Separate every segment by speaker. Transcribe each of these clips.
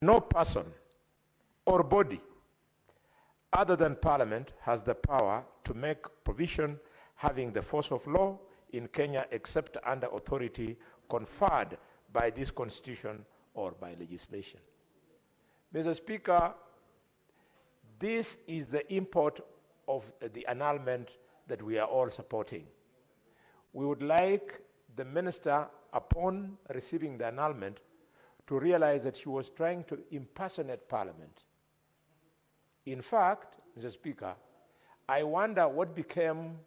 Speaker 1: No person or body other than Parliament has the power to make provision having the force of law in Kenya except under authority conferred by this Constitution or by legislation. Mr. Speaker, this is the import of the annulment that we are all supporting. We would like the minister, upon receiving the annulment, to realize that she was trying to impersonate Parliament. In fact, Mr. Speaker, I wonder what became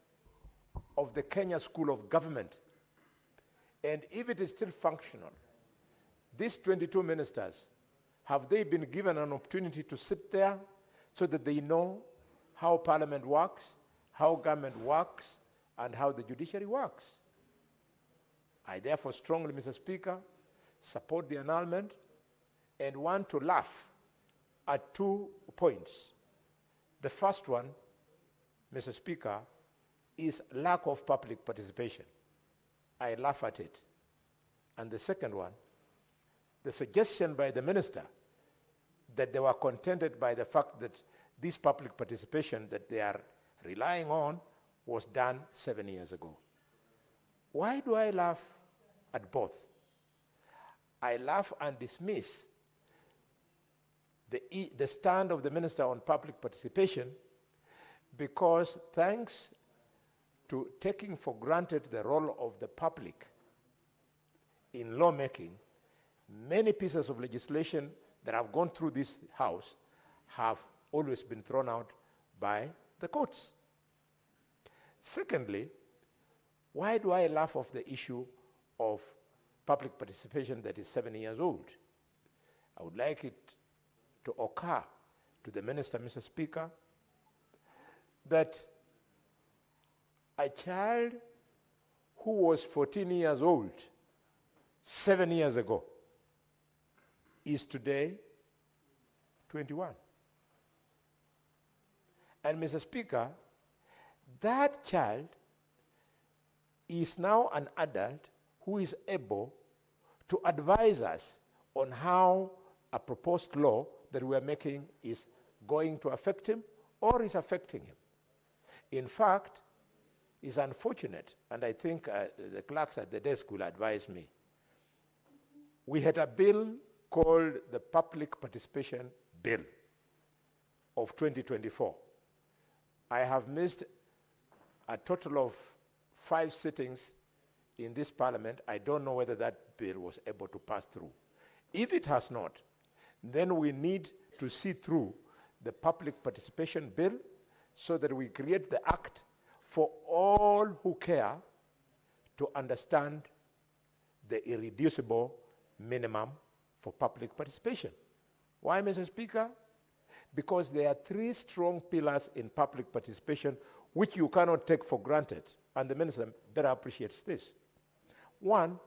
Speaker 1: of the Kenya School of Government, and if it is still functional. These 22 ministers, have they been given an opportunity to sit there so that they know how Parliament works, how government works, and how the judiciary works? I therefore strongly, Mr. Speaker, support the annulment and want to laugh at 2 points. The first one, Mr. Speaker, is lack of public participation. I laugh at it. And the second one, the suggestion by the minister that they were contented by the fact that this public participation that they are relying on was done 7 years ago. Why do I laugh at both? I laugh and dismiss the stand of the minister on public participation because thanks to taking for granted the role of the public in lawmaking, many pieces of legislation that have gone through this House have always been thrown out by the courts. Secondly, why do I laugh off the issue of public participation that is 7 years old? I would like it to occur to the minister, Mr. Speaker, that a child who was 14 years old 7 years ago is today 21. And Mr. Speaker, that child is now an adult who is able to advise us on how a proposed law that we are making is going to affect him or is affecting him. In fact, it's unfortunate, and I think the clerks at the desk will advise me. We had a bill called the Public Participation Bill of 2024. I have missed a total of 5 sittings in this Parliament. I don't know whether that bill was able to pass through. If it has not, then we need to see through the Public Participation Bill so that we create the act for all who care to understand the irreducible minimum for public participation. Why, Mr. Speaker? Because there are 3 strong pillars in public participation which you cannot take for granted, and the minister better appreciates this. 1,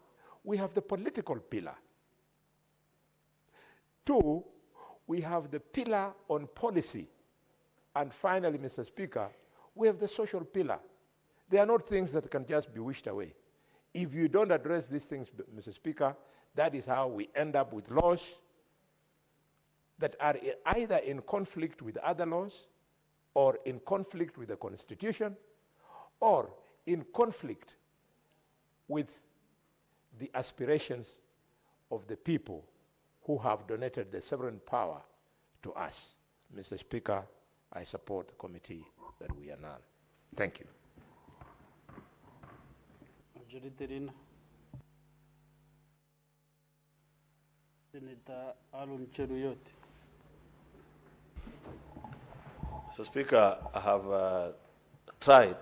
Speaker 1: we have the political pillar. 2, we have the pillar on policy. And finally, Mr. Speaker, we have the social pillar. They are not things that can just be wished away. If you don't address these things, Mr. Speaker, that is how we end up with laws that are either in conflict with other laws, or in conflict with the Constitution, or in conflict with the aspirations of the people who have donated the sovereign power to us. Mr. Speaker, I support the committee that we annul. Thank you.
Speaker 2: Senator Alun Cheruyoti.
Speaker 3: Mr. Speaker, I have tried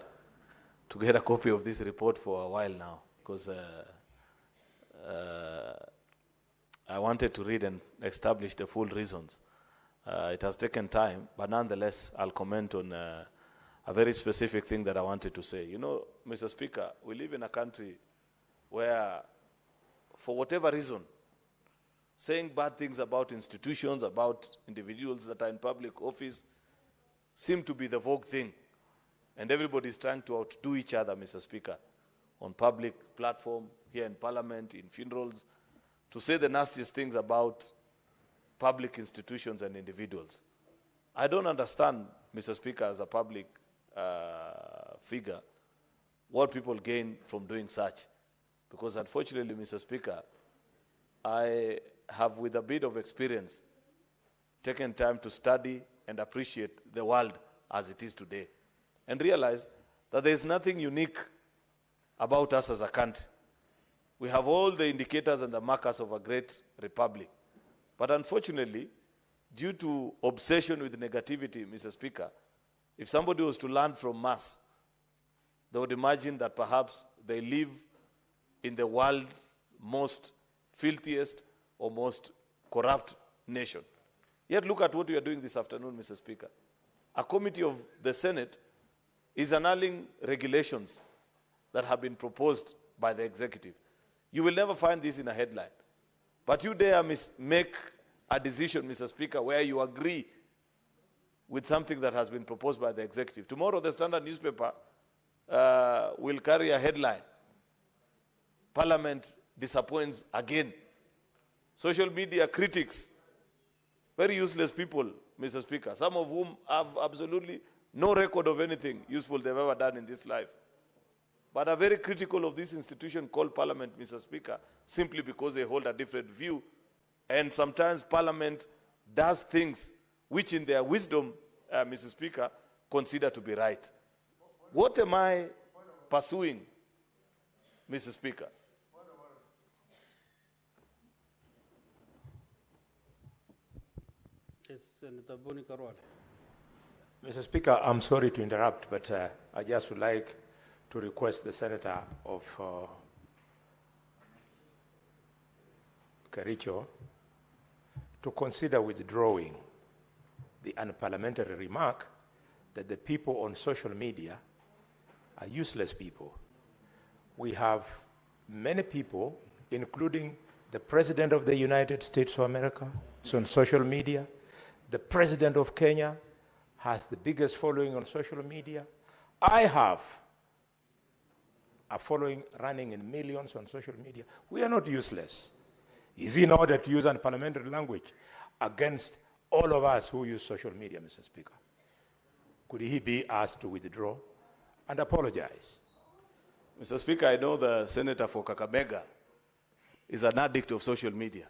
Speaker 3: to get a copy of this report for a while now because I wanted to read and establish the full reasons. It has taken time, but nonetheless, I'll comment on a very specific thing that I wanted to say. You know, Mr. Speaker, we live in a country where, for whatever reason, saying bad things about institutions, about individuals that are in public office, seem to be the vogue thing. And everybody is trying to outdo each other, Mr. Speaker, on public platform, here in Parliament, in funerals, to say the nastiest things about public institutions and individuals. I don't understand, Mr. Speaker, as a public figure, what people gain from doing such. Because unfortunately, Mr. Speaker, I have, with a bit of experience, taken time to study and appreciate the world as it is today, and realize that there is nothing unique about us as a country. We have all the indicators and the markers of a great republic. But unfortunately, due to obsession with negativity, Mr. Speaker, if somebody was to learn from us, they would imagine that perhaps they live in the world's most filthiest or most corrupt nation. Yet look at what we are doing this afternoon, Mr. Speaker. A committee of the Senate is annulling regulations that have been proposed by the executive. You will never find this in a headline. But you dare make a decision, Mr. Speaker, where you agree with something that has been proposed by the executive. Tomorrow, the Standard newspaper will carry a headline: Parliament disappoints again. Social media critics, very useless people, Mr. Speaker, some of whom have absolutely no record of anything useful they've ever done in this life, but are very critical of this institution called Parliament, Mr. Speaker, simply because they hold a different view. And sometimes Parliament does things which in their wisdom, Mr. Speaker, consider to be right. What am I pursuing, Mr. Speaker?
Speaker 2: Yes, Senator Boni Karwale.
Speaker 1: Mr. Speaker, I'm sorry to interrupt, but I just would like to request the Senator of Kericho to consider withdrawing the unparliamentary remark that the people on social media are useless people. We have many people, including the President of the United States of America, is on social media. The President of Kenya has the biggest following on social media. I have a following running in millions on social media. We are not useless. Is in order to use unparliamentary language against all of us who use social media, Mr. Speaker? Could he be asked to withdraw and apologize?
Speaker 3: Mr. Speaker, I know the Senator for Kakamega is an addict of social media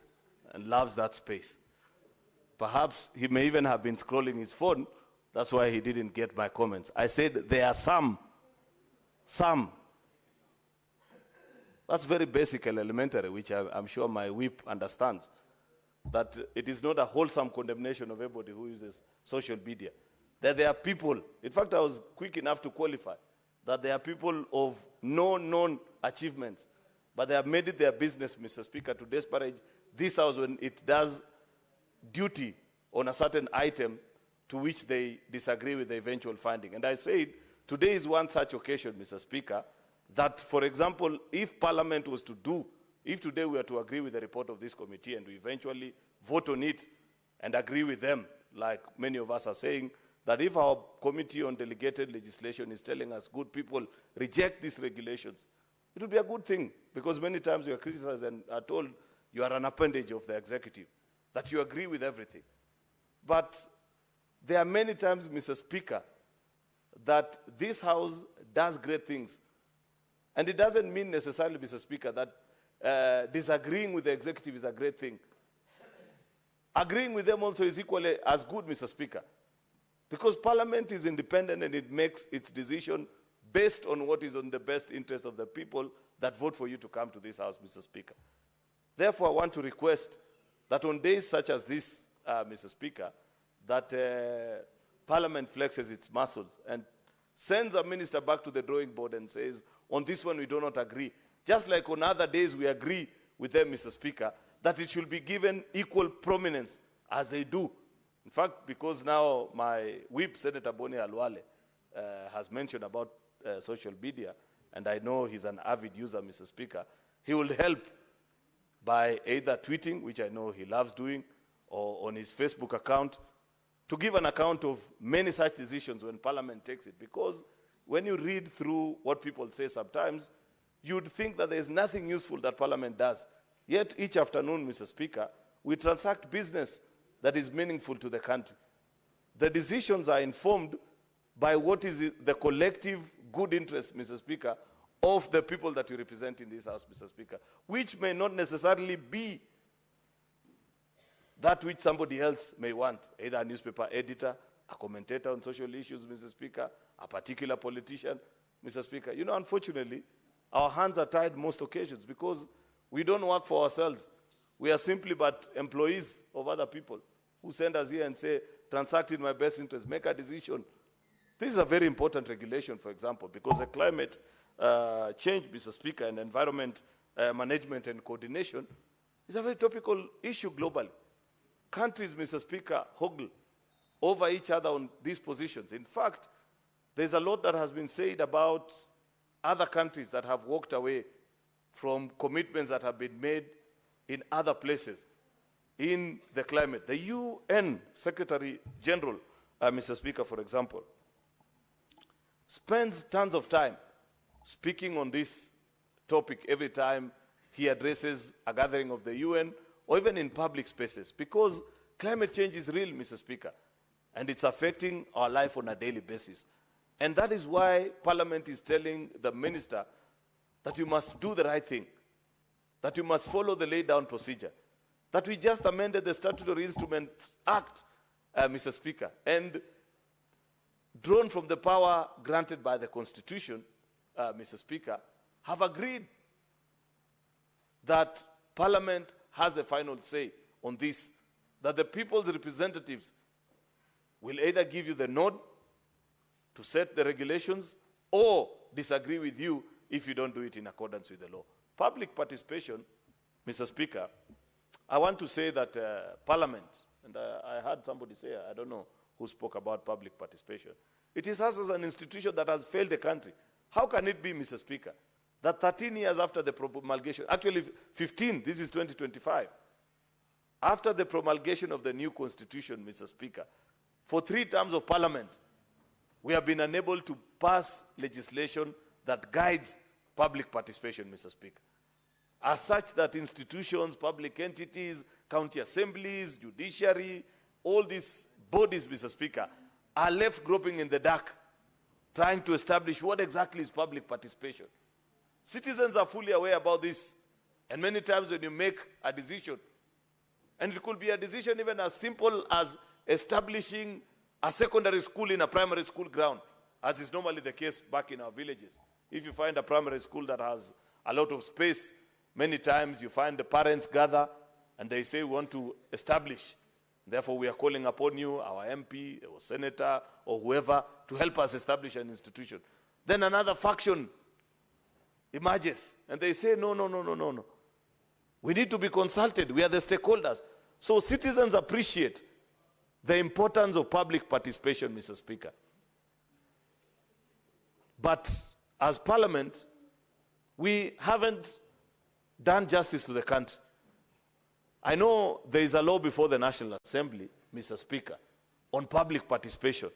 Speaker 3: and loves that space. Perhaps he may even have been scrolling his phone. That's why he didn't get my comments. I said there are some. That's very basic and elementary, which I'm sure my whip understands, that it is not a wholesome condemnation of everybody who uses social media. That there are people, in fact, I was quick enough to qualify, that there are people of no known achievements, but they have made it their business, Mr. Speaker, to disparage this House when it does duty on a certain item to which they disagree with the eventual finding. And I said, today is one such occasion, Mr. Speaker, that, for example, if Parliament was to do, if today we are to agree with the report of this committee and we eventually vote on it and agree with them, like many of us are saying, that if our committee on delegated legislation is telling us, good people, reject these regulations, it would be a good thing, because many times you are criticized and are told you are an appendage of the executive, that you agree with everything. But there are many times, Mr. Speaker, that this House does great things. And it doesn't mean necessarily, Mr. Speaker, that disagreeing with the executive is a great thing. Agreeing with them also is equally as good, Mr. Speaker, because Parliament is independent and it makes its decision based on what is in the best interest of the people that vote for you to come to this House, Mr. Speaker. Therefore, I want to request that on days such as this, Mr. Speaker, that Parliament flexes its muscles and sends a minister back to the drawing board and says, on this one we do not agree. Just like on other days we agree with them, Mr. Speaker, that it should be given equal prominence as they do. In fact, because now my whip, Senator Boni Alwale, has mentioned about social media, and I know he's an avid user, Mr. Speaker, he will help by either tweeting, which I know he loves doing, or on his Facebook account, to give an account of many such decisions when Parliament takes it. Because when you read through what people say sometimes, you'd think that there's nothing useful that Parliament does. Yet each afternoon, Mr. Speaker, we transact business that is meaningful to the country. The decisions are informed by what is the collective good interest, Mr. Speaker, of the people that you represent in this House, Mr. Speaker, which may not necessarily be that which somebody else may want, either a newspaper editor, a commentator on social issues, Mr. Speaker, a particular politician, Mr. Speaker. You know, unfortunately, our hands are tied most occasions because we don't work for ourselves. We are simply but employees of other people who send us here and say, transact in my best interest, make a decision. This is a very important regulation, for example, because the climate change, Mr. Speaker, and environment management and coordination is a very topical issue globally. Countries, Mr. Speaker, hoggle over each other on these positions. In fact, there's a lot that has been said about other countries that have walked away from commitments that have been made in other places in the climate. The UN Secretary General, Mr. Speaker, for example, spends tons of time speaking on this topic every time he addresses a gathering of the UN or even in public spaces, because climate change is real, Mr. Speaker, and it's affecting our life on a daily basis. And that is why Parliament is telling the minister that you must do the right thing, that you must follow the laid down procedure, that we just amended the Statutory Instruments Act, Mr. Speaker, and drawn from the power granted by the Constitution, Mr. Speaker, have agreed that Parliament has the final say on this, that the people's representatives will either give you the nod to set the regulations or disagree with you if you don't do it in accordance with the law. Public participation, Mr. Speaker, I want to say that Parliament, and I heard somebody say, I don't know who spoke about public participation, it is us as an institution that has failed the country. How can it be, Mr. Speaker, that 13 years after the promulgation, actually 15, this is 2025, after the promulgation of the new constitution, Mr. Speaker, for 3 terms of Parliament, we have been unable to pass legislation that guides public participation, Mr. Speaker, as such that institutions, public entities, county assemblies, judiciary, all these bodies, Mr. Speaker, are left groping in the dark, trying to establish what exactly is public participation. Citizens are fully aware about this, and many times when you make a decision, and it could be a decision even as simple as establishing a secondary school in a primary school ground, as is normally the case back in our villages. If you find a primary school that has a lot of space, many times you find the parents gather and they say, we want to establish. Therefore, we are calling upon you, our MP or senator or whoever, to help us establish an institution. Then another faction emerges and they say, no. We need to be consulted. We are the stakeholders. So citizens appreciate the importance of public participation, Mr. Speaker. But as Parliament, we haven't done justice to the country. I know there is a law before the National Assembly, Mr. Speaker, on public participation.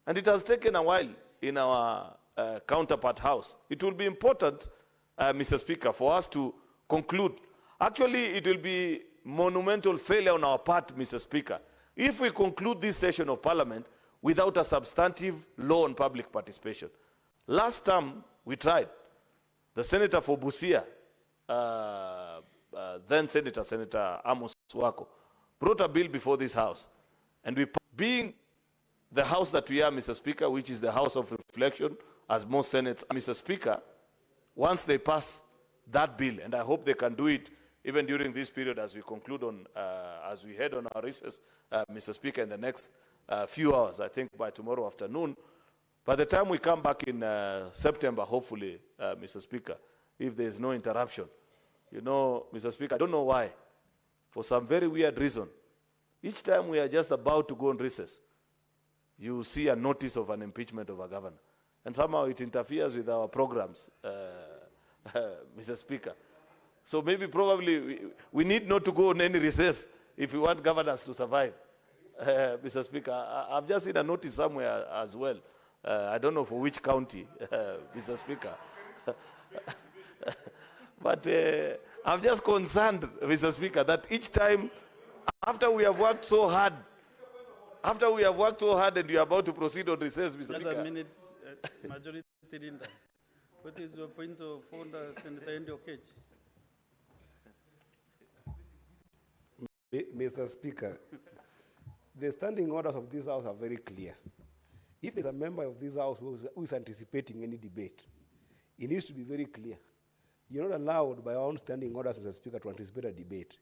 Speaker 3: And it has taken a while in our counterpart house. It will be important, Mr. Speaker, for us to conclude. Actually, it will be monumental failure on our part, Mr. Speaker, if we conclude this session of Parliament without a substantive law on public participation. Last time we tried. The senator for Busia, then Senator Amos Wako, brought a bill before this house. And we, being the house that we are, Mr. Speaker, which is the house of reflection, as most senates, Mr. Speaker, once they pass that bill, and I hope they can do it even during this period as we conclude on, as we head on our recess, Mr. Speaker, in the next few hours, I think by tomorrow afternoon. By the time we come back in September, hopefully, Mr. Speaker, if there is no interruption, you know, Mr. Speaker, I don't know why, for some very weird reason, each time we are just about to go on recess, you see a notice of an impeachment of a governor. And somehow it interferes with our programs, Mr. Speaker. So maybe probably we need not to go on any recess if we want governors to survive. Mr. Speaker, I've just seen a notice somewhere as well. I don't know for which county, Mr. Speaker. But I'm just concerned, Mr. Speaker, that each time After we have worked so hard, and you are about to proceed on recess, Mr.
Speaker 2: Just a
Speaker 3: Speaker.
Speaker 2: minute, Majority Leader. What is your point of order, Senator Andy Okech?
Speaker 4: Mr. Speaker, the standing orders of this House are very clear. If there's a member of this House who is anticipating any debate, it needs to be very clear. You're not allowed by our own standing orders, Mr. Speaker, to anticipate a debate.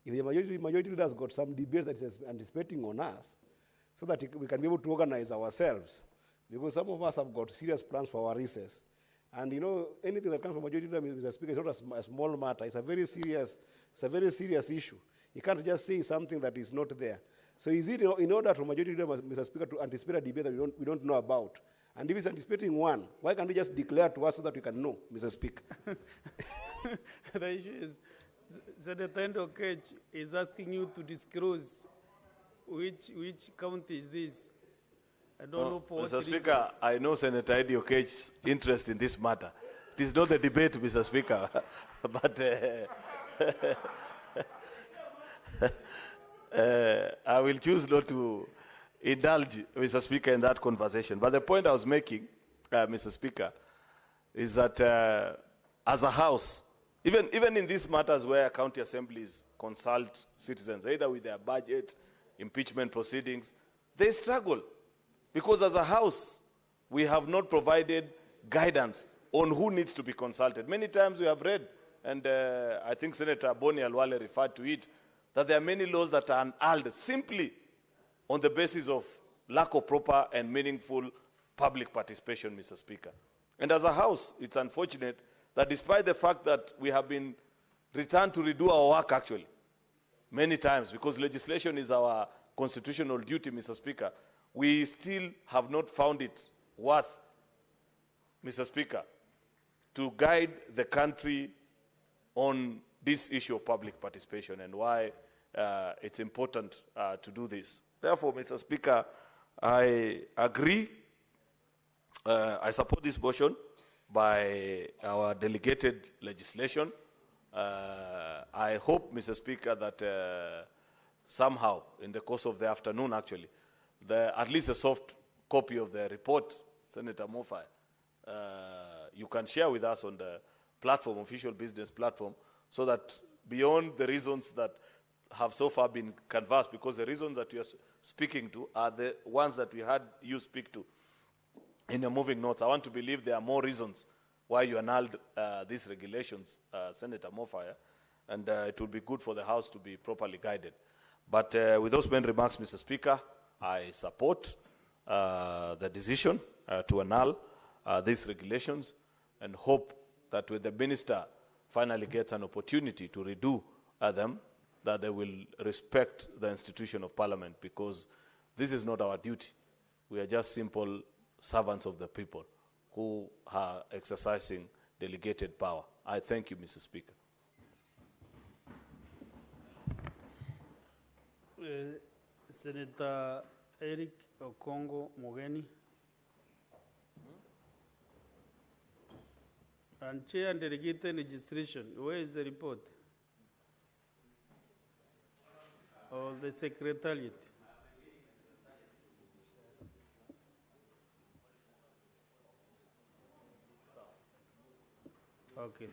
Speaker 4: If the majority leader has got some debate that is anticipating on us, so that we can be able to organize ourselves, because some of us have got serious plans for our recess. And you know, anything that comes from majority leader, Mr. Speaker, is not a small matter. It's a very serious issue. You can't just say something that is not there. So is it in order for majority leader, Mr. Speaker, to anticipate a debate that we don't know about? And if it's anticipating one, why can't we just declare to us so that we can know, Mr. Speaker?
Speaker 2: The issue is, Senator Andy Okech is asking you to disclose which county is this. I don't know for what
Speaker 3: Mr. Speaker,
Speaker 2: reasons.
Speaker 3: I know Senator Eddie Okech's interest in this matter. It is not the debate, Mr. Speaker, but I will choose not to indulge, Mr. Speaker, in that conversation. But the point I was making, Mr. Speaker, is that as a House, even in these matters where county assemblies consult citizens, either with their budget, impeachment proceedings, they struggle. Because as a House, we have not provided guidance on who needs to be consulted. Many times we have read, and I think Senator Boni Alwale referred to it, that there are many laws that are annulled simply on the basis of lack of proper and meaningful public participation, Mr. Speaker. And as a House, it's unfortunate that despite the fact that we have been returned to redo our work actually, many times, because legislation is our constitutional duty, Mr. Speaker, we still have not found it worth, Mr. Speaker, to guide the country on this issue of public participation and why it's important to do this. Therefore, Mr. Speaker, I agree, I support this motion by our delegated legislation. I hope, Mr. Speaker, that somehow in the course of the afternoon, actually, at least a soft copy of the report, Senator Mofai, you can share with us on the platform, official business platform, so that beyond the reasons that have so far been canvassed, because the reasons that you are speaking to are the ones that we had you speak to in your moving notes. I want to believe there are more reasons why you annulled these regulations, Senator Mofai, and it will be good for the House to be properly guided. But with those main remarks, Mr. Speaker, I support the decision to annul these regulations and hope that when the minister finally gets an opportunity to redo them, that they will respect the institution of Parliament, because this is not our duty. We are just simple servants of the people who are exercising delegated power. I thank you, Mr. Speaker.
Speaker 2: Senator Eric Okongo Mogeni. And Chair and Delegated Registration, where is the report? Or the Secretariat? Okay.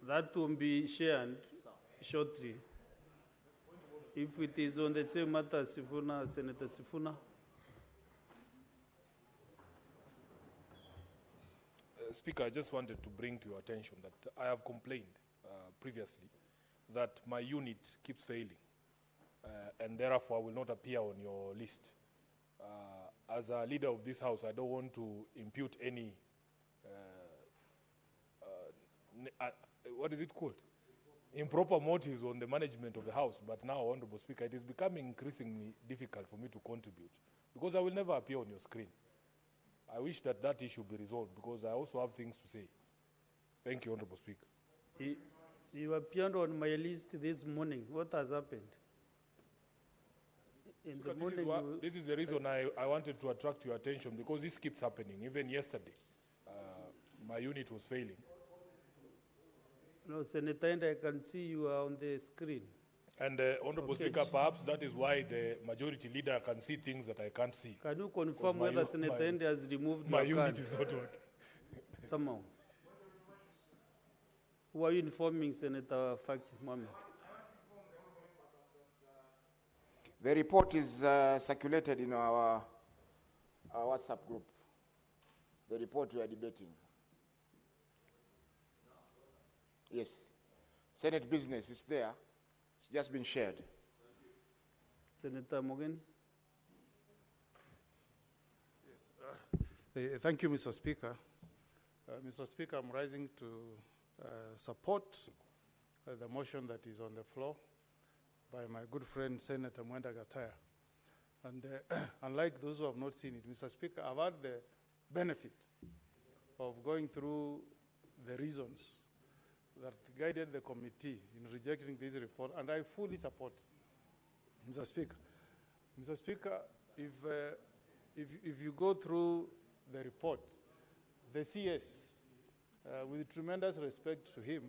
Speaker 2: That will be shared shortly. If it is on the same matter, Sifuna, Senator Sifuna.
Speaker 1: Speaker, I just wanted to bring to your attention that I have complained previously that my unit keeps failing, and therefore I will not appear on your list. As a leader of this House, I don't want to impute any, what is it called? Improper motives on the management of the House. But now, Honorable Speaker, it is becoming increasingly difficult for me to contribute, because I will never appear on your screen. I wish that that issue be resolved, because I also have things to say. Thank you, Honorable Speaker.
Speaker 2: You appeared on my list this morning. What has happened? In the morning,
Speaker 1: this is the reason I wanted to attract your attention, because this keeps happening. Even yesterday, my unit was failing.
Speaker 2: No, Senator, and I can see you are on the screen.
Speaker 5: And Honorable Speaker, perhaps that is why the majority leader can see things that I can't see.
Speaker 2: Can you confirm whether Senator Ende has removed
Speaker 5: My
Speaker 2: your
Speaker 5: unit
Speaker 2: card
Speaker 5: is not working.
Speaker 2: somehow? Who are you informing, Senator Faki Mohammed?
Speaker 6: The report is circulated in our WhatsApp group. The report we are debating. Yes. Senate business is there. It's just been shared.
Speaker 2: Senator Mogeni?
Speaker 7: Thank you, Mr. Speaker. Mr. Speaker, I'm rising to support the motion that is on the floor by my good friend, Senator Mwenda Gataya. And unlike those who have not seen it, Mr. Speaker, I've had the benefit of going through the reasons that guided the committee in rejecting this report, and I fully support Mr. Speaker. Mr. Speaker, if you go through the report, the CS, with tremendous respect to him,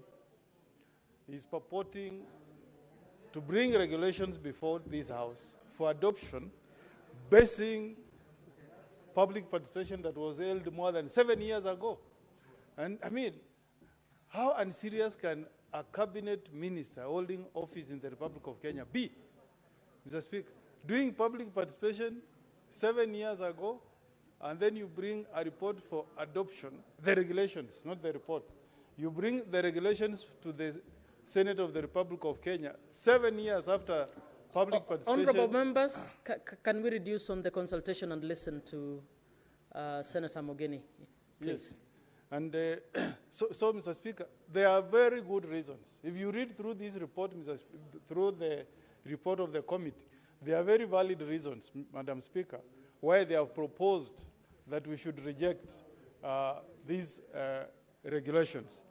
Speaker 7: is purporting to bring regulations before this House for adoption, basing public participation that was held more than 7 years ago. And I mean, how unserious can a cabinet minister holding office in the Republic of Kenya be, Mr. Speaker, doing public participation 7 years ago, and then you bring a report for adoption, the regulations, not the report. You bring the regulations to the Senate of the Republic of Kenya 7 years after public participation.
Speaker 8: Honorable members, can we reduce on the consultation and listen to Senator Mogeni, please?
Speaker 7: Yes. And so, Mr. Speaker, there are very good reasons. If you read through this report, through the report of the committee, there are very valid reasons, Madam Speaker, why they have proposed that we should reject these regulations.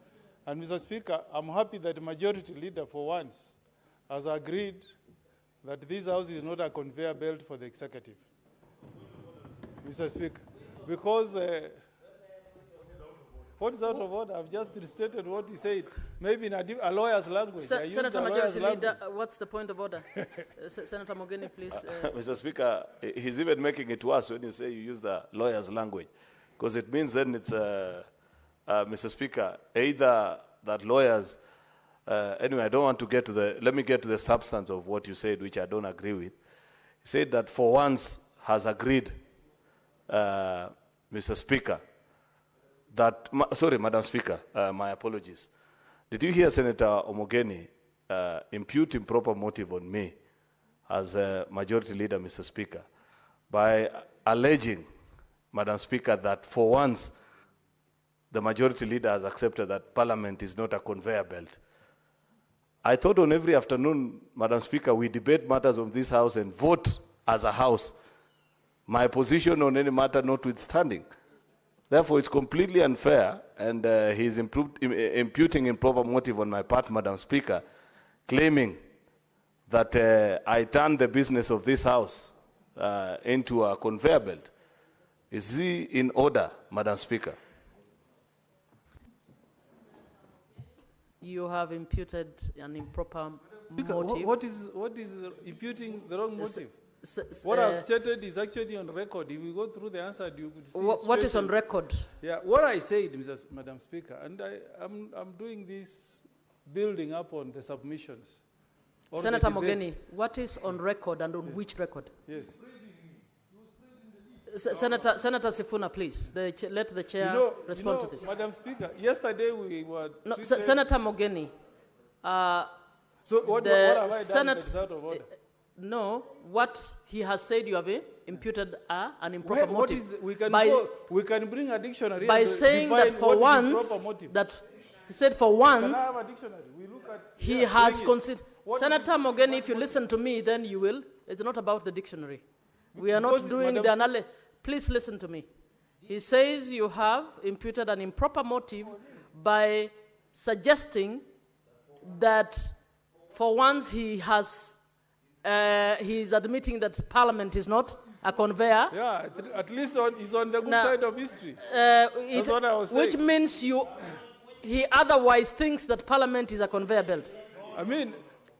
Speaker 7: And Mr. Speaker, I'm happy that the majority leader for once has agreed that this House is not a conveyor belt for the executive. Mr. Speaker, because what is out of order? I've just restated what he said, maybe in a lawyer's language.
Speaker 8: Senator Majority Leader, what's the point of order? Senator Mogeni, please.
Speaker 3: Mr. Speaker, he's even making it worse when you say you use the lawyer's language, because it means then it's, Mr. Speaker, either that lawyers, anyway, I don't want to get to the, let me get to the substance of what you said, which I don't agree with. You said that for once has agreed, Mr. Speaker, that, sorry, Madam Speaker, my apologies. Did you hear Senator Omogeni impute improper motive on me as a majority leader, Mr. Speaker, by alleging, Madam Speaker, that for once the majority leader has accepted that Parliament is not a conveyor belt? I thought on every afternoon, Madam Speaker, we debate matters of this House and vote as a House, my position on any matter notwithstanding. Therefore, it's completely unfair, and he's imputing improper motive on my part, Madam Speaker, claiming that I turned the business of this House into a conveyor belt. Is he in order, Madam Speaker?
Speaker 8: You have imputed an improper
Speaker 7: Speaker,
Speaker 8: motive.
Speaker 7: what is imputing the wrong motive? What I've stated is actually on record. If we go through the answer, you could see.
Speaker 8: What is on record?
Speaker 7: Yeah, what I said, Madam Speaker, and I'm doing this building up on the submissions.
Speaker 8: Senator Mogeni, what is on record and on which record?
Speaker 7: Yes.
Speaker 8: Senator Sifuna, please. Let the chair respond to this.
Speaker 7: Madam Speaker, yesterday we were.
Speaker 8: No, Senator Mogeni.
Speaker 7: So what have I done that is out of order?
Speaker 8: No, what he has said you have imputed an improper motive.
Speaker 7: We can bring a dictionary
Speaker 8: by saying that for once, that he said for once,
Speaker 7: can I have a dictionary? We look at,
Speaker 8: he has considered. Senator Mogeni, if you listen to me, then you will. It's not about the dictionary. We are not doing the analysis. Please listen to me. He says you have imputed an improper motive by suggesting that for once he is admitting that Parliament is not a conveyor.
Speaker 7: Yeah, at least he's on the good side of history.
Speaker 8: That's
Speaker 7: what I was saying.
Speaker 8: Which means he otherwise thinks that Parliament is a conveyor belt.
Speaker 7: I mean,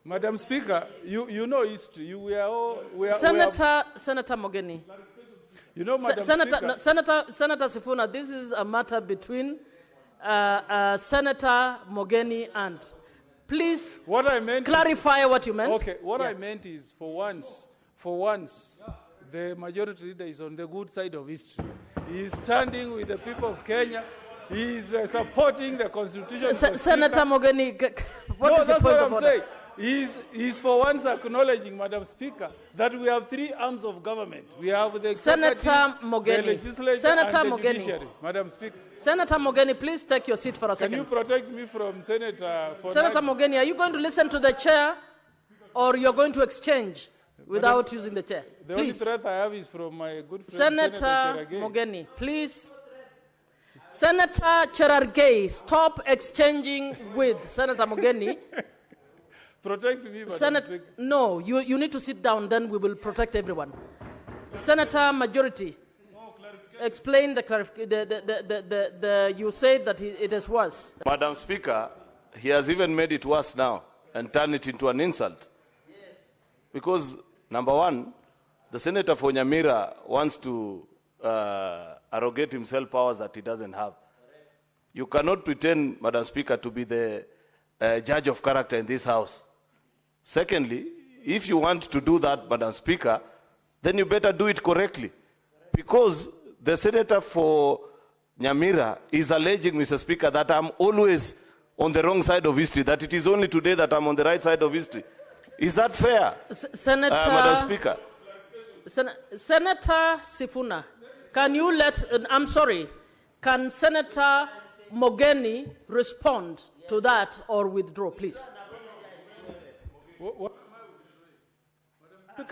Speaker 7: Madam Speaker, you know history. We are
Speaker 8: Senator Mogeni.
Speaker 7: You know, Madam Speaker.
Speaker 8: Senator Sifuna, this is a matter between Senator Mogeni and. Please
Speaker 7: what I meant
Speaker 8: clarify what you meant.
Speaker 7: Okay, what I meant is for once, the majority leader is on the good side of history. He is standing with the people of Kenya. He is supporting the constitution.
Speaker 8: Senator Mogeni,
Speaker 7: that's what I'm saying. He's for once acknowledging, Madam Speaker, that we have three arms of government. We have the executive, the legislature, and the judiciary. Madam Speaker.
Speaker 8: Senator Mogeni, please take your seat for a second.
Speaker 7: Can you protect me from Senator?
Speaker 8: Senator Mogeni, are you going to listen to the chair, or you're going to exchange without using the chair?
Speaker 7: The
Speaker 8: please.
Speaker 7: Only threat I have is from my good friend
Speaker 8: Senator Mogeni, please. Senator Cherargei, stop exchanging with Senator Mogeni.
Speaker 7: Protect me, Madam Speaker.
Speaker 8: No, you need to sit down, then we will protect everyone. Senator Majority, explain you said that it is worse.
Speaker 3: Madam Speaker, he has even made it worse now and turned it into an insult. Yes. Because, number one, the Senator for Nyamira wants to arrogate himself powers that he doesn't have. You cannot pretend, Madam Speaker, to be the judge of character in this House. Secondly, if you want to do that, Madam Speaker, then you better do it correctly. Because the Senator for Nyamira is alleging, Mr. Speaker, that I'm always on the wrong side of history, that it is only today that I'm on the right side of history. Is that fair,
Speaker 8: Senator,
Speaker 3: Madam Speaker?
Speaker 8: Senator Sifuna, can you I'm sorry, can Senator Mogeni respond to that or withdraw, please?
Speaker 7: What?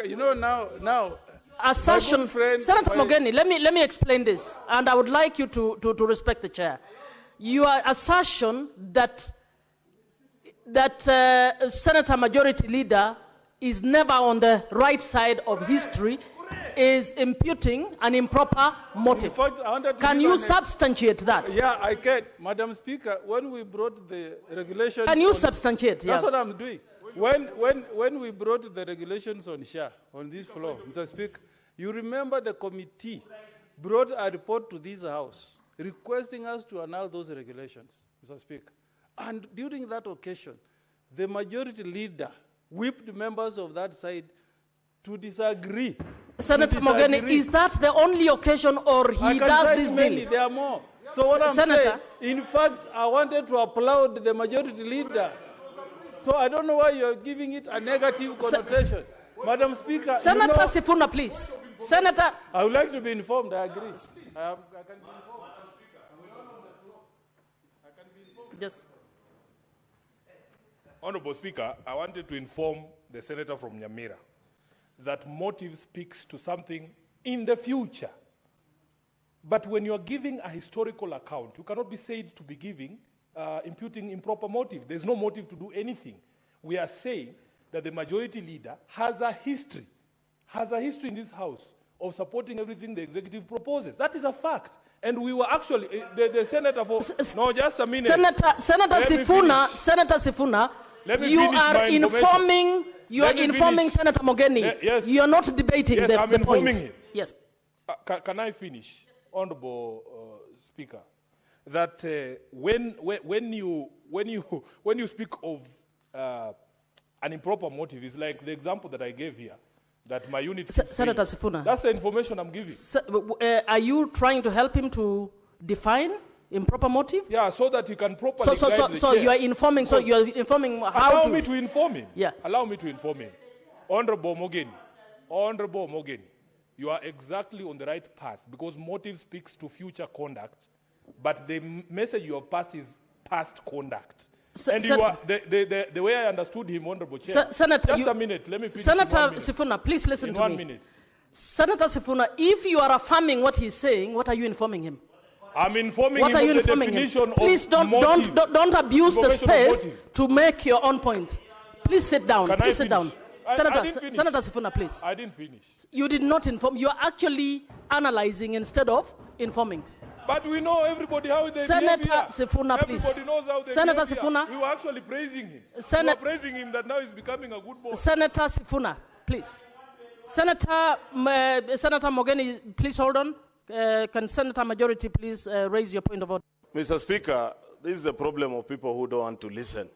Speaker 7: You know, now
Speaker 8: assertion, Senator Mogeni, let me explain this, and I would like you to respect the chair. Your assertion that Senator Majority Leader is never on the right side of history is imputing an improper motive.
Speaker 7: In fact,
Speaker 8: can you substantiate that?
Speaker 7: Yeah, I can. Madam Speaker, when we brought the regulations...
Speaker 8: Can you substantiate?
Speaker 7: That's what I'm doing. When we brought the regulations on SHA, on this floor, Mr. Speaker, you remember the committee brought a report to this House requesting us to annul those regulations, Mr. Speaker. And during that occasion, the majority leader whipped members of that side to disagree.
Speaker 8: Senator Mogeni, is that the only occasion or he does this deal?
Speaker 7: There are more. So what I'm saying, in fact, I wanted to applaud the majority leader. So I don't know why you're giving it a negative connotation. Madam Speaker,
Speaker 8: Senator Sifuna, please. Senator,
Speaker 7: I would like to be informed. I agree. I can be informed.
Speaker 8: Yes.
Speaker 5: Honorable Speaker, I wanted to inform the senator from Nyamira that motive speaks to something in the future. But when you're giving a historical account, you cannot be said to be giving, imputing improper motive. There's no motive to do anything. We are saying that the majority leader has a history in this House of supporting everything the executive proposes. That is a fact. And we were actually, the senator for, no, just a minute.
Speaker 8: Senator Sifuna, you are informing Senator Mogeni.
Speaker 5: Yes.
Speaker 8: You are not debating
Speaker 5: yes,
Speaker 8: the point.
Speaker 5: Him.
Speaker 8: Yes.
Speaker 5: Can I finish, Honorable Speaker? That when you speak of an improper motive, it's like the example that I gave here, that my unit...
Speaker 8: Senator Sifuna.
Speaker 5: That's the information I'm giving.
Speaker 8: Are you trying to help him to define improper motive?
Speaker 5: Yeah, so that you can properly guide the
Speaker 8: so
Speaker 5: chair.
Speaker 8: you are informing. So you are informing how
Speaker 5: Allow
Speaker 8: to...
Speaker 5: me to inform him.
Speaker 8: Yeah.
Speaker 5: Allow me to inform him. Honorable Mogeni, you are exactly on the right path because motive speaks to future conduct, but the message you have passed is past conduct. And you are, the way I understood him, Honorable Chair,
Speaker 8: Senator,
Speaker 5: just a minute, let me finish.
Speaker 8: Senator Sifuna, please listen to me.
Speaker 5: 1 minute.
Speaker 8: Senator Sifuna, if you are affirming what he's saying, what are you informing him?
Speaker 5: I'm informing
Speaker 8: what
Speaker 5: him
Speaker 8: are you
Speaker 5: of the
Speaker 8: informing
Speaker 5: definition
Speaker 8: him? Please don't abuse the space to make your own point. Please sit down. Please sit down. Senator Sifuna, please.
Speaker 5: I didn't finish.
Speaker 8: You did not inform. You are actually analyzing instead of informing.
Speaker 5: But we know everybody how they
Speaker 8: Senator
Speaker 5: behave here.
Speaker 8: Sifuna, please.
Speaker 5: Everybody knows how they
Speaker 8: Senator
Speaker 5: behave
Speaker 8: Sifuna.
Speaker 5: here. We were actually praising him. We
Speaker 8: Senate-
Speaker 5: were praising him that now he's becoming a good boy.
Speaker 8: Senator Sifuna, please. Senator Mogeni, please hold on. Can Senator Majority please raise your point of order?
Speaker 3: Mr. Speaker, this is a problem of people who don't want to listen.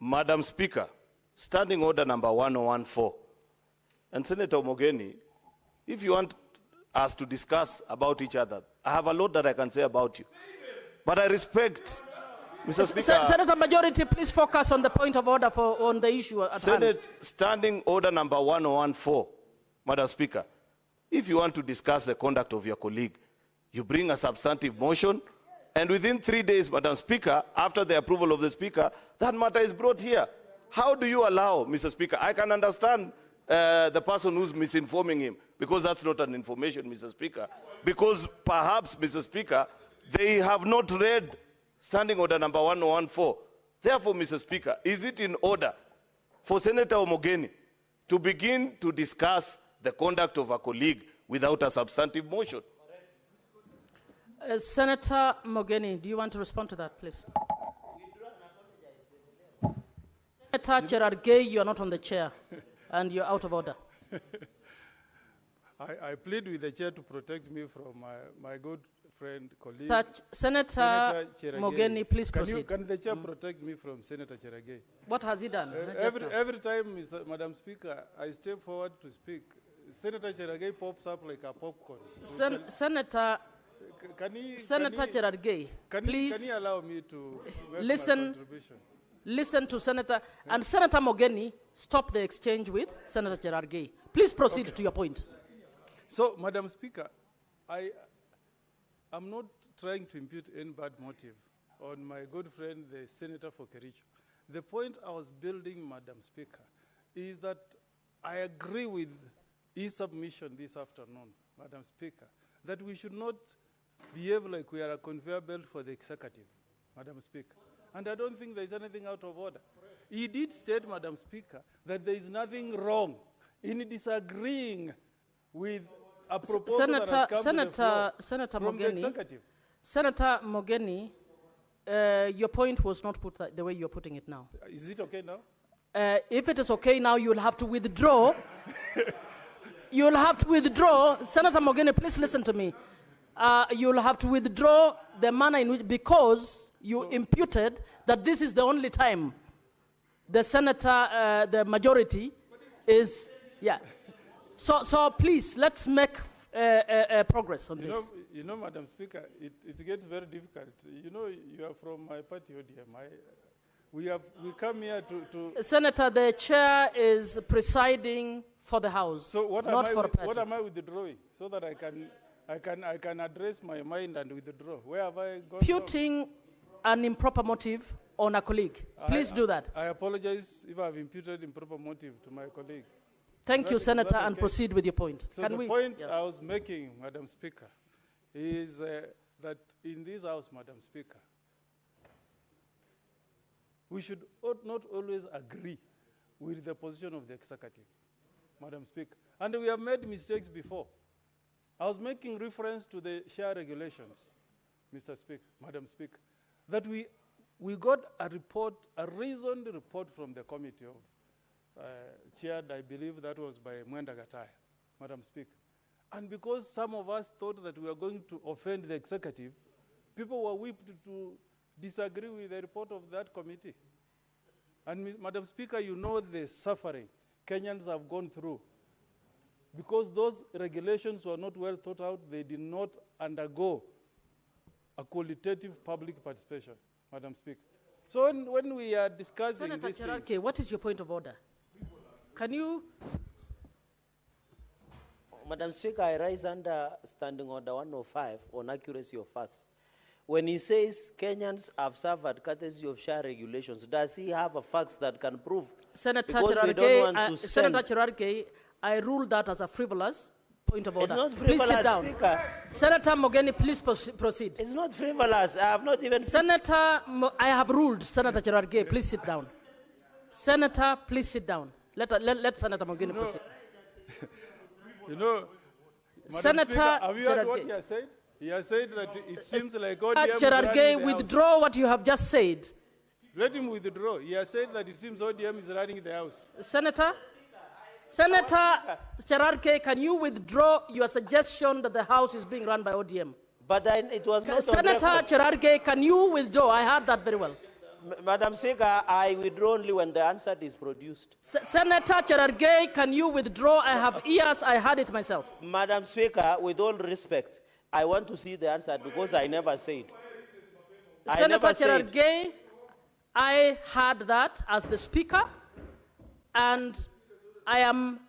Speaker 3: Madam Speaker, Standing Order number 1014. And Senator Mogeni, if you want us to discuss about each other, I have a lot that I can say about you. But I respect, Mr. Speaker.
Speaker 8: Senator Majority, please focus on the point of order on the issue at hand.
Speaker 3: Senate Standing Order number 1014, Madam Speaker. If you want to discuss the conduct of your colleague, you bring a substantive motion, and within 3 days, Madam Speaker, after the approval of the Speaker, that matter is brought here. How do you allow, Mr. Speaker? I can understand the person who's misinforming him, because that's not an information, Mr. Speaker. Because perhaps, Mr. Speaker, they have not read Standing Order number 1014. Therefore, Mr. Speaker, is it in order for Senator Mogeni to begin to discuss the conduct of a colleague without a substantive motion?
Speaker 8: Senator Mogeni, do you want to respond to that, please? Senator Gerard Gay, you are not on the chair, and you're out of order.
Speaker 7: I plead with the chair to protect me from my good friend, colleague.
Speaker 8: Senator Mogeni, please proceed.
Speaker 7: Can the chair protect me from Senator Cheragay?
Speaker 8: What has he done?
Speaker 7: Every time, Madam Speaker, I step forward to speak, Senator Cheragay pops up like a popcorn.
Speaker 8: Senator Gerard Gay, please
Speaker 7: can you allow me to make
Speaker 8: listen,
Speaker 7: my contribution?
Speaker 8: Listen to Senator, and Senator Mogeni, stop the exchange with Senator Gerard Gay. Please proceed to your point.
Speaker 7: So, Madam Speaker, I'm not trying to impute any bad motive on my good friend, the Senator for Kericho. The point I was building, Madam Speaker, is that I agree with his submission this afternoon, Madam Speaker, that we should not behave like we are a conveyor belt for the executive, Madam Speaker. And I don't think there's anything out of order. He did state, Madam Speaker, that there is nothing wrong in disagreeing with a proposal that has come to the floor from the executive.
Speaker 8: Senator Mogeni, your point was not put the way you're putting it now.
Speaker 7: Is it okay now?
Speaker 8: If it is okay now, you'll have to withdraw. You'll have to withdraw. Senator Mogeni, please listen to me. You'll have to withdraw the manner in which, because you imputed that this is the only time the senator, the majority is, yeah. So please, let's make progress on this.
Speaker 7: You know, Madam Speaker, it gets very difficult. You know, you are from my party, ODM. We come here to...
Speaker 8: Senator, the chair is presiding for the House,
Speaker 7: so what
Speaker 8: not for a party.
Speaker 7: What am I withdrawing? So that I can address my mind and withdraw. Where have I gone?
Speaker 8: Imputing an improper motive on a colleague. Please do that.
Speaker 7: I apologize if I've imputed improper motive to my colleague.
Speaker 8: Thank you, Senator, and proceed with your point.
Speaker 7: So the point I was making, Madam Speaker, is that in this House, Madam Speaker, we should not always agree with the position of the executive, Madam Speaker. And we have made mistakes before. I was making reference to the share regulations, Mr. Speaker, Madam Speaker, that we got a report, a reasoned report from the committee of chaired, I believe that was by Mwenda Gataya, Madam Speaker. And because some of us thought that we were going to offend the executive, people were whipped to disagree with the report of that committee. And Madam Speaker, you know the suffering Kenyans have gone through. Because those regulations were not well thought out, they did not undergo a qualitative public participation, Madam Speaker. So when we are discussing
Speaker 8: Senator
Speaker 7: these
Speaker 8: Cherarke,
Speaker 7: things,
Speaker 8: what is your point of order? Can you?
Speaker 9: Madam Speaker, I rise under Standing Order 105 on accuracy of facts. When he says Kenyans have suffered courtesy of share regulations, does he have a facts that can prove?
Speaker 8: Senator Cherarke, I ruled that as a frivolous point of order.
Speaker 9: It's not frivolous,
Speaker 8: please sit down.
Speaker 9: Speaker.
Speaker 8: Senator Mogeni, please proceed.
Speaker 9: It's not frivolous. I have not even...
Speaker 8: I have ruled. Senator Cherarke, please sit down. Senator, please sit down. Let Senator Mogeni proceed.
Speaker 7: You know,
Speaker 8: Senator
Speaker 7: Speaker, have you heard what
Speaker 8: Cherarke.
Speaker 7: he has said? He has said that it seems like ODM is running
Speaker 8: Cherargei,
Speaker 7: the
Speaker 8: withdraw what you have just said.
Speaker 7: House. Let him withdraw. He has said that it seems ODM is running the House.
Speaker 8: Senator Cherargei, can you withdraw your suggestion that the House is being run by ODM?
Speaker 9: But it was not on
Speaker 8: Senator
Speaker 9: record.
Speaker 8: Cherargei, can you withdraw? I heard that very well.
Speaker 9: Madam Speaker, I withdraw only when the answer is produced.
Speaker 8: Senator Cherargei, can you withdraw? I have ears, I heard it myself.
Speaker 9: Madam Speaker, with all respect, I want to see the answer because I never said.
Speaker 8: Senator Cherargei, I heard that as the Speaker, and I am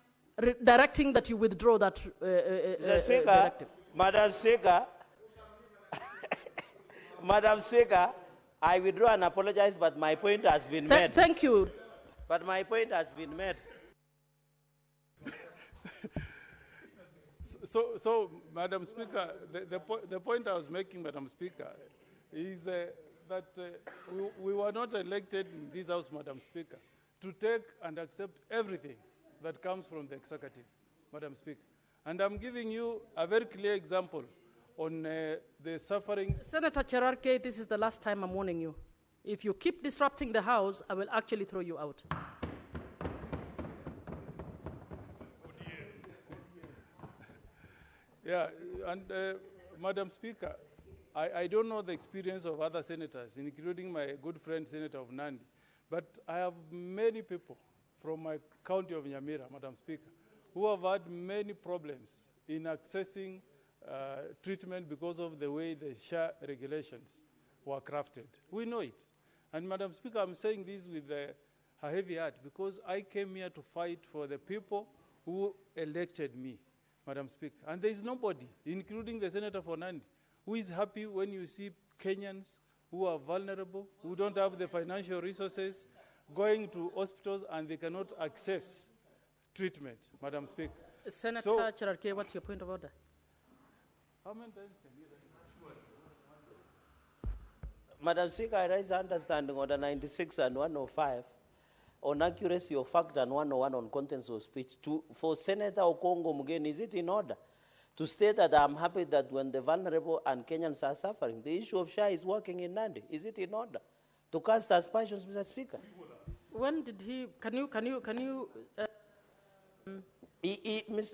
Speaker 8: directing that you withdraw that
Speaker 9: Mr. Speaker,
Speaker 8: directive.
Speaker 9: Madam Speaker, Madam Speaker, I withdraw and apologize, but my point has been made.
Speaker 8: Thank you.
Speaker 9: But my point has been made.
Speaker 7: So, Madam Speaker, the point I was making, Madam Speaker, is that we were not elected in this House, Madam Speaker, to take and accept everything that comes from the executive, Madam Speaker. And I'm giving you a very clear example on the sufferings.
Speaker 8: Senator Cherargei, this is the last time I'm warning you. If you keep disrupting the House, I will actually throw you out.
Speaker 7: Yeah, and Madam Speaker, I don't know the experience of other senators, including my good friend, Senator of Nandi, but I have many people from my county of Nyamira, Madam Speaker, who have had many problems in accessing treatment because of the way the SHA regulations were crafted. We know it. And Madam Speaker, I'm saying this with a heavy heart because I came here to fight for the people who elected me, Madam Speaker. And there is nobody, including the Senator for Nandi, who is happy when you see Kenyans who are vulnerable, who don't have the financial resources, going to hospitals and they cannot access treatment, Madam Speaker.
Speaker 8: Senator Cherargei, what's your point of order?
Speaker 7: How many times can you raise?
Speaker 9: Madam Speaker, I raise understanding order 96 and 105 on accuracy of fact and 101 on contents of speech. For Senator Okongo Mugeni, is it in order to state that I'm happy that when the vulnerable and Kenyans are suffering, the issue of SHA is working in Nandi? Is it in order to cast aspersions, Mr. Speaker?
Speaker 8: When did he, can you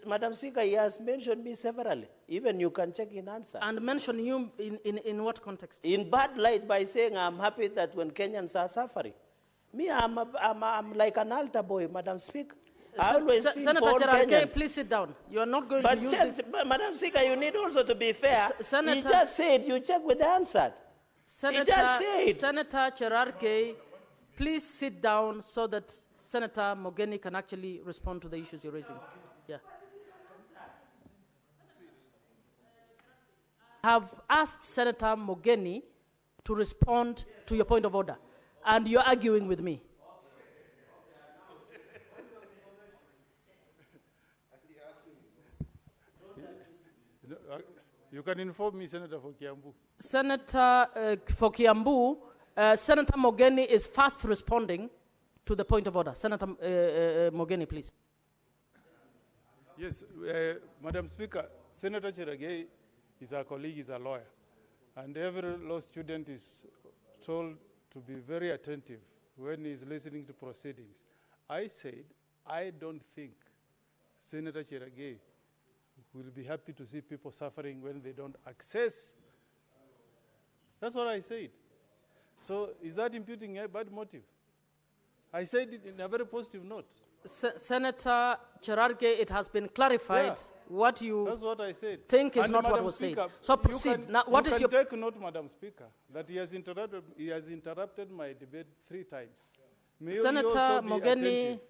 Speaker 9: Madam Speaker, he has mentioned me severally. Even you can check in answer.
Speaker 8: and mention you in what context?
Speaker 9: In bad light by saying I'm happy that when Kenyans are suffering. Me, I'm like an altar boy, Madam Speaker. I always feel
Speaker 8: Senator
Speaker 9: for all
Speaker 8: Cherargei,
Speaker 9: Kenyans.
Speaker 8: please sit down. You are not going
Speaker 9: But
Speaker 8: to use this.
Speaker 9: Madam Speaker, you need also to be fair.
Speaker 8: Senator-
Speaker 9: He just said, you check with the answer. He just said.
Speaker 8: Senator Cherargei, please sit down so that Senator Mogeni can actually respond to the issues you're raising. Yeah. Have asked Senator Mogeni to respond to your point of order, and you're arguing with me.
Speaker 7: You can inform me, Senator for Kiambu.
Speaker 8: Senator for Kiambu, Senator Mogeni is fast responding to the point of order. Senator Mogeni, please.
Speaker 7: Yes, Madam Speaker, Senator Cherargei is our colleague, is a lawyer. And every law student is told to be very attentive when he's listening to proceedings. I said, I don't think Senator Cherargei will be happy to see people suffering when they don't access. That's what I said. So is that imputing a bad motive? I said it in a very positive note.
Speaker 8: Senator Cherargei, it has been clarified what you
Speaker 7: That's what I said.
Speaker 8: think is
Speaker 7: And
Speaker 8: not
Speaker 7: Madam
Speaker 8: what was
Speaker 7: Speaker,
Speaker 8: said. So proceed. Now, what is
Speaker 7: you
Speaker 8: your...
Speaker 7: can take note, Madam Speaker, that he has interrupted my debate 3 times. May you
Speaker 8: Senator
Speaker 7: also be
Speaker 8: Mogeni,
Speaker 7: attentive.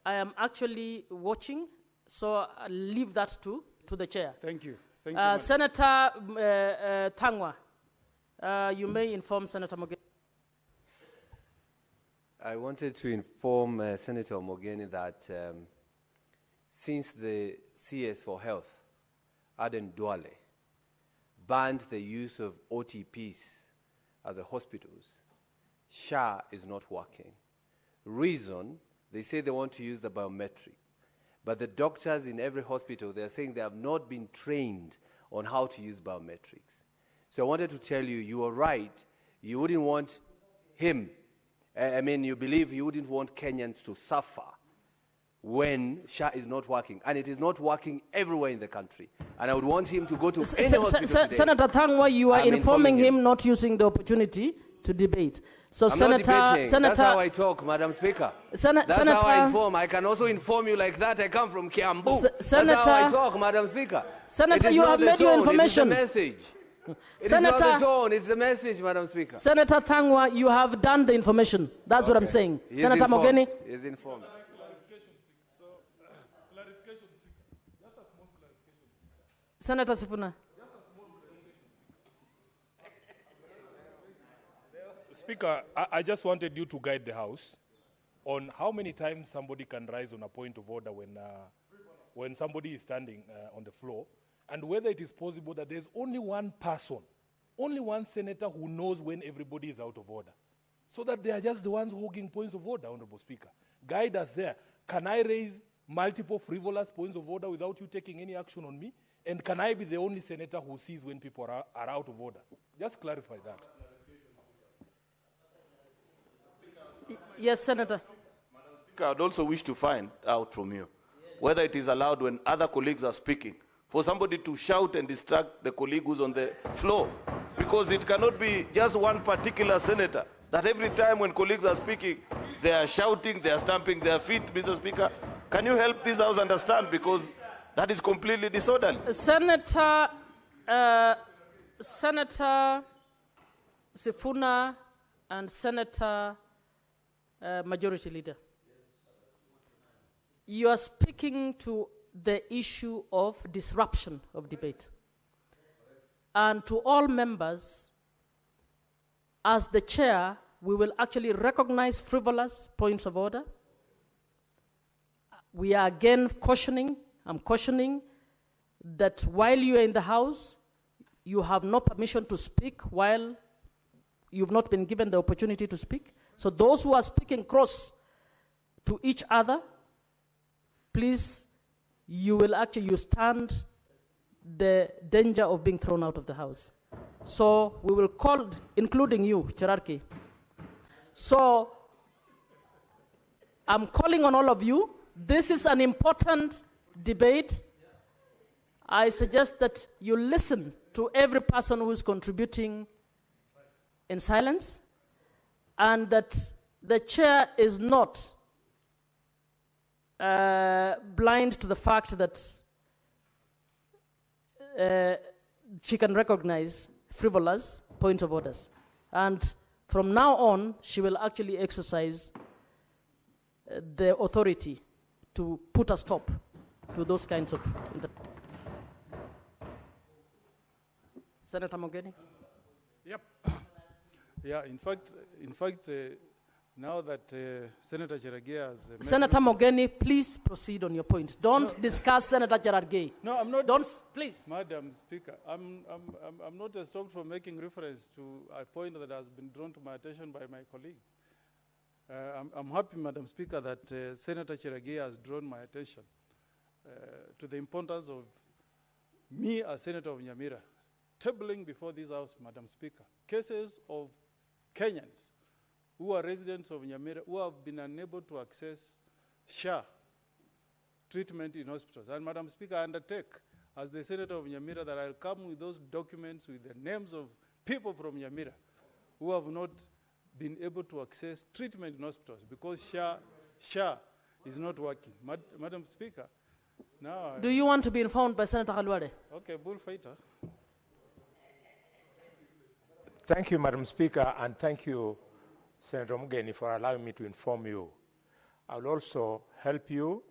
Speaker 8: I am actually watching, so I'll leave that to the chair.
Speaker 7: Thank you. Thank you, Madam.
Speaker 8: Senator Thangwa, you may inform Senator Mogeni.
Speaker 10: I wanted to inform Senator Mogeni that since the CS for Health, Aden Duale, banned the use of OTPs at the hospitals, SHA is not working. Reason, they say they want to use the biometric. But the doctors in every hospital, they're saying they have not been trained on how to use biometrics. So I wanted to tell you, you are right. You wouldn't want him, you believe you wouldn't want Kenyans to suffer when SHA is not working. And it is not working everywhere in the country. And I would want him to go to any hospital today.
Speaker 8: Senator Thangwa, you are informing him not using the opportunity to debate. So
Speaker 10: I'm not debating. That's how I talk, Madam Speaker. That's how I inform. I can also inform you like that. I come from Kiambu. That's how I talk, Madam Speaker.
Speaker 8: Senator, you have made your information.
Speaker 10: It is the message. It is not the tone, it's the message, Madam Speaker.
Speaker 8: Senator Thangwa, you have done the information. That's what I'm saying. Senator Mogeni.
Speaker 10: He's informed.
Speaker 8: Senator Sifuna.
Speaker 5: Speaker, I just wanted you to guide the House on how many times somebody can rise on a point of order when somebody is standing on the floor, and whether it is possible that there's only one person, only one senator who knows when everybody is out of order, so that they are just the ones hogging points of order, Honorable Speaker. Guide us there. Can I raise multiple frivolous points of order without you taking any action on me? And can I be the only senator who sees when people are out of order? Just clarify that.
Speaker 8: Yes, Senator.
Speaker 3: Madam Speaker, I'd also wish to find out from you whether it is allowed when other colleagues are speaking for somebody to shout and distract the colleague who's on the floor. Because it cannot be just one particular senator that every time when colleagues are speaking, they are shouting, they are stamping their feet, Mr. Speaker. Can you help this House understand? Because that is completely disorderly.
Speaker 8: Senator Sifuna and Senator Majority Leader, you are speaking to the issue of disruption of debate. And to all members, as the chair, we will actually recognize frivolous points of order. We are again I'm cautioning that while you are in the House, you have no permission to speak while you've not been given the opportunity to speak. So those who are speaking cross to each other, please, you stand the danger of being thrown out of the House. So we will call, including you, Cherarki. So I'm calling on all of you. This is an important debate. I suggest that you listen to every person who is contributing in silence, and that the chair is not blind to the fact that she can recognize frivolous points of orders. And from now on, she will actually exercise the authority to put a stop to those kinds of... Senator Mogeni?
Speaker 7: Yep. Yeah, in fact, now that Senator Cherargei has...
Speaker 8: Senator Mogeni, please proceed on your point. Don't discuss Senator Cherargei.
Speaker 7: No, I'm not...
Speaker 8: Don't, please.
Speaker 7: Madam Speaker, I'm not stopped from making reference to a point that has been drawn to my attention by my colleague. I'm happy, Madam Speaker, that Senator Cherargei has drawn my attention to the importance of me as Senator of Nyamira tabling before this House, Madam Speaker, cases of Kenyans who are residents of Nyamira who have been unable to access SHA treatment in hospitals. And Madam Speaker, I undertake as the Senator of Nyamira that I'll come with those documents with the names of people from Nyamira who have not been able to access treatment in hospitals because SHA is not working. Madam Speaker, now...
Speaker 8: Do you want to be informed by Senator Khalwale?
Speaker 7: Okay, bullfighter.
Speaker 1: Thank you, Madam Speaker, and thank you, Senator Mogeni, for allowing me to inform you. I'll also help you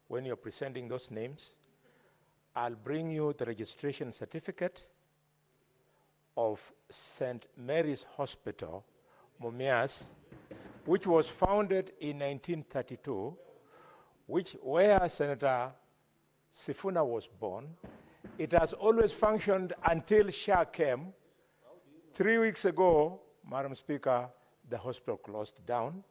Speaker 1: when you're presenting those names. I'll bring you the registration certificate of St. Mary's Hospital, Mumias, which was founded in 1932, where Senator Sifuna was born. It has always functioned until SHA came. 3 weeks ago, Madam Speaker, the hospital closed down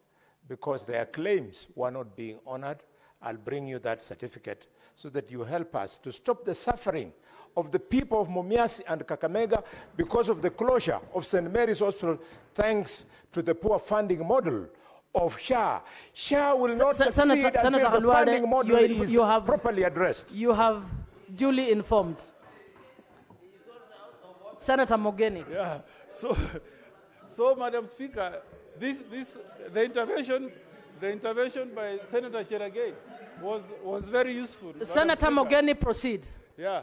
Speaker 1: because their claims were not being honored, I'll bring you that certificate so that you help us to stop the suffering of the people of Mumias and Kakamega because of the closure of St. Mary's Hospital, thanks to the poor funding model of SHA. SHA will not succeed until the funding model is properly addressed.
Speaker 8: You have duly informed. Senator Mogeni.
Speaker 2: Yeah. So, Madam Speaker, the intervention by Senator Cheragay was very useful.
Speaker 8: Senator Mogeni, proceed.
Speaker 2: Yeah.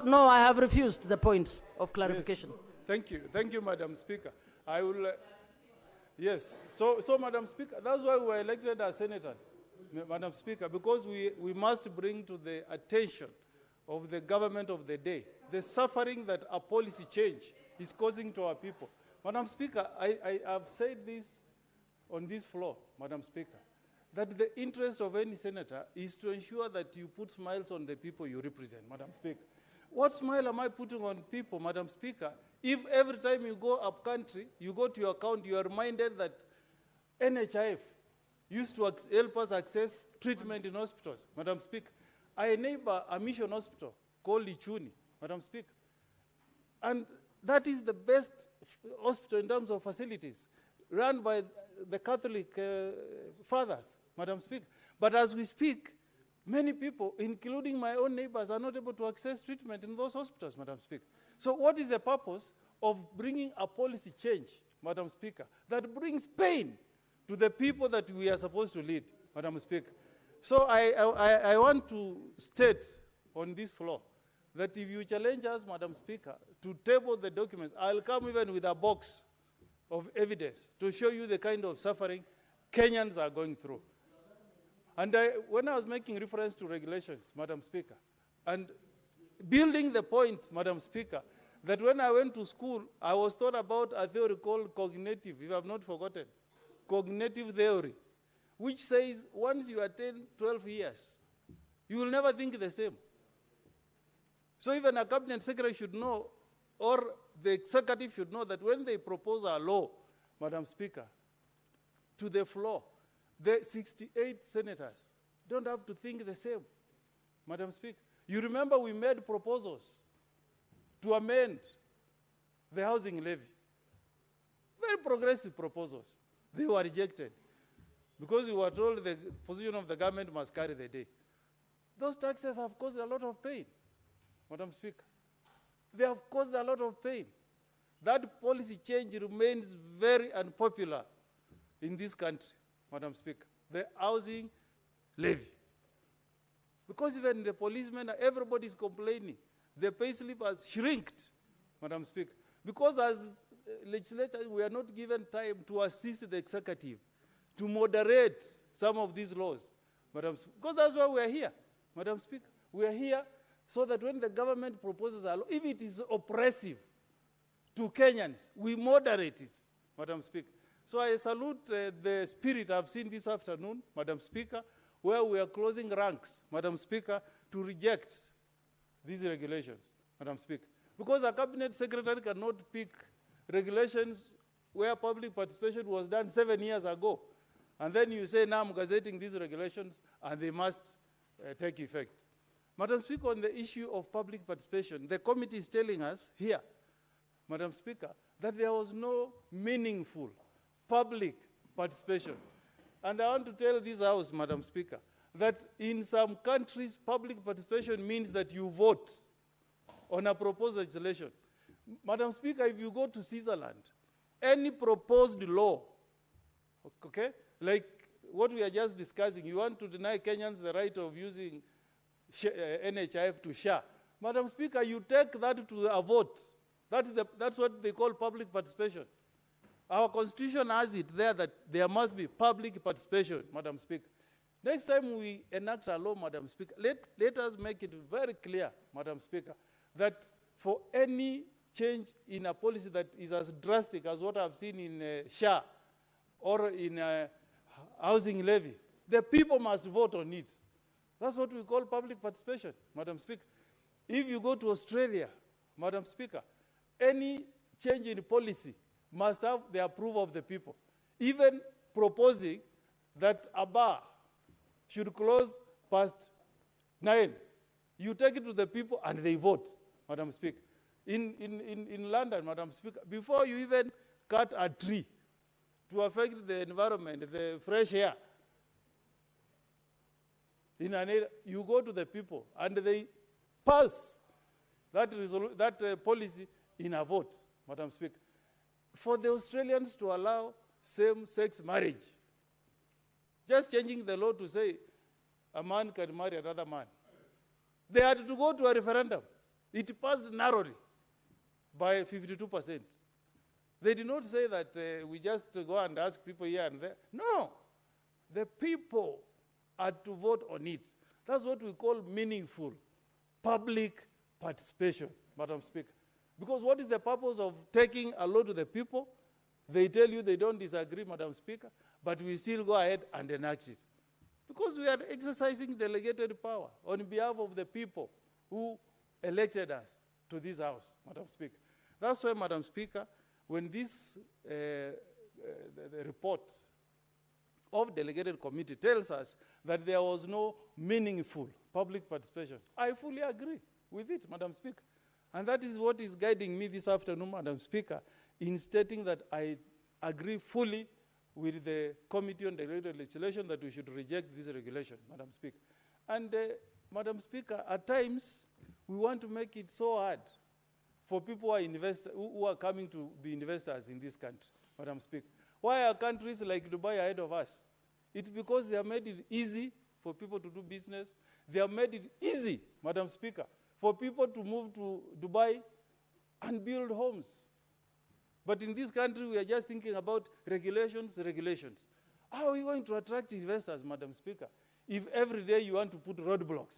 Speaker 8: No, I have refused the point of clarification.
Speaker 2: Yes. Thank you, Madam Speaker. I will. Yes. So, Madam Speaker, that's why we were elected as senators, Madam Speaker, because we must bring to the attention of the government of the day the suffering that a policy change is causing to our people. Madam Speaker, I have said this on this floor, Madam Speaker, that the interest of any senator is to ensure that you put smiles on the people you represent, Madam Speaker. What smile am I putting on people, Madam Speaker, if every time you go up country, you go to your county, you are reminded that NHIF used to help us access treatment in hospitals, Madam Speaker. I neighbor a mission hospital called Lichuni, Madam Speaker. And that is the best hospital in terms of facilities, run by the Catholic fathers, Madam Speaker. But as we speak, many people, including my own neighbors, are not able to access treatment in those hospitals, Madam Speaker. So what is the purpose of bringing a policy change, Madam Speaker, that brings pain to the people that we are supposed to lead, Madam Speaker? So I want to state on this floor that if you challenge us, Madam Speaker, to table the documents, I'll come even with a box of evidence to show you the kind of suffering Kenyans are going through. And when I was making reference to regulations, Madam Speaker, and building the point, Madam Speaker, that when I went to school, I was taught about a theory called cognitive, if I've not forgotten, cognitive theory, which says once you attain 12 years, you will never think the same. So even a cabinet secretary should know, or the executive should know, that when they propose a law, Madam Speaker, to the floor, the 68 senators don't have to think the same, Madam Speaker. You remember we made proposals to amend the housing levy. Very progressive proposals. They were rejected because we were told the position of the government must carry the day. Those taxes have caused a lot of pain, Madam Speaker. They have caused a lot of pain. That policy change remains very unpopular in this country, Madam Speaker. The housing levy. Because even the policemen, everybody is complaining. The pay slip has shrinked, Madam Speaker. Because as legislators, we are not given time to assist the executive to moderate some of these laws, Madam Speaker. Because that's why we are here, Madam Speaker. We are here so that when the government proposes a law, if it is oppressive to Kenyans, we moderate it, Madam Speaker. So I salute the spirit I've seen this afternoon, Madam Speaker, where we are closing ranks, Madam Speaker, to reject these regulations, Madam Speaker. Because a cabinet secretary cannot pick regulations where public participation was done 7 years ago. And then you say, now I'm gazetting these regulations and they must take effect. Madam Speaker, on the issue of public participation, the committee is telling us here, Madam Speaker, that there was no meaningful public participation. And I want to tell this House, Madam Speaker, that in some countries, public participation means that you vote on a proposed legislation. Madam Speaker, if you go to Switzerland, any proposed law, okay, like what we are just discussing, you want to deny Kenyans the right of using NHIF to share. Madam Speaker, you take that to a vote. That's what they call public participation. Our constitution has it there that there must be public participation, Madam Speaker. Next time we enact a law, Madam Speaker, let us make it very clear, Madam Speaker, that for any change in a policy that is as drastic as what I've seen in SHA or in housing levy, the people must vote on it. That's what we call public participation, Madam Speaker. If you go to Australia, Madam Speaker, any change in policy must have the approval of the people. Even proposing that a bar should close past 9. You take it to the people and they vote, Madam Speaker. In London, Madam Speaker, before you even cut a tree to affect the environment, the fresh air, in an area, you go to the people and they pass that policy in a vote, Madam Speaker. For the Australians to allow same-sex marriage, just changing the law to say a man can marry another man, they had to go to a referendum. It passed narrowly by 52%. They did not say that we just go and ask people here and there. No, the people had to vote on it. That's what we call meaningful public participation, Madam Speaker. Because what is the purpose of taking a law to the people? They tell you they don't disagree, Madam Speaker, but we still go ahead and enact it. Because we are exercising delegated power on behalf of the people who elected us to this house, Madam Speaker. That's why, Madam Speaker, when this the report of delegated committee tells us that there was no meaningful public participation, I fully agree with it, Madam Speaker. And that is what is guiding me this afternoon, Madam Speaker, in stating that I agree fully with the Committee on Delegated Legislation that we should reject these regulations, Madam Speaker. And, Madam Speaker, at times, we want to make it so hard for people who are coming to be investors in this country, Madam Speaker. Why are countries like Dubai ahead of us? It's because they have made it easy for people to do business. They have made it easy, Madam Speaker, for people to move to Dubai and build homes. But in this country, we are just thinking about regulations. How are we going to attract investors, Madam Speaker, if every day you want to put roadblocks?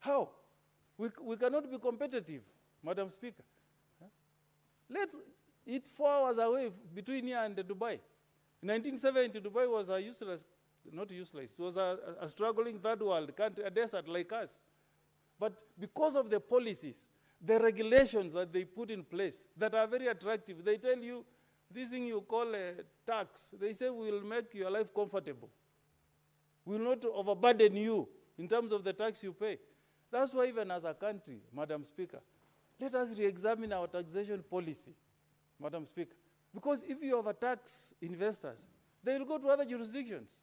Speaker 2: How? We cannot be competitive, Madam Speaker. It's 4 hours away between here and Dubai. In 1970, Dubai was not useless, it was a struggling third world country, a desert like us. But because of the policies, the regulations that they put in place that are very attractive, they tell you, this thing you call a tax, they say we will make your life comfortable. We will not overburden you in terms of the tax you pay. That's why even as a country, Madam Speaker, let us re-examine our taxation policy, Madam Speaker. Because if you overtax investors, they will go to other jurisdictions.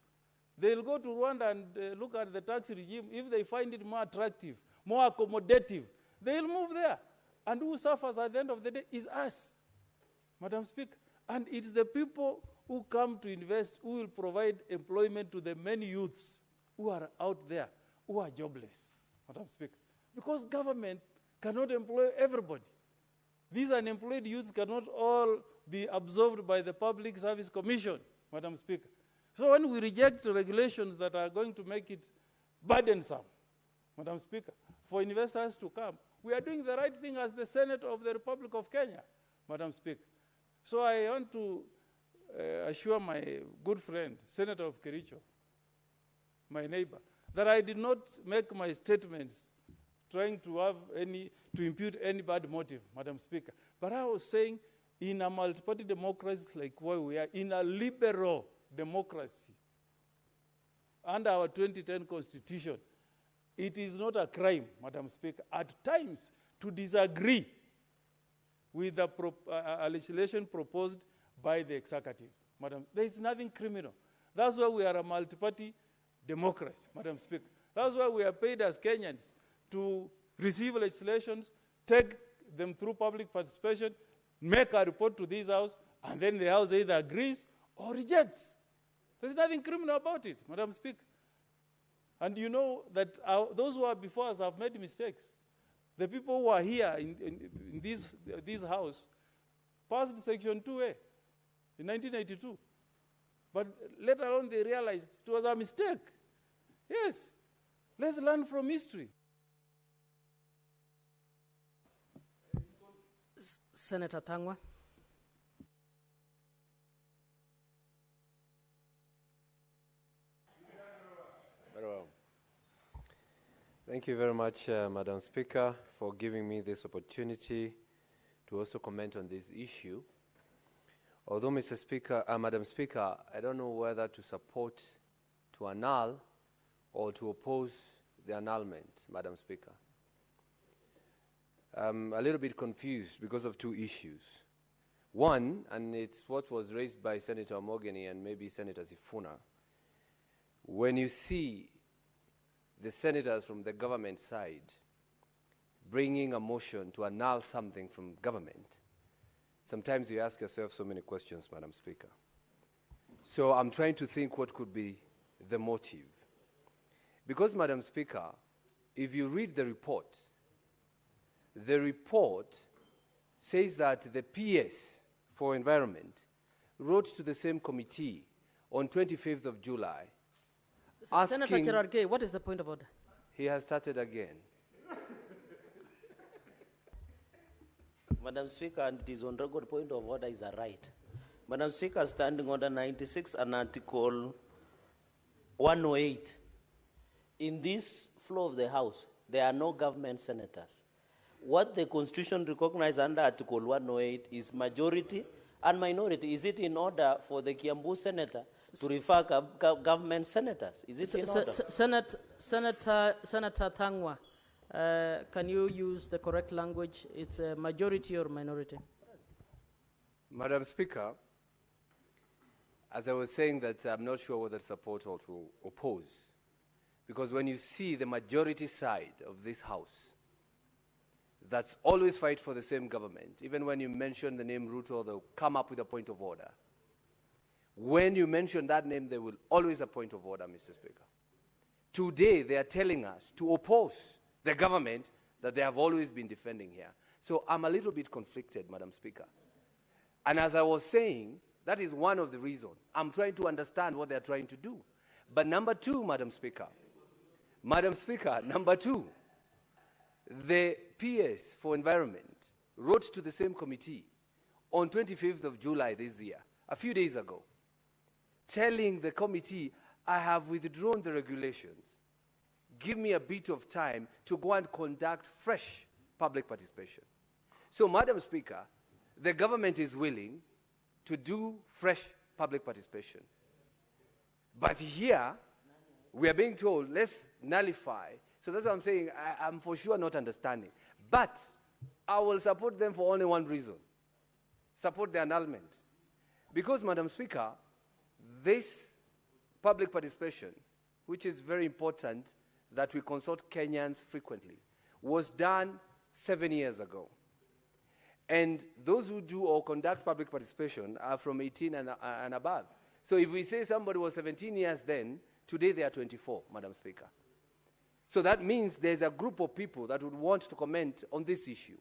Speaker 2: They will go to Rwanda and look at the tax regime. If they find it more attractive, more accommodative, they will move there. And who suffers at the end of the day is us, Madam Speaker. And it's the people who come to invest who will provide employment to the many youths who are out there, who are jobless, Madam Speaker. Because government cannot employ everybody. These unemployed youths cannot all be absorbed by the Public Service Commission, Madam Speaker. So when we reject regulations that are going to make it burdensome, Madam Speaker, for investors to come, we are doing the right thing as the Senate of the Republic of Kenya, Madam Speaker. So I want to assure my good friend, Senator of Kericho, my neighbor, that I did not make my statements trying to impute any bad motive, Madam Speaker. But I was saying, in a multi-party democracy like where we are, in a liberal democracy, under our 2010 Constitution, it is not a crime, Madam Speaker, at times to disagree with the legislation proposed by the executive. Madam, there is nothing criminal. That's why we are a multi-party democracy, Madam Speaker. That's why we are paid as Kenyans to receive legislations, take them through public participation, make a report to this House, and then the House either agrees or rejects. There's nothing criminal about it, Madam Speaker. And you know that those who are before us have made mistakes. The people who are here in this House passed Section 2A in 1982. But later on they realized it was a mistake. Yes, let's learn from history.
Speaker 8: Senator Thangwa.
Speaker 10: Very well. Thank you very much, Madam Speaker, for giving me this opportunity to also comment on this issue. Although, Madam Speaker, I don't know whether to support to annul or to oppose the annulment, Madam Speaker. I'm a little bit confused because of two issues. One, and it's what was raised by Senator Mogeni and maybe Senator Sifuna, when you see the senators from the government side bringing a motion to annul something from government, sometimes you ask yourself so many questions, Madam Speaker. So I'm trying to think what could be the motive. Because, Madam Speaker, if you read the report says that the PS for Environment wrote to the same committee on 25th of July asking...
Speaker 8: Senator Gerard Gay, what is the point of order?
Speaker 10: He has started again.
Speaker 9: Madam Speaker, and it is on record, point of order is a right. Madam Speaker, standing order 96 and Article 108. In this floor of the House, there are no government senators. What the Constitution recognizes under Article 108 is majority and minority. Is it in order for the Kiambu senator to refer government senators? Is it in order?
Speaker 8: Senator Thangwa, can you use the correct language? It's a majority or minority?
Speaker 10: Madam Speaker, as I was saying that I'm not sure whether to support or to oppose, because when you see the majority side of this House, that's always fight for the same government. Even when you mention the name Ruto, they'll come up with a point of order. When you mention that name, there will always a point of order, Mr. Speaker. Today, they are telling us to oppose the government that they have always been defending here. So I'm a little bit conflicted, Madam Speaker. And as I was saying, that is one of the reasons. I'm trying to understand what they're trying to do. But number two, Madam Speaker, number two, the PS for Environment wrote to the same committee on 25th of July this year, a few days ago, telling the committee, I have withdrawn the regulations. Give me a bit of time to go and conduct fresh public participation. So, Madam Speaker, the government is willing to do fresh public participation. But here, we are being told, let's nullify. So that's what I'm saying. I'm for sure not understanding. But I will support them for only one reason. Support the annulment. Because, Madam Speaker, this public participation, which is very important that we consult Kenyans frequently, was done 7 years ago. And those who do or conduct public participation are from 18 and above. So if we say somebody was 17 years then, today they are 24, Madam Speaker. So that means there's a group of people that would want to comment on this issue.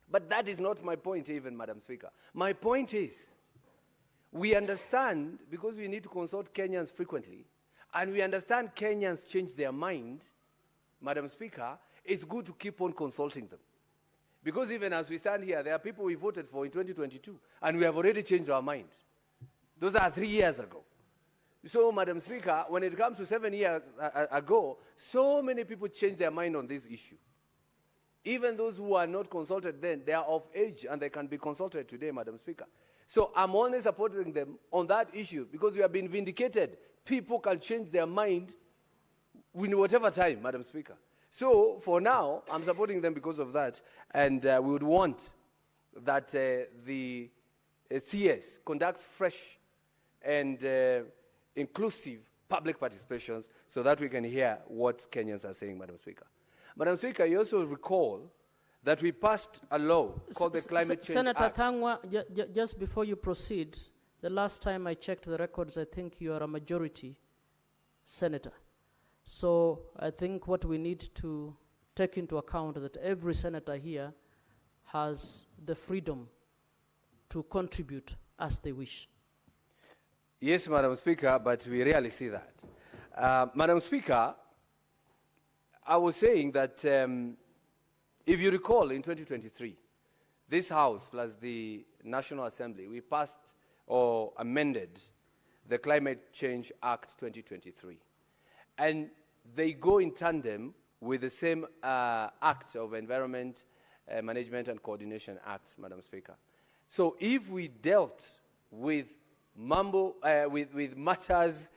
Speaker 10: But that is not my point even, Madam Speaker. My point is, we understand, because we need to consult Kenyans frequently, and we understand Kenyans change their mind, Madam Speaker, it's good to keep on consulting them. Because even as we stand here, there are people we voted for in 2022, and we have already changed our mind. Those are 3 years ago. So, Madam Speaker, when it comes to 7 years ago, so many people changed their mind on this issue. Even those who are not consulted then, they are of age and they can be consulted today, Madam Speaker. So I'm only supporting them on that issue because we have been vindicated. People can change their mind in whatever time, Madam Speaker. So for now, I'm supporting them because of that. And we would want that the CS conducts fresh and inclusive public participations so that we can hear what Kenyans are saying, Madam Speaker. Madam Speaker, you also recall that we passed a law called the Climate Change
Speaker 8: Senator
Speaker 10: Act.
Speaker 8: Thangwa, just before you proceed, the last time I checked the records, I think you are a majority senator. So I think what we need to take into account that every senator here has the freedom to contribute as they wish.
Speaker 10: Yes, Madam Speaker, but we rarely see that. Madam Speaker, I was saying that if you recall in 2023, this House plus the National Assembly, we passed or amended the Climate Change Act 2023. And they go in tandem with the same Act of Environment Management and Coordination Act, Madam Speaker. So if we dealt with with matters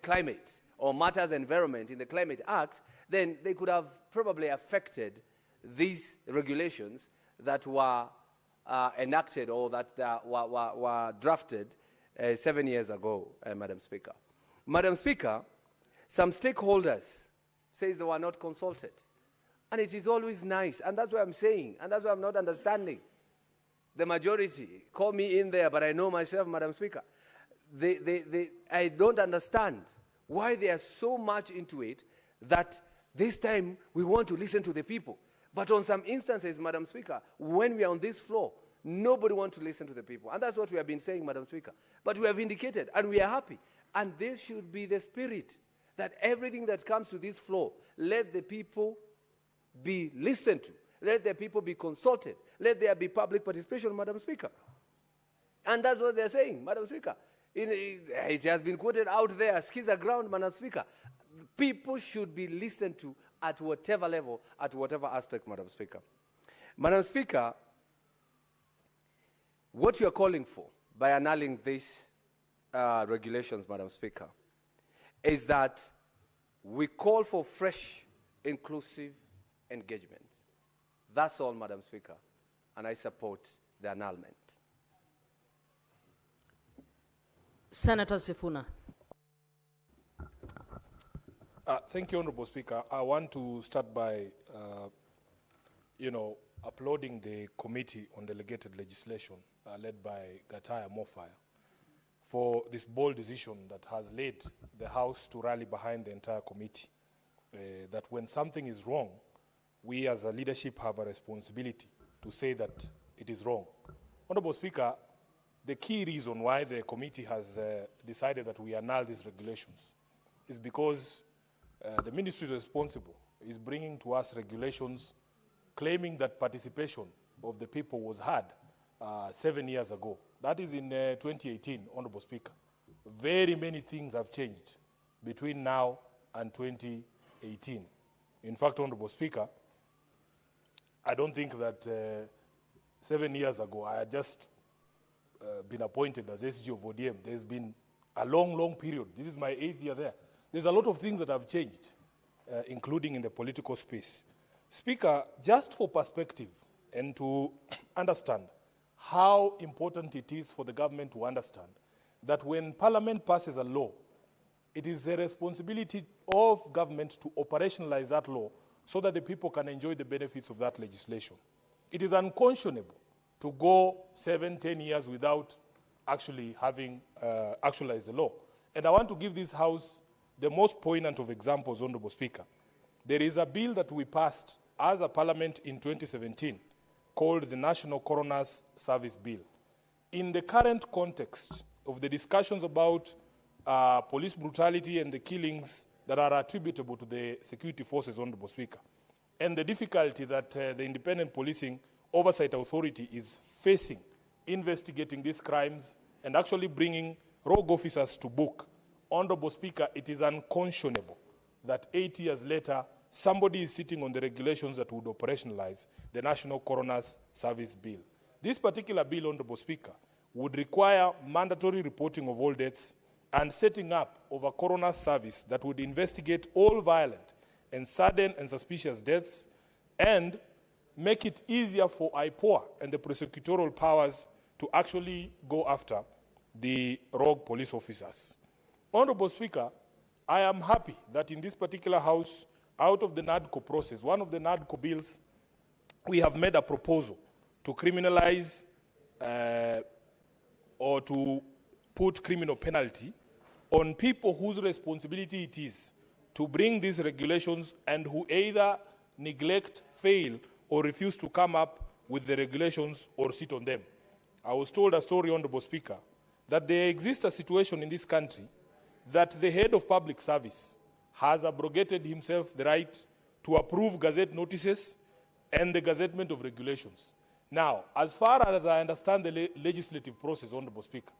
Speaker 10: climate or matters environment in the Climate Act, then they could have probably affected these regulations that were enacted or that were drafted 7 years ago, Madam Speaker. Madam Speaker, some stakeholders says they were not consulted. And it is always nice, and that's what I'm saying, and that's what I'm not understanding. The majority, call me in there, but I know myself, Madam Speaker. I don't understand why they are so much into it that this time we want to listen to the people. But on some instances, Madam Speaker, when we are on this floor, nobody wants to listen to the people. And that's what we have been saying, Madam Speaker. But we have indicated, and we are happy. And this should be the spirit, that everything that comes to this floor, let the people be listened to. Let the people be consulted. Let there be public participation, Madam Speaker. And that's what they're saying, Madam Speaker. It has been quoted out there, skis are ground, Madam Speaker. People should be listened to at whatever level, at whatever aspect, Madam Speaker. Madam Speaker, what you are calling for by annulling these regulations, Madam Speaker, is that we call for fresh, inclusive engagement. That's all, Madam Speaker, and I support the annulment.
Speaker 8: Senator Sifuna.
Speaker 5: Thank you, Honorable Speaker. I want to start by, applauding the Committee on Delegated Legislation led by Gataya Mofaya for this bold decision that has led the House to rally behind the entire committee, that when something is wrong, we as a leadership have a responsibility to say that it is wrong. Honorable Speaker, the key reason why the committee has decided that we annul these regulations is because the ministry responsible is bringing to us regulations claiming that participation of the people was had 7 years ago. That is in 2018, Honorable Speaker. Very many things have changed between now and 2018. In fact, Honorable Speaker, I don't think that 7 years ago, I had just been appointed as SG of ODM. There's been a long, long period. This is my 8th year there. There's a lot of things that have changed, including in the political space. Speaker, just for perspective and to understand how important it is for the government to understand that when Parliament passes a law, it is the responsibility of government to operationalize that law so that the people can enjoy the benefits of that legislation. It is unconscionable to go 7, 10 years without actually having actualized the law. And I want to give this House the most poignant of examples, Honorable Speaker. There is a bill that we passed as a parliament in 2017 called the National Coroner's Service Bill. In the current context of the discussions about police brutality and the killings that are attributable to the security forces, Honorable Speaker, and the difficulty that the Independent Policing Oversight Authority is facing investigating these crimes and actually bringing rogue officers to book, Honorable Speaker, it is unconscionable that 8 years later, somebody is sitting on the regulations that would operationalize the National Coroner's Service Bill. This particular bill, Honorable Speaker, would require mandatory reporting of all deaths and setting up of a coroner's service that would investigate all violent and sudden and suspicious deaths and make it easier for IPOA and the prosecutorial powers to actually go after the rogue police officers. Honorable Speaker, I am happy that in this particular House, out of the NADCO process, one of the NADCO bills, we have made a proposal to criminalize or to put criminal penalty on people whose responsibility it is to bring these regulations and who either neglect, fail, or refuse to come up with the regulations or sit on them. I was told a story, Honorable Speaker, that there exists a situation in this country that the head of public service has abrogated himself the right to approve gazette notices and the gazettement of regulations. Now, as far as I understand the legislative process, Honorable Speaker,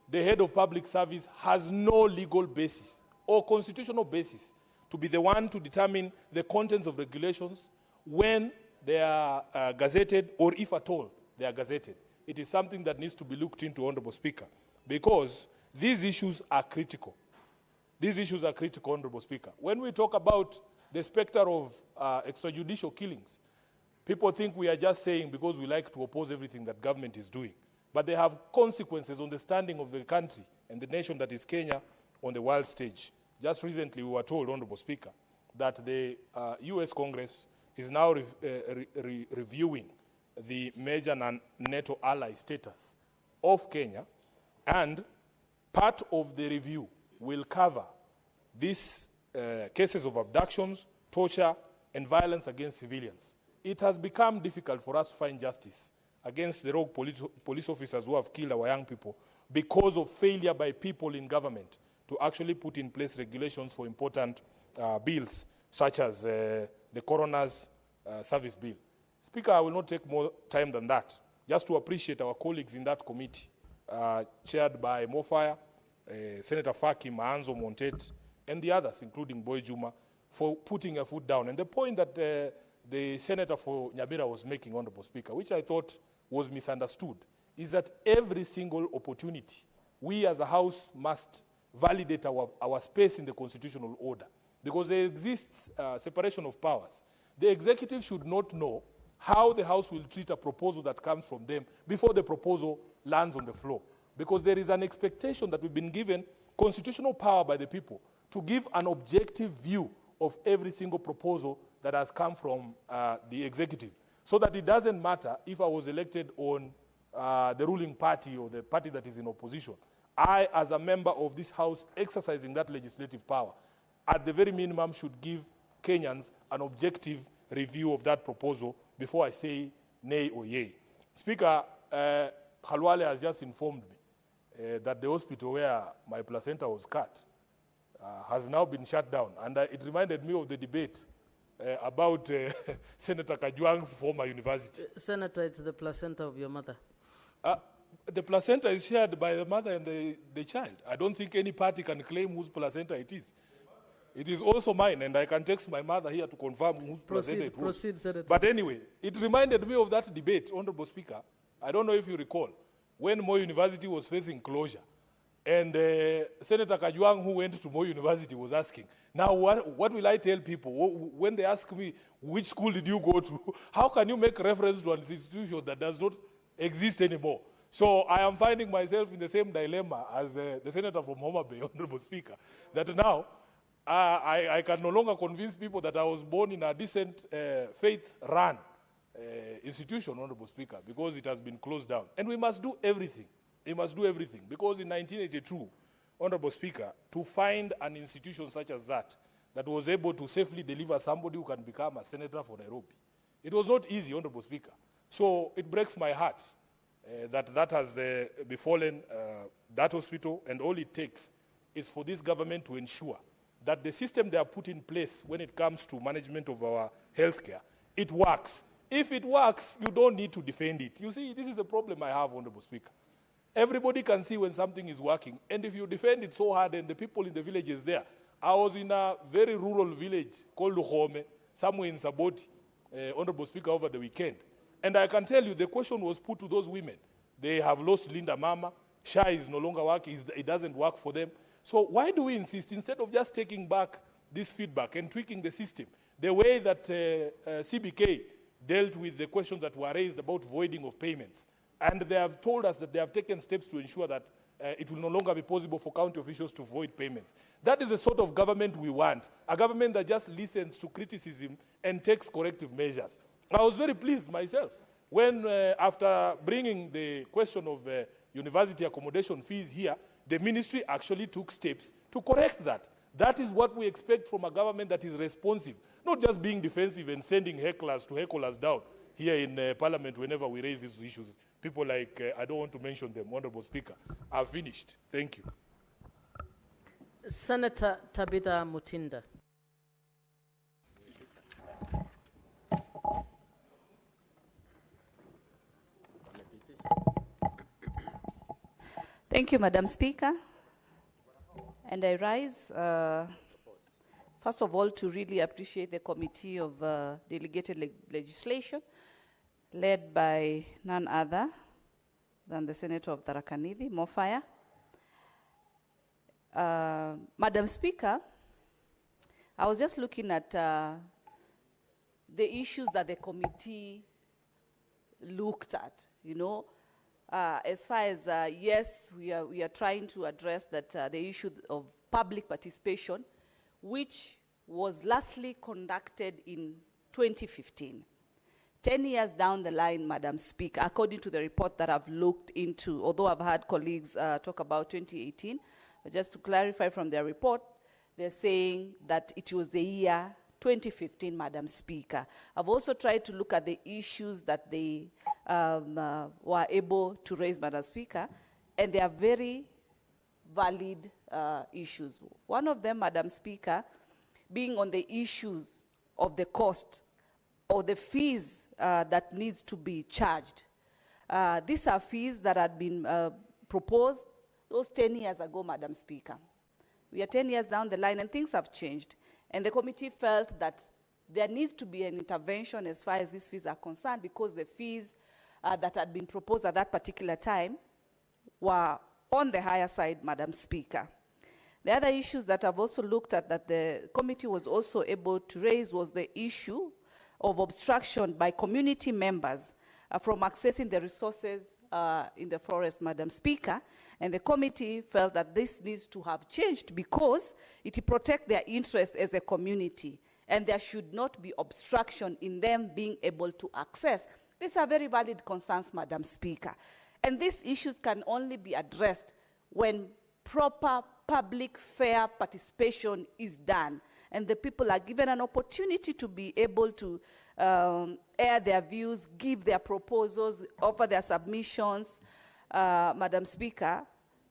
Speaker 5: the head of public service has no legal basis or constitutional basis to be the one to determine the contents of regulations when they are gazetted, or if at all they are gazetted. It is something that needs to be looked into, Honorable Speaker, because these issues are critical. These issues are critical, Honorable Speaker. When we talk about the specter of extrajudicial killings, people think we are just saying because we like to oppose everything that government is doing. But they have consequences on the standing of the country and the nation that is Kenya on the world stage. Just recently we were told, Honorable Speaker, that the US Congress is now reviewing the major NATO ally status of Kenya, and part of the review will cover these cases of abductions, torture, and violence against civilians. It has become difficult for us to find justice against the rogue police officers who have killed our young people because of failure by people in government to actually put in place regulations for important bills, such as the coroner's service bill. Speaker, I will not take more time than that, just to appreciate our colleagues in that committee, chaired by Mofaya, Senator Faki, Maanzo Montet, and the others, including Boy Juma, for putting a foot down. And the point that the senator for Nyamira was making, Honorable Speaker, which I thought was misunderstood, is that every single opportunity, we as a House must validate our space in the constitutional order, because there exists separation of powers. The executive should not know how the House will treat a proposal that comes from them before the proposal lands on the floor, because there is an expectation that we've been given constitutional power by the people to give an objective view of every single proposal that has come from the executive, so that it doesn't matter if I was elected on the ruling party or the party that is in opposition. I, as a member of this House exercising that legislative power, at the very minimum should give Kenyans an objective review of that proposal before I say nay or yea. Speaker, Khalwale has just informed me that the hospital where my placenta was cut has now been shut down. And it reminded me of the debate about Senator Kajwang's former university.
Speaker 8: Senator, it's the placenta of your mother.
Speaker 5: The placenta is shared by the mother and the child. I don't think any party can claim whose placenta it is. It is also mine, and I can text my mother here to confirm whose placenta it was.
Speaker 8: Proceed, Senator.
Speaker 5: But anyway, it reminded me of that debate, Honorable Speaker. I don't know if you recall, when Moi University was facing closure, and Senator Kajwang, who went to Moi University, was asking, now what will I tell people? When they ask me, which school did you go to? How can you make reference to an institution that does not exist anymore? So I am finding myself in the same dilemma as the Senator from Homa Bay, Honorable Speaker, that now I can no longer convince people that I was born in a decent faith-run institution, Honorable Speaker, because it has been closed down. And we must do everything. We must do everything. Because in 1982, Honorable Speaker, to find an institution such as that was able to safely deliver somebody who can become a senator for Nairobi, it was not easy, Honorable Speaker. So it breaks my heart that has befallen that hospital, and all it takes is for this government to ensure that the system they have put in place when it comes to management of our healthcare, it works. If it works, you don't need to defend it. You see, this is the problem I have, Honorable Speaker. Everybody can see when something is working, and if you defend it so hard, and the people in the villages there, I was in a very rural village called Luhome, somewhere in Saboti, Honorable Speaker, over the weekend. And I can tell you, the question was put to those women. They have lost Linda Mama. SHA is no longer working. It doesn't work for them. So why do we insist, instead of just taking back this feedback and tweaking the system, the way that CBK dealt with the questions that were raised about voiding of payments, and they have told us that they have taken steps to ensure that it will no longer be possible for county officials to void payments. That is the sort of government we want, a government that just listens to criticism and takes corrective measures. I was very pleased myself when, after bringing the question of university accommodation fees here, the ministry actually took steps to correct that. That is what we expect from a government that is responsive, not just being defensive and sending hecklers to heckle us down here in Parliament whenever we raise these issues. People like, I don't want to mention them, Honorable Speaker. I've finished. Thank you.
Speaker 8: Senator Tabitha Mutinda.
Speaker 11: Thank you, Madam Speaker. And I rise, first of all, to really appreciate the Committee of Delegated Legislation, led by none other than the Senator of Tharaka Nithi, Mofaya. Madam Speaker, I was just looking at the issues that the committee looked at, you know, as far as, yes, we are trying to address that the issue of public participation, which was lastly conducted in 2015. 10 years down the line, Madam Speaker, according to the report that I've looked into, although I've had colleagues talk about 2018, but just to clarify from their report, they're saying that it was the year 2015, Madam Speaker. I've also tried to look at the issues that they were able to raise, Madam Speaker, and they are very valid issues. One of them, Madam Speaker, being on the issues of the cost or the fees that needs to be charged. These are fees that had been proposed those 10 years ago, Madam Speaker. We are 10 years down the line and things have changed. And the committee felt that there needs to be an intervention as far as these fees are concerned, because the fees that had been proposed at that particular time were on the higher side, Madam Speaker. The other issues that I've also looked at that the committee was also able to raise was the issue of obstruction by community members from accessing the resources in the forest, Madam Speaker. And the committee felt that this needs to have changed because it protects their interest as a community, and there should not be obstruction in them being able to access. These are very valid concerns, Madam Speaker. And these issues can only be addressed when proper public fair participation is done, and the people are given an opportunity to be able to air their views, give their proposals, offer their submissions, Madam Speaker,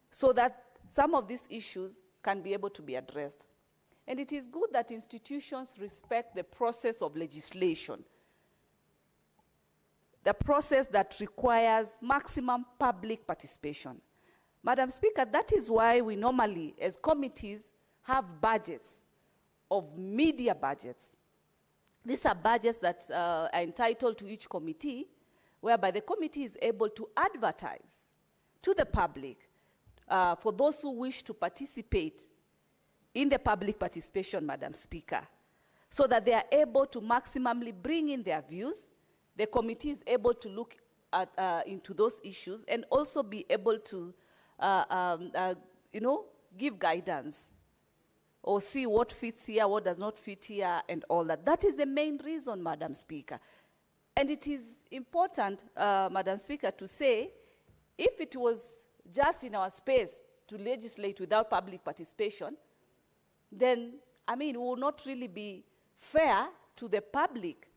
Speaker 11: so that some of these issues can be able to be addressed. And it is good that institutions respect the process of legislation, the process that requires maximum public participation. Madam Speaker, that is why we normally, as committees, have budgets of media budgets. These are budgets that are entitled to each committee, whereby the committee is able to advertise to the public for those who wish to participate in the public participation, Madam Speaker, so that they are able to maximally bring in their views. The committee is able to look at, into those issues and also be able to give guidance or see what fits here, what does not fit here, and all that. That is the main reason, Madam Speaker. And it is important, Madam Speaker, to say, if it was just in our space to legislate without public participation, then, it will not really be fair to the public,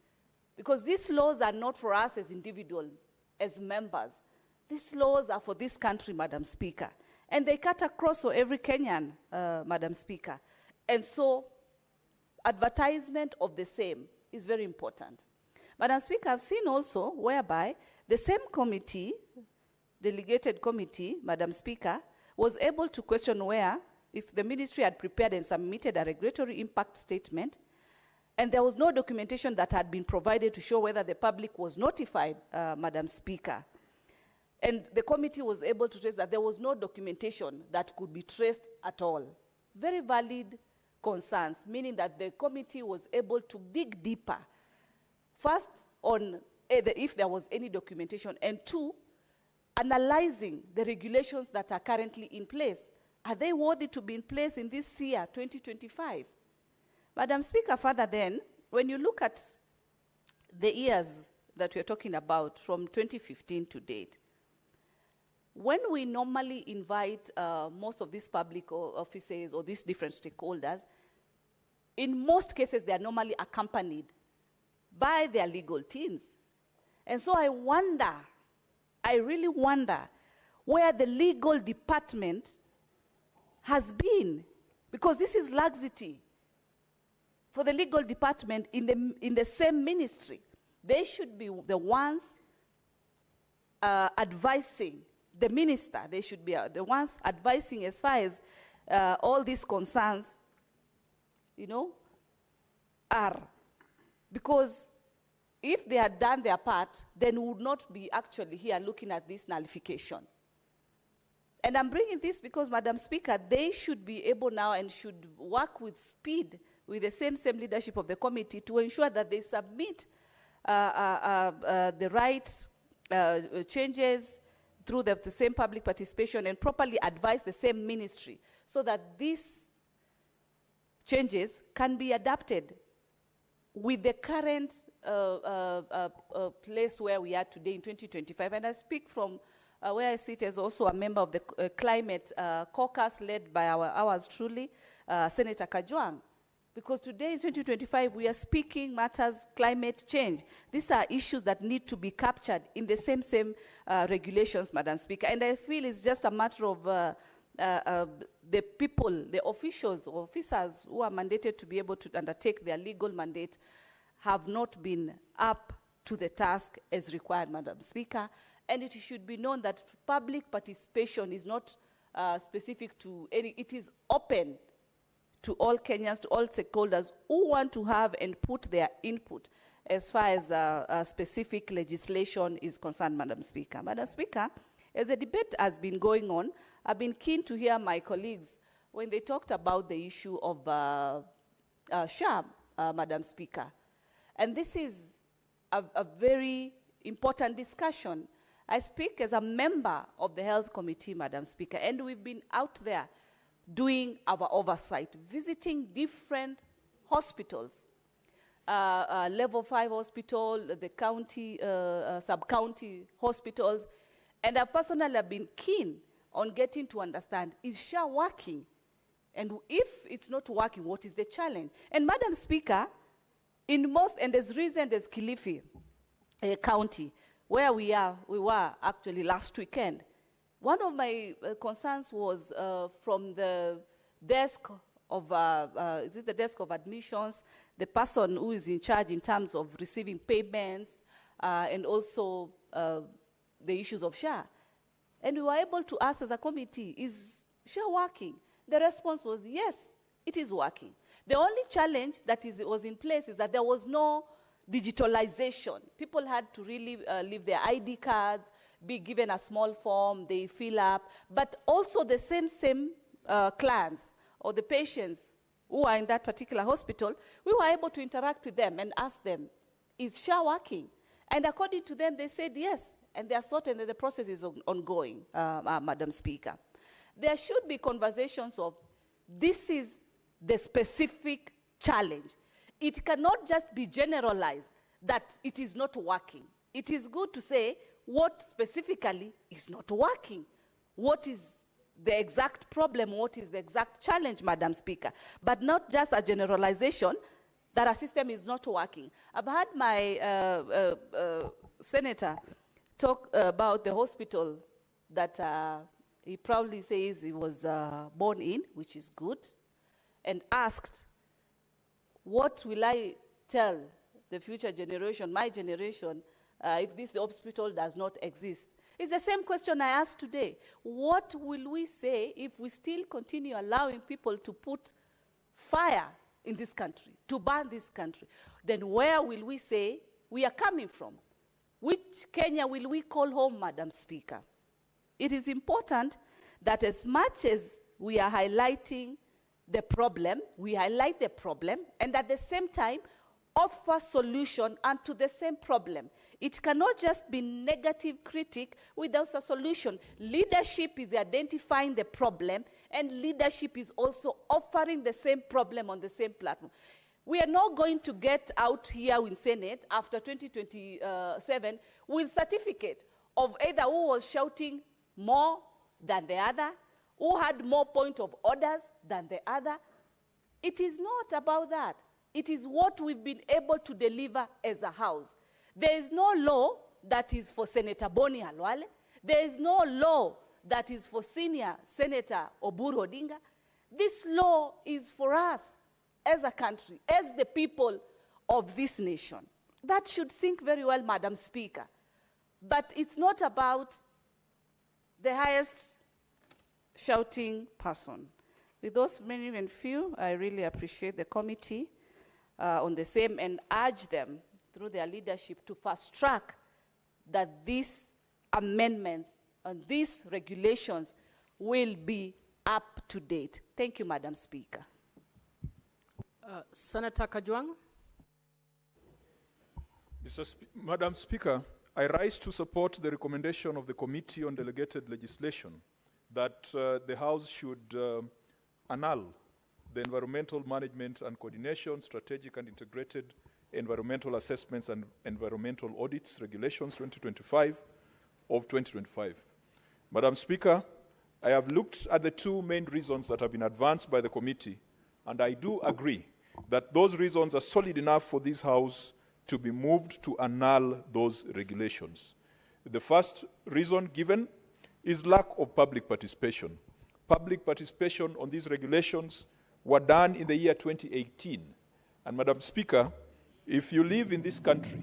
Speaker 11: because these laws are not for us as individuals, as members. These laws are for this country, Madam Speaker. And they cut across for every Kenyan, Madam Speaker. And so advertisement of the same is very important. Madam Speaker, I've seen also whereby the same committee, delegated committee, Madam Speaker, was able to question where, if the ministry had prepared and submitted a regulatory impact statement, and there was no documentation that had been provided to show whether the public was notified, Madam Speaker. And the committee was able to trace that there was no documentation that could be traced at all. Very valid concerns, meaning that the committee was able to dig deeper. First, on if there was any documentation, and two, analyzing the regulations that are currently in place. Are they worthy to be in place in this year, 2025? Madam Speaker, further then, when you look at the years that we're talking about from 2015 to date, when we normally invite most of these public offices or these different stakeholders, in most cases they are normally accompanied by their legal teams. And so I really wonder where the legal department has been, because this is laxity for the legal department in the same ministry. They should be the ones advising the minister. They should be the ones advising as far as all these concerns, are. Because if they had done their part, then we would not be actually here looking at this nullification. And I'm bringing this because, Madam Speaker, they should be able now and should work with speed with the same leadership of the committee to ensure that they submit the right changes through the same public participation and properly advise the same ministry so that these changes can be adapted with the current place where we are today in 2025. And I speak from where I sit as also a member of the climate caucus led by ours truly, Senator Kajwang. Because today in 2025, we are speaking matters climate change. These are issues that need to be captured in the same regulations, Madam Speaker. And I feel it's just a matter of the people, the officials or officers who are mandated to be able to undertake their legal mandate have not been up to the task as required, Madam Speaker. And it should be known that public participation is not specific to any, it is open to all Kenyans, to all stakeholders who want to have and put their input as far as specific legislation is concerned, Madam Speaker. Madam Speaker, as the debate has been going on, I've been keen to hear my colleagues when they talked about the issue of SHA, Madam Speaker. And this is a very important discussion. I speak as a member of the Health Committee, Madam Speaker, and we've been out there doing our oversight, visiting different hospitals, level 5 hospital, the county, sub-county hospitals, and I personally have been keen on getting to understand, is SHA working? And if it's not working, what is the challenge? And Madam Speaker, in most, and as recent as Kilifi County, where we were actually last weekend, one of my concerns was from the desk of, is it the desk of admissions, the person who is in charge in terms of receiving payments and also the issues of SHA. And we were able to ask as a committee, is SHA working? The response was, yes, it is working. The only challenge that was in place is that there was no digitalization. People had to really leave their ID cards, be given a small form, they fill up, but also the same clients or the patients who are in that particular hospital, we were able to interact with them and ask them, is SHA working? And according to them, they said yes, and they are certain that the process is ongoing, Madam Speaker. There should be conversations of, this is the specific challenge. It cannot just be generalized that it is not working. It is good to say what specifically is not working. What is the exact problem? What is the exact challenge, Madam Speaker? But not just a generalization that a system is not working. I've had my senator talk about the hospital that he proudly says he was born in, which is good, and asked, what will I tell the future generation, my generation, if this hospital does not exist? It's the same question I asked today. What will we say if we still continue allowing people to put fire in this country, to burn this country? Then where will we say we are coming from? Which Kenya will we call home, Madam Speaker? It is important that as much as we are highlighting the problem, we highlight the problem, and at the same time, offer solution unto the same problem. It cannot just be negative critique without a solution. Leadership is identifying the problem, and leadership is also offering the same problem on the same platform. We are not going to get out here in Senate after 2027 with certificate of either who was shouting more than the other, who had more point of orders than the other. It is not about that. It is what we've been able to deliver as a house. There is no law that is for Senator Boni Halwale. There is no law that is for Senior Senator Oburu Odinga. This law is for us as a country, as the people of this nation. That should sink very well, Madam Speaker. But it's not about the highest shouting person. With those many and few, I really appreciate the committee on the same and urge them through their leadership to fast track that these amendments and these regulations will be up to date. Thank you, Madam Speaker.
Speaker 8: Senator Kajwang.
Speaker 5: Madam Speaker, I rise to support the recommendation of the Committee on Delegated Legislation that the House should annul the Environmental Management and Coordination, Strategic and Integrated Environmental Assessments and Environmental Audits Regulations 2025 of 2025. Madam Speaker, I have looked at the two main reasons that have been advanced by the committee, and I do agree that those reasons are solid enough for this House to be moved to annul those regulations. The first reason given is lack of public participation. Public participation on these regulations were done in the year 2018. And Madam Speaker, if you live in this country,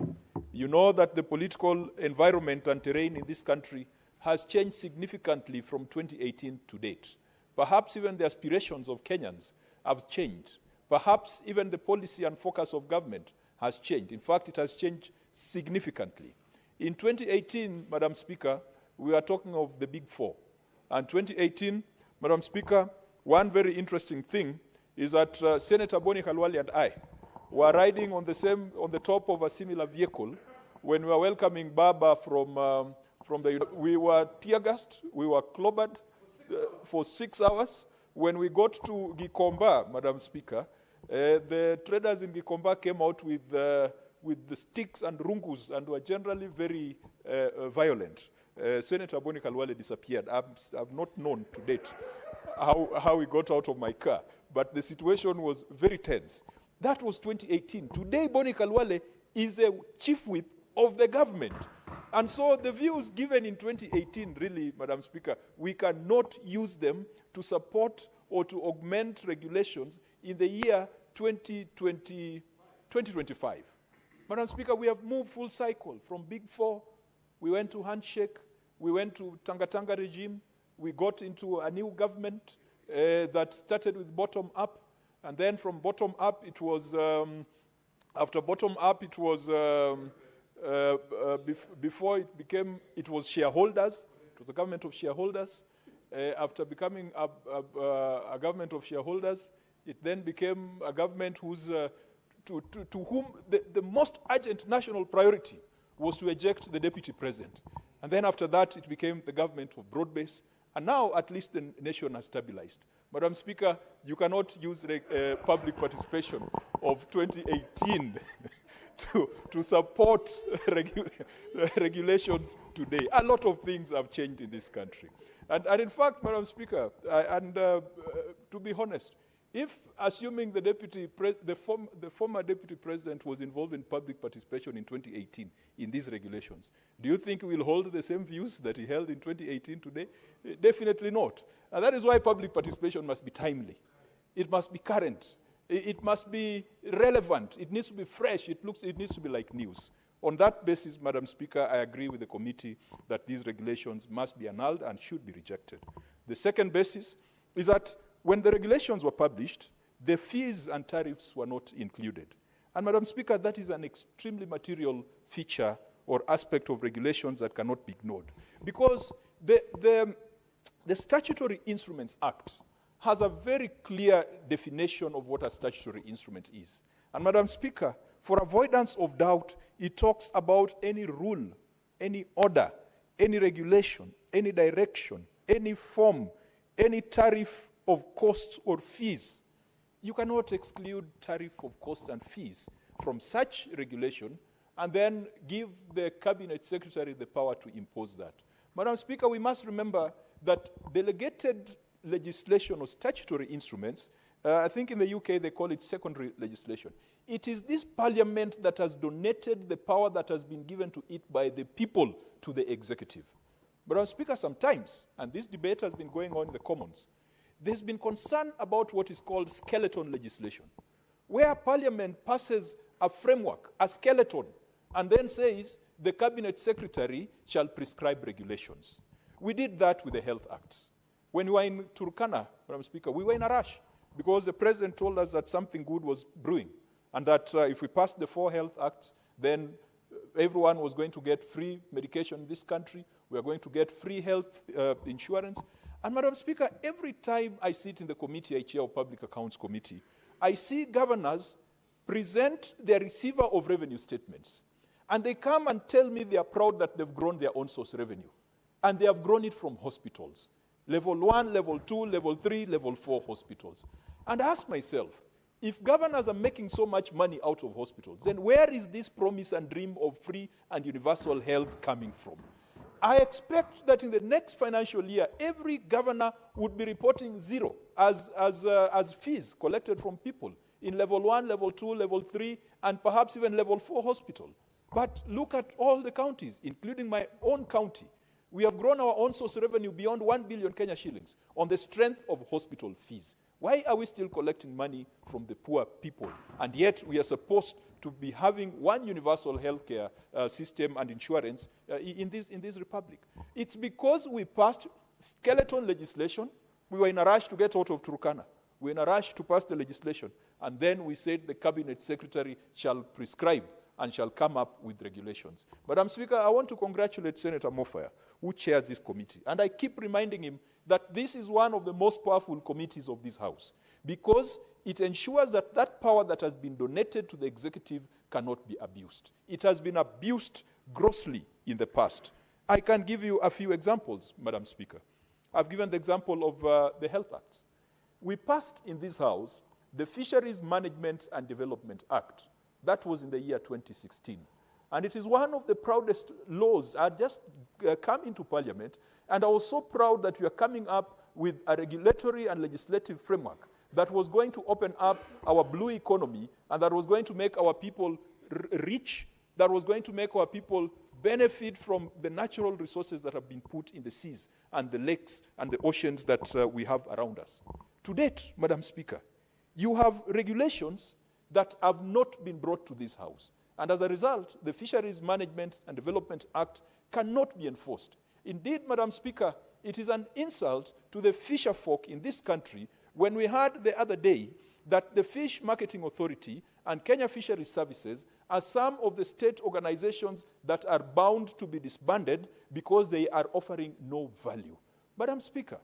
Speaker 5: you know that the political environment and terrain in this country has changed significantly from 2018 to date. Perhaps even the aspirations of Kenyans have changed. Perhaps even the policy and focus of government has changed. In fact, it has changed significantly. In 2018, Madam Speaker, we are talking of the Big Four. And 2018, Madam Speaker, one very interesting thing is that Senator Boni Khalwale and I were riding on the top of a similar vehicle when we were welcoming Baba from we were tear-gassed, we were clobbered for 6 hours. When we got to Gikomba, Madam Speaker, the traders in Gikomba came out with the sticks and rungus and were generally very violent. Senator Boni Khalwale disappeared. I've not known to date how he got out of my car, but the situation was very tense. That was 2018. Today, Boni Khalwale is a chief whip of the government. And so the views given in 2018, really, Madam Speaker, we cannot use them to support or to augment regulations in the year 2025. Madam Speaker, we have moved full cycle from Big Four. We went to handshake. We went to Tanga regime. We got into a new government that started with bottom up. And then from bottom up, it was, after bottom up, it was, before it was shareholders. It was a government of shareholders. After becoming a government of shareholders, it then became a government whose, to whom the most urgent national priority was to eject the deputy president. And then after that, it became the government of broad base. And now, at least, the nation has stabilized. Madam Speaker, you cannot use public participation of 2018 to support regulations today. A lot of things have changed in this country. And in fact, Madam Speaker, to be honest, if assuming the former deputy president was involved in public participation in 2018 in these regulations, do you think he will hold the same views that he held in 2018 today? Definitely not. And that is why public participation must be timely. It must be current. It must be relevant. It needs to be fresh. It needs to be like news. On that basis, Madam Speaker, I agree with the committee that these regulations must be annulled and should be rejected. The second basis is that when the regulations were published, the fees and tariffs were not included. And Madam Speaker, that is an extremely material feature or aspect of regulations that cannot be ignored. Because the Statutory Instruments Act has a very clear definition of what a statutory instrument is. And Madam Speaker, for avoidance of doubt, it talks about any rule, any order, any regulation, any direction, any form, any tariff of costs or fees. You cannot exclude tariff of costs and fees from such regulation and then give the Cabinet Secretary the power to impose that. Madam Speaker, we must remember that delegated legislation or statutory instruments, I think in the UK they call it secondary legislation. It is this parliament that has donated the power that has been given to it by the people to the executive. Madam Speaker, sometimes, and this debate has been going on in the Commons, there's been concern about what is called skeleton legislation, where Parliament passes a framework, a skeleton, and then says the Cabinet Secretary shall prescribe regulations. We did that with the Health Acts. When we were in Turkana, Madam Speaker, we were in a rush because the President told us that something good was brewing and that if we passed the 4 Health Acts, then everyone was going to get free medication in this country. We are going to get free health insurance.
Speaker 12: And Madam Speaker, every time I sit in the committee, I chair of Public Accounts Committee, I see governors present their receiver of revenue statements. And they come and tell me they are proud that they've grown their own source revenue. And they have grown it from hospitals. Level 1, level 2, level 3, level 4 hospitals. And I ask myself, if governors are making so much money out of hospitals, then where is this promise and dream of free and universal health coming from? I expect that in the next financial year, every governor would be reporting zero as fees collected from people in level 1, level 2, level 3, and perhaps even level 4 hospital. But look at all the counties, including my own county. We have grown our own source revenue beyond 1 billion Kenya shillings on the strength of hospital fees. Why are we still collecting money from the poor people? And yet we are supposed to be having one universal healthcare system and insurance in this republic. It's because we passed skeleton legislation. We were in a rush to get out of Turkana. We were in a rush to pass the legislation. And then we said the cabinet secretary shall prescribe and shall come up with regulations. Madam Speaker, I want to congratulate Senator Mofaya, who chairs this committee. And I keep reminding him that this is one of the most powerful committees of this House, because it ensures that that power that has been donated to the executive cannot be abused. It has been abused grossly in the past. I can give you a few examples, Madam Speaker. I've given the example of the Health Acts. We passed in this House the Fisheries Management and Development Act. That was in the year 2016. And it is one of the proudest laws. I just come into Parliament, and I was so proud that we are coming up with a regulatory and legislative framework that was going to open up our blue economy, and that was going to make our people rich, that was going to make our people benefit from the natural resources that have been put in the seas and the lakes and the oceans that we have around us. To date, Madam Speaker, you have regulations that have not been brought to this House. And as a result, the Fisheries Management and Development Act cannot be enforced. Indeed, Madam Speaker, it is an insult to the fisher folk in this country when we heard the other day that the Fish Marketing Authority and Kenya Fisheries Services are some of the state organizations that are bound to be disbanded because they are offering no value. Madam Speaker,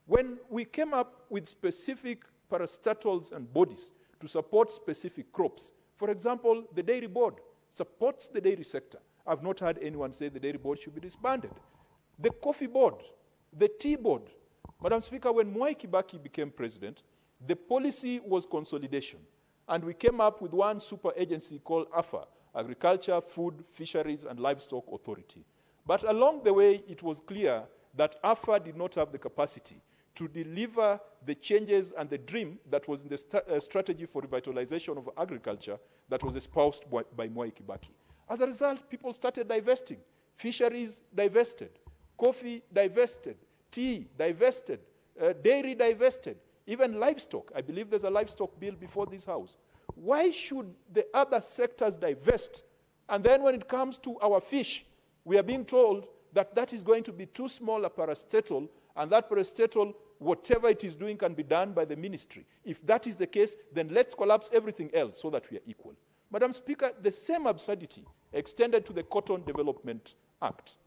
Speaker 12: when we came up with specific parastatals and bodies to support specific crops, for example, the Dairy Board supports the dairy sector. I've not heard anyone say the Dairy Board should be disbanded. The Coffee Board, the Tea Board. Madam Speaker, when Mwai Kibaki became president, the policy was consolidation. And we came up with one super agency called AFA, Agriculture, Food, Fisheries, and Livestock Authority. But along the way, it was clear that AFA did not have the capacity to deliver the changes and the dream that was in the strategy for revitalization of agriculture that was espoused by Mwai Kibaki. As a result, people started divesting. Fisheries divested, coffee divested, tea divested, dairy divested, even livestock. I believe there's a livestock bill before this House. Why should the other sectors divest? And then when it comes to our fish, we are being told that that is going to be too small a parastatal, and that parastatal, whatever it is doing, can be done by the ministry. If that is the case, then let's collapse everything else so that we are equal. Madam Speaker, the same absurdity extended to the Cotton Development Act.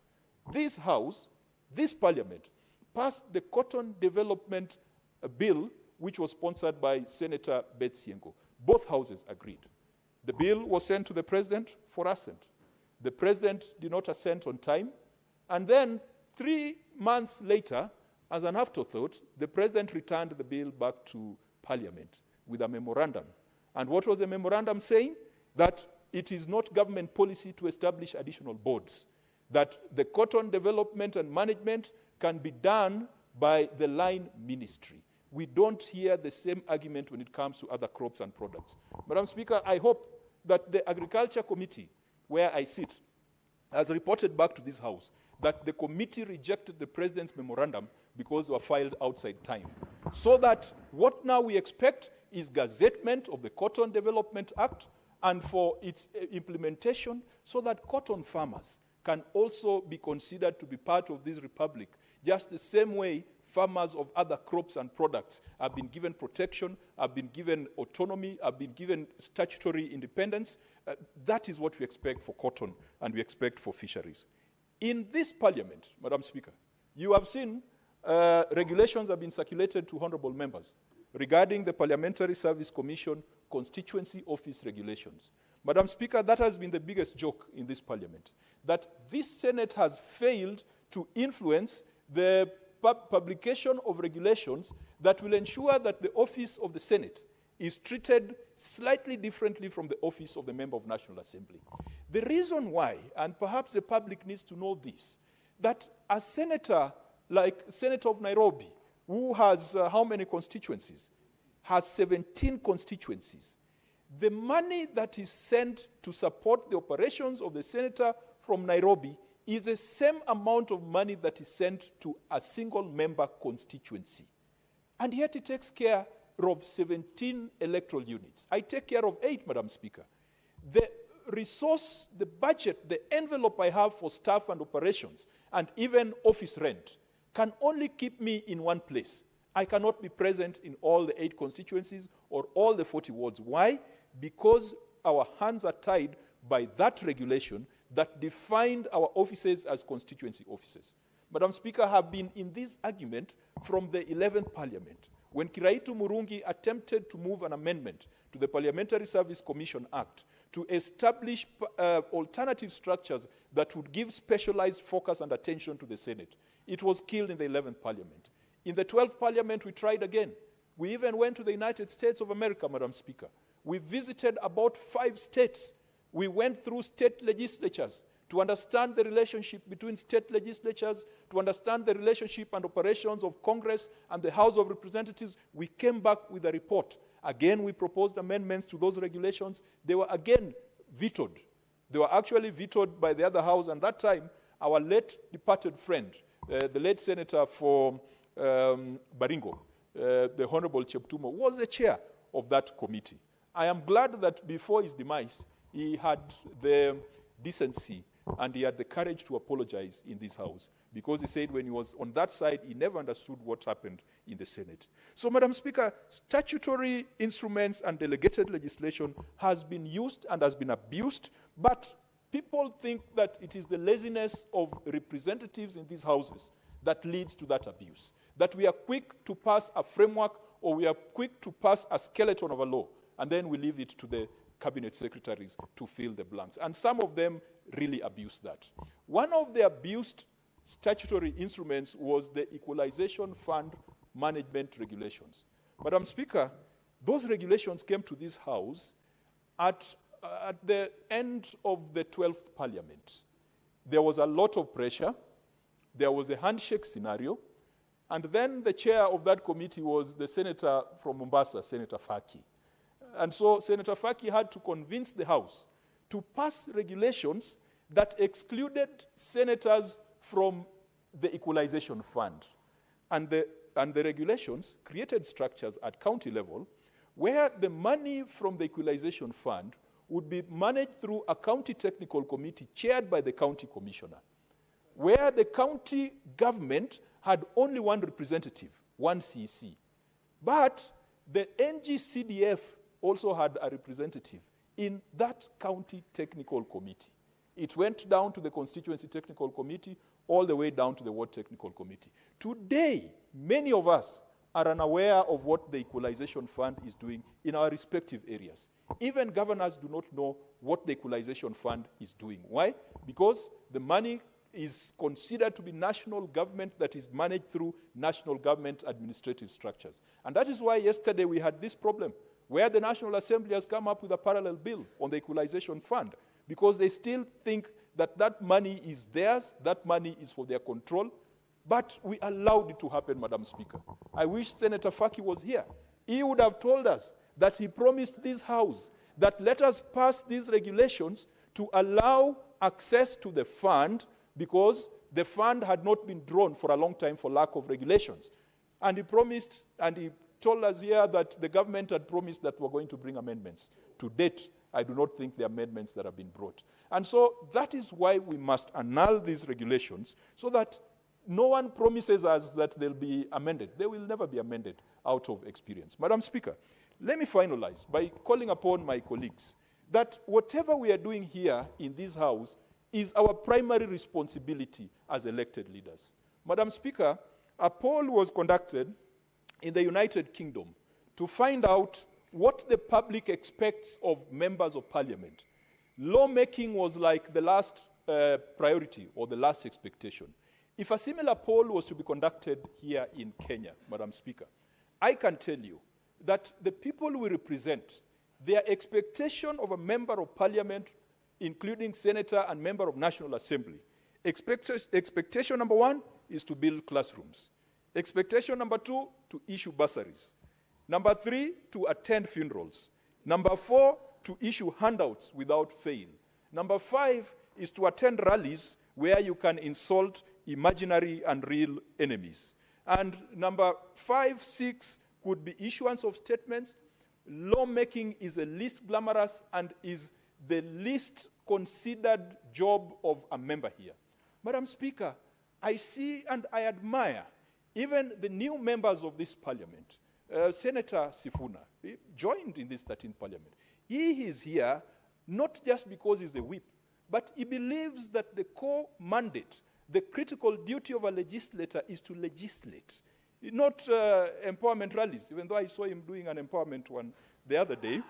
Speaker 12: This House, this Parliament, passed the Cotton Development Bill, which was sponsored by Senator Betsy Yengo. Both houses agreed. The bill was sent to the President for assent. The President did not assent on time. And then 3 months later, as an afterthought, the President returned the bill back to Parliament with a memorandum. And what was the memorandum saying? That it is not government policy to establish additional boards, that the cotton development and management can be done by the line ministry. We don't hear the same argument when it comes to other crops and products. Madam Speaker, I hope that the Agriculture Committee, where I sit, has reported back to this House that the committee rejected the President's memorandum because they were filed outside time. So that what now we expect is gazettement of the Cotton Development Act and for its implementation so that cotton farmers can also be considered to be part of this republic, just the same way farmers of other crops and products have been given protection, have been given autonomy, have been given statutory independence. That is what we expect for cotton and we expect for fisheries. In this Parliament, Madam Speaker, you have seen regulations have been circulated to honorable members regarding the Parliamentary Service Commission constituency office regulations. Madam Speaker, that has been the biggest joke in this parliament, that this Senate has failed to influence the publication of regulations that will ensure that the office of the Senate is treated slightly differently from the office of the Member of National Assembly. The reason why, and perhaps the public needs to know this, that a senator like Senator of Nairobi, who has how many constituencies? Has 17 constituencies. The money that is sent to support the operations of the senator from Nairobi is the same amount of money that is sent to a single member constituency. And yet it takes care of 17 electoral units. I take care of 8, Madam Speaker. The resource, the budget, the envelope I have for staff and operations, and even office rent, can only keep me in one place. I cannot be present in all the 8 constituencies or all the 40 wards. Why? Because our hands are tied by that regulation that defined our offices as constituency offices. Madam Speaker, I have been in this argument from the 11th Parliament, when Kiraitu Murungi attempted to move an amendment to the Parliamentary Service Commission Act to establish alternative structures that would give specialized focus and attention to the Senate. It was killed in the 11th Parliament. In the 12th Parliament, we tried again. We even went to the United States of America, Madam Speaker. We visited about 5 states. We went through state legislatures to understand the relationship between state legislatures, to understand the relationship and operations of Congress and the House of Representatives. We came back with a report. Again, we proposed amendments to those regulations. They were again vetoed. They were actually vetoed by the other house, and that time, our late departed friend, the late senator for Baringo, the Honorable Cheptumo, was the chair of that committee. I am glad that before his demise, he had the decency and he had the courage to apologize in this house, because he said when he was on that side, he never understood what happened in the Senate. So, Madam Speaker, statutory instruments and delegated legislation has been used and has been abused, but people think that it is the laziness of representatives in these houses that leads to that abuse, that we are quick to pass a framework or we are quick to pass a skeleton of a law, and then we leave it to the cabinet secretaries to fill the blanks. And some of them really abuse that. One of the abused statutory instruments was the Equalization Fund Management Regulations. Madam Speaker, those regulations came to this House at the end of the 12th Parliament. There was a lot of pressure. There was a handshake scenario. And then the chair of that committee was the senator from Mombasa, Senator Faki. And so Senator Faki had to convince the House to pass regulations that excluded senators from the Equalization Fund. And the regulations created structures at county level where the money from the Equalization Fund would be managed through a county technical committee chaired by the county commissioner, where the county government had only one representative, one CC. But the NGCDF also had a representative in that county technical committee. It went down to the constituency technical committee, all the way down to the ward technical committee. Today, many of us are unaware of what the Equalization Fund is doing in our respective areas. Even governors do not know what the Equalization Fund is doing. Why? Because the money is considered to be national government that is managed through national government administrative structures. And that is why yesterday we had this problem, where the National Assembly has come up with a parallel bill on the Equalization Fund, because they still think that that money is theirs, that money is for their control, but we allowed it to happen, Madam Speaker. I wish Senator Faki was here. He would have told us that he promised this House that let us pass these regulations to allow access to the fund, because the fund had not been drawn for a long time for lack of regulations. And he promised, and he told us here that the government had promised that we're going to bring amendments. To date, I do not think the amendments that have been brought. And so that is why we must annul these regulations, so that no one promises us that they'll be amended. They will never be amended out of experience. Madam Speaker, let me finalize by calling upon my colleagues that whatever we are doing here in this House is our primary responsibility as elected leaders. Madam Speaker, A poll was conducted in the United Kingdom to find out what the public expects of members of parliament. Lawmaking was like the last priority or the last expectation. If a similar poll was to be conducted here in Kenya, Madam Speaker, I can tell you that the people we represent, their expectation of a member of parliament, including senator and member of National Assembly, expectation number one is to build classrooms. Expectation number two, to issue bursaries. Number three, to attend funerals. Number four, to issue handouts without fail. Number five is to attend rallies where you can insult imaginary and real enemies. And number 5, 6 could be issuance of statements. Lawmaking is the least glamorous and is the least considered job of a member here. Madam Speaker, I see and I admire even the new members of this parliament. Senator Sifuna joined in this 13th parliament. He is here not just because he's a whip, but he believes that the core mandate, the critical duty of a legislator is to legislate, not empowerment rallies, even though I saw him doing an empowerment one the other day.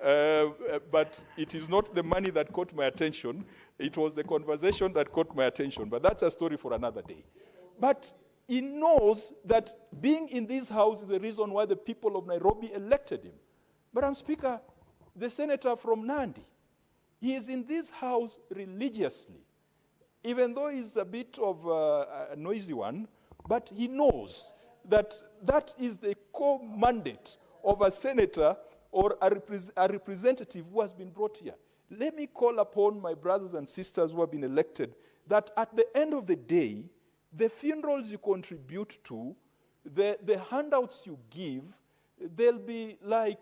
Speaker 12: But it is not the money that caught my attention. It was the conversation that caught my attention. But that's a story for another day. But he knows that being in this house is the reason why the people of Nairobi elected him. Madam Speaker, the senator from Nandi, he is in this house religiously, even though he's a bit of a noisy one, but he knows that that is the core mandate of a senator or a representative who has been brought here. Let me call upon my brothers and sisters who have been elected that at the end of the day, the funerals you contribute to, the handouts you give, they'll be like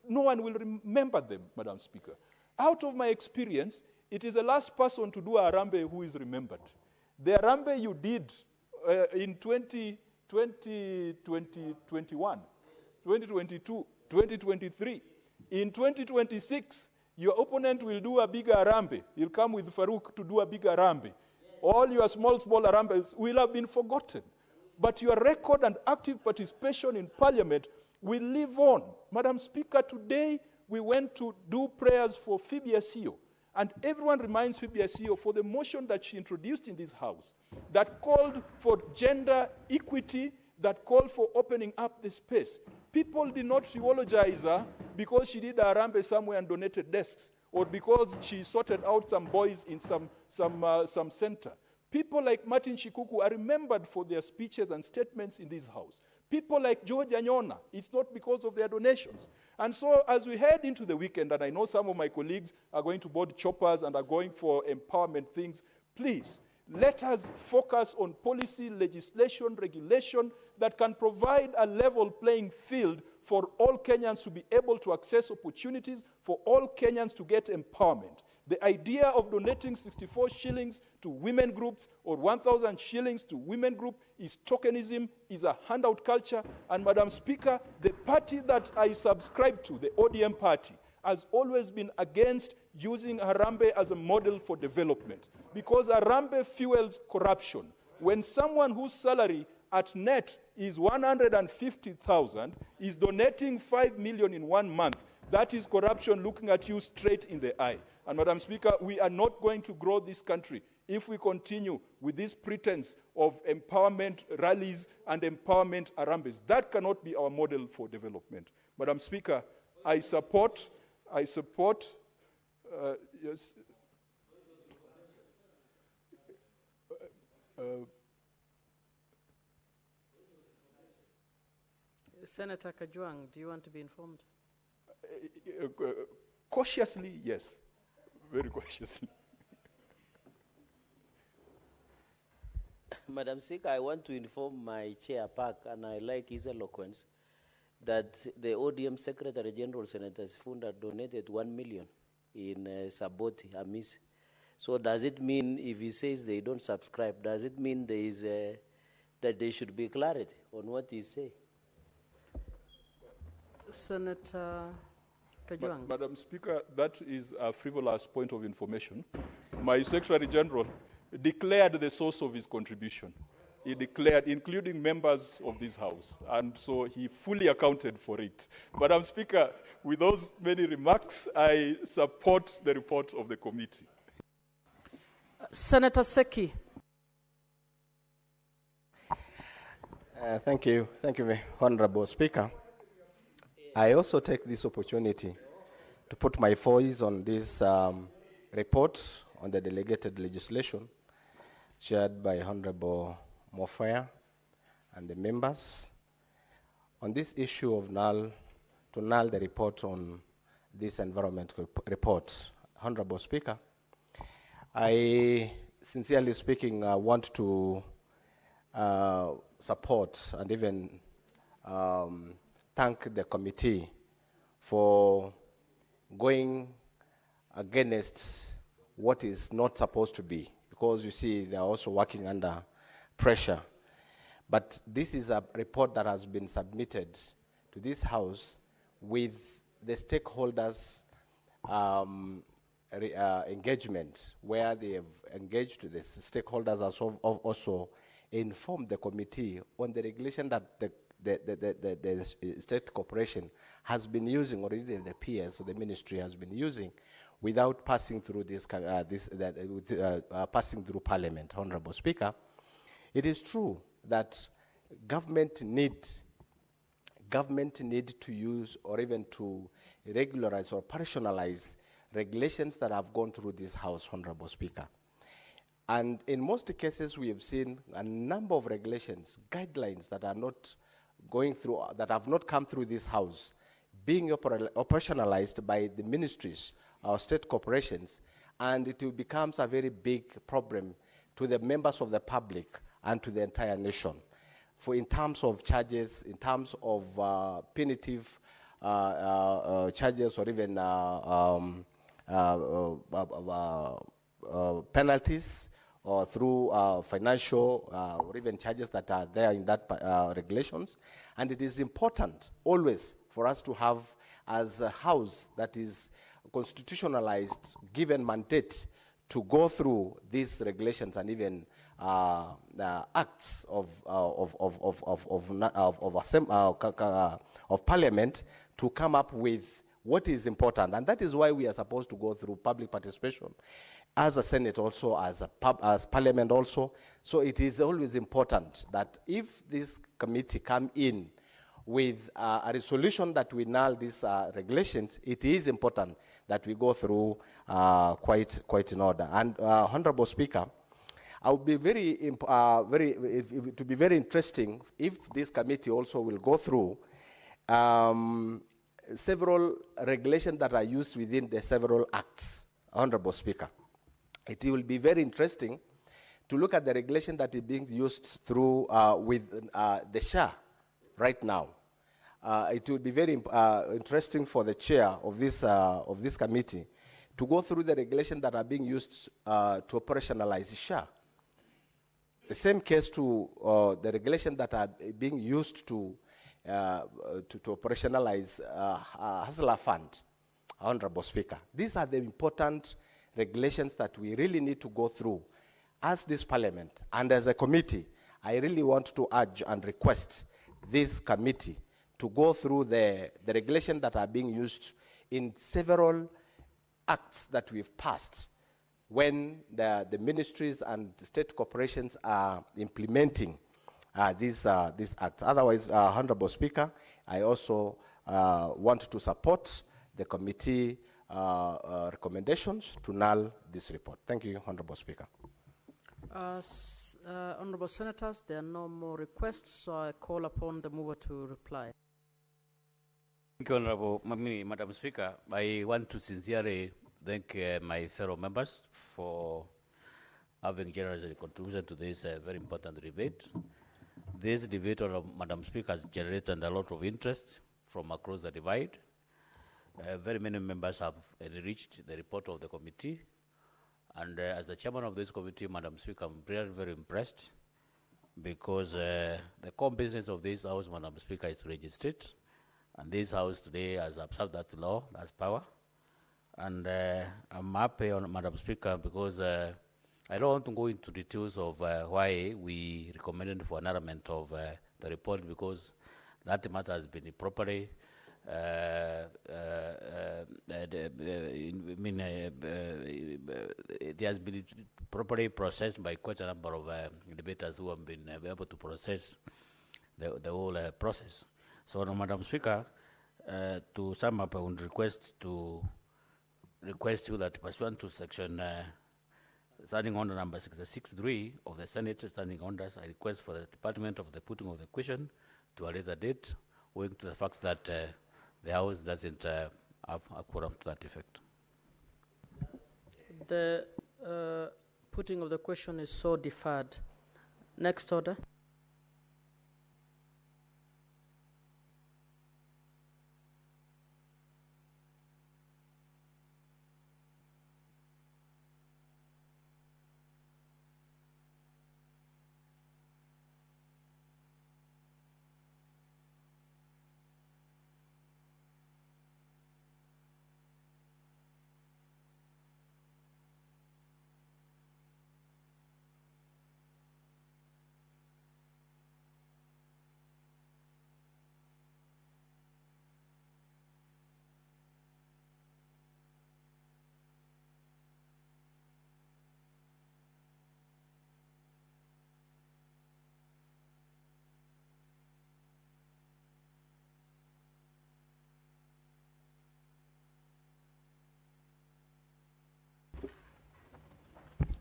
Speaker 12: no one will remember them, Madam Speaker. Out of my experience, it is the last person to do a Harambee who is remembered. The Harambee you did in 2021, 2022, 2023. In 2026, your opponent will do a bigger Harambee. He'll come with Farouk to do a bigger Harambee. All your small Harambees will have been forgotten. But your record and active participation in Parliament will live on. Madam Speaker, today we went to do prayers for Phoebe Asio. And everyone reminds Phoebe Asio for the motion that she introduced in this House that called for gender equity, that called for opening up the space. People did not eulogize her because she did a Harambee somewhere and donated desks, or because she sorted out some boys in some center. People like Martin Shikuku are remembered for their speeches and statements in this House. People like George Anyona, it's not because of their donations. And so as we head into the weekend, and I know some of my colleagues are going to board choppers and are going for empowerment things, please, let us focus on policy, legislation, regulation that can provide a level playing field for all Kenyans to be able to access opportunities, for all Kenyans to get empowerment. The idea of donating 64 shillings to women groups or 1,000 shillings to women group is tokenism, is a handout culture. And Madam Speaker, the party that I subscribe to, the ODM party, has always been against using Harambee as a model for development, because Harambee fuels corruption. When someone whose salary at net is 150,000 is donating 5 million in 1 month, that is corruption looking at you straight in the eye. And Madam Speaker, we are not going to grow this country if we continue with this pretense of empowerment rallies and empowerment Harambees. That cannot be our model for development. Madam Speaker, I support, yes.
Speaker 8: Senator Kajwang, do you want to be informed?
Speaker 12: Cautiously, yes. Very cautiously.
Speaker 9: Madam Speaker, I want to inform my chair, Park, and I like his eloquence, that the ODM Secretary General, Senator Sifuna, donated 1 million in Saboti, Amis. So does it mean, if he says they don't subscribe, does it mean there is that there should be clarity on what he say?
Speaker 8: Senator Kajwang.
Speaker 12: Madam Speaker, that is a frivolous point of information. My Secretary General declared the source of his contribution. he declared, including members of this House. And so he fully accounted for it. Madam Speaker, with those many remarks, I support the report of the committee.
Speaker 8: Senator Seki.
Speaker 13: Thank you, Honorable Speaker. I also take this opportunity to put my voice on this report on the delegated legislation chaired by Honorable Mofaya and the members on this issue of null the report on this environment report. Honorable Speaker, I sincerely speaking want to support and even thank the committee for going against what is not supposed to be, because you see they are also working under pressure. But this is a report that has been submitted to this House with the stakeholders' engagement, where they have engaged the stakeholders also informed the committee on the regulation that the state corporation has been using, or even the PS or the ministry has been using, without passing through passing through Parliament. Honorable Speaker, it is true that government need to use or even to regularize or operationalize regulations that have gone through this House, Honorable Speaker. And in most cases, we have seen a number of regulations, guidelines that are not going through, that have not come through this House, being operationalized by the ministries or state corporations, and it becomes a very big problem to the members of the public and to the entire nation. For in terms of charges, in terms of punitive charges, or even penalties, or through financial or even charges that are there in that regulations. And it is important always for us to have, as a House that is constitutionalized, given mandate to go through these regulations and even acts of Parliament to come up with what is important. And that is why we are supposed to go through public participation, as a Senate also, as Parliament also. So it is always important that if this committee come in with a resolution that we null these regulations, it is important that we go through quite in order. And Honorable Speaker, I would be it would be very interesting if this committee also will go through several regulations that are used within the several acts, Honorable Speaker. It will be very interesting to look at the regulation that is being used through with the SHA right now. It will be very interesting for the chair of this committee to go through the regulations that are being used to operationalize SHA. The same case to the regulations that are being used to operationalize Hustler Fund, Honorable Speaker. These are the important regulations that we really need to go through as this Parliament. And as a committee, I really want to urge and request this committee to go through the regulations that are being used in several acts that we've passed when the ministries and state corporations are implementing these acts. Otherwise, Honorable Speaker, I also want to support the committee recommendations to null this report. Thank you, Honorable Speaker.
Speaker 8: Honorable Senators, there are no more requests, so I call upon the mover to reply.
Speaker 14: Thank you, Honorable Madam Speaker. I want to sincerely thank my fellow members for having generously contributed to this very important debate. This debate, Madam Speaker, has generated a lot of interest from across the divide. Very many members have enriched the report of the committee. And as the chairman of this committee, Madam Speaker, I'm very, very impressed because the core business of this House, Madam Speaker, is to legislate. And this House today has observed that law, that's power. And I'm happy, Madam Speaker, because I don't want to go into details of why we recommended for an amendment of the report, because that matter has been properly there has been properly processed by quite a number of debaters who have been able to process the whole process. So, Madam Speaker, to sum up, I would request you that pursuant to section standing order number 66.3 of the Senate standing orders, I request for the department of the putting of the question to a later date, owing to the fact that the House doesn't have a quorum to that effect.
Speaker 8: The putting of the question is so deferred. Next order.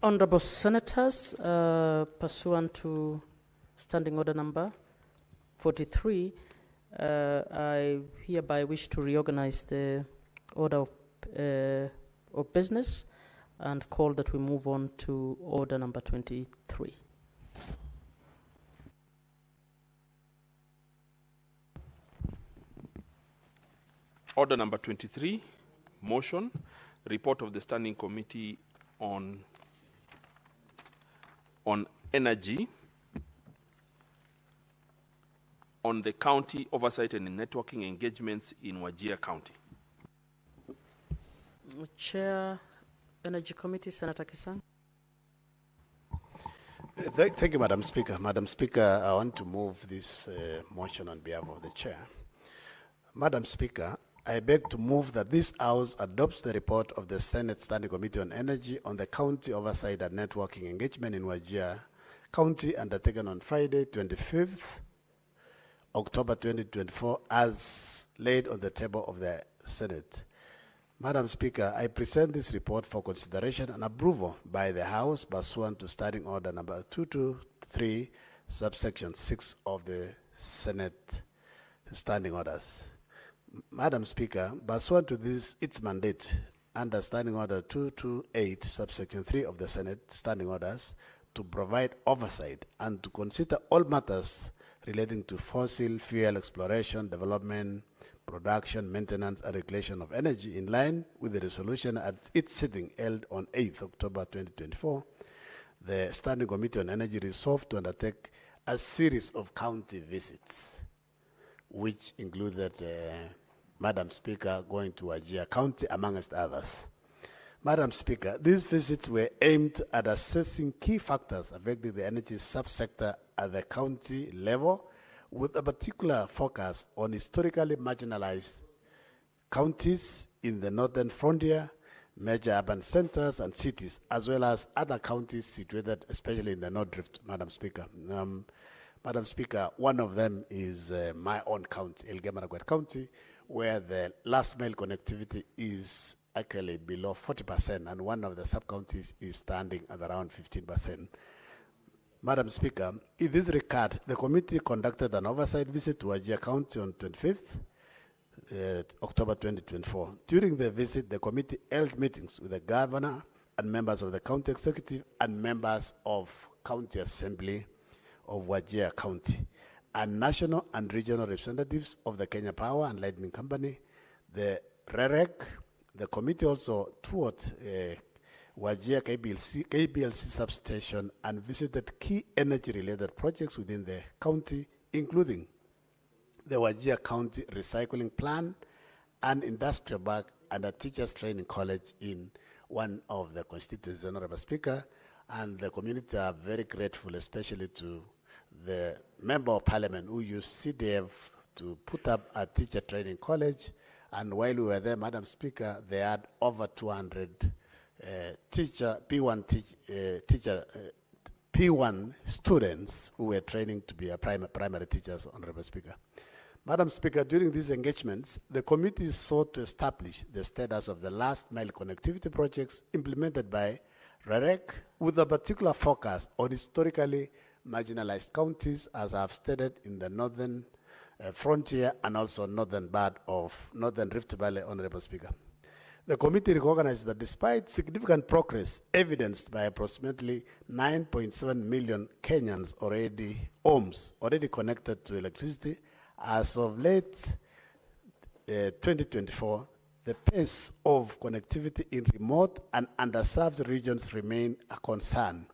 Speaker 8: Honorable Senators, pursuant to Standing Order number 43, I hereby wish to reorganize the order of business and call that we move on to Order number 23.
Speaker 15: Order number 23, motion, report of the Standing Committee on energy, on the county oversight and networking engagements in Wajir County.
Speaker 8: Chair, Energy Committee, Senator Kisang.
Speaker 4: Thank you, Madam Speaker. Madam Speaker, I want to move this motion on behalf of the Chair. Madam Speaker, I beg to move that this House adopts the report of the Senate Standing Committee on Energy on the county oversight and networking engagement in Wajir County undertaken on Friday, 25th October 2024, as laid on the table of the Senate. Madam Speaker, I present this report for consideration and approval by the House pursuant to Standing Order number 223, subsection 6 of the Senate Standing Orders. Madam Speaker, pursuant to this, its mandate under Standing Order 228, subsection 3 of the Senate Standing Orders, to provide oversight and to consider all matters relating to fossil fuel exploration, development, production, maintenance, and regulation of energy in line with the resolution at its sitting held on 8th October 2024, the Standing Committee on Energy resolved to undertake a series of county visits, which included Madam Speaker, going to Wajir County, amongst others. Madam Speaker, these visits were aimed at assessing key factors affecting the energy subsector at the county level, with a particular focus on historically marginalized counties in the northern frontier, major urban centers and cities, as well as other counties situated especially in the North Drift, Madam Speaker. Madam Speaker, one of them is my own county, Elgeyo-Marakwet County, where the last mile connectivity is actually below 40%, and one of the sub-counties is standing at around 15%. Madam Speaker, in this regard, the committee conducted an oversight visit to Wajir County on 25th October 2024. During the visit, the committee held meetings with the governor and members of the county executive and members of county assembly of Wajir County, and national and regional representatives of the Kenya Power and Lighting Company, the REREC. The committee also toured Wajir KBLC substation and visited key energy-related projects within the county, including the Wajir County Recycling Plan, an industrial park, and a teachers training college in one of the constituencies, Honorable Speaker.
Speaker 16: and the community are very grateful, especially to the member of parliament who used CDF to put up a teacher training college. And while we were there, Madam Speaker, they had over 200 P1 students who were training to be a primary teachers, Honorable Speaker. Madam Speaker, during these engagements, the committee sought to establish the status of the last mile connectivity projects implemented by REREC with a particular focus on historically marginalized counties, as I have stated, in the northern frontier and also northern part of Northern Rift Valley, Honorable Speaker. The committee recognized that despite significant progress evidenced by approximately 9.7 million Kenyans homes already connected to electricity, as of late 2024, the pace of connectivity in remote and underserved regions remain a concern,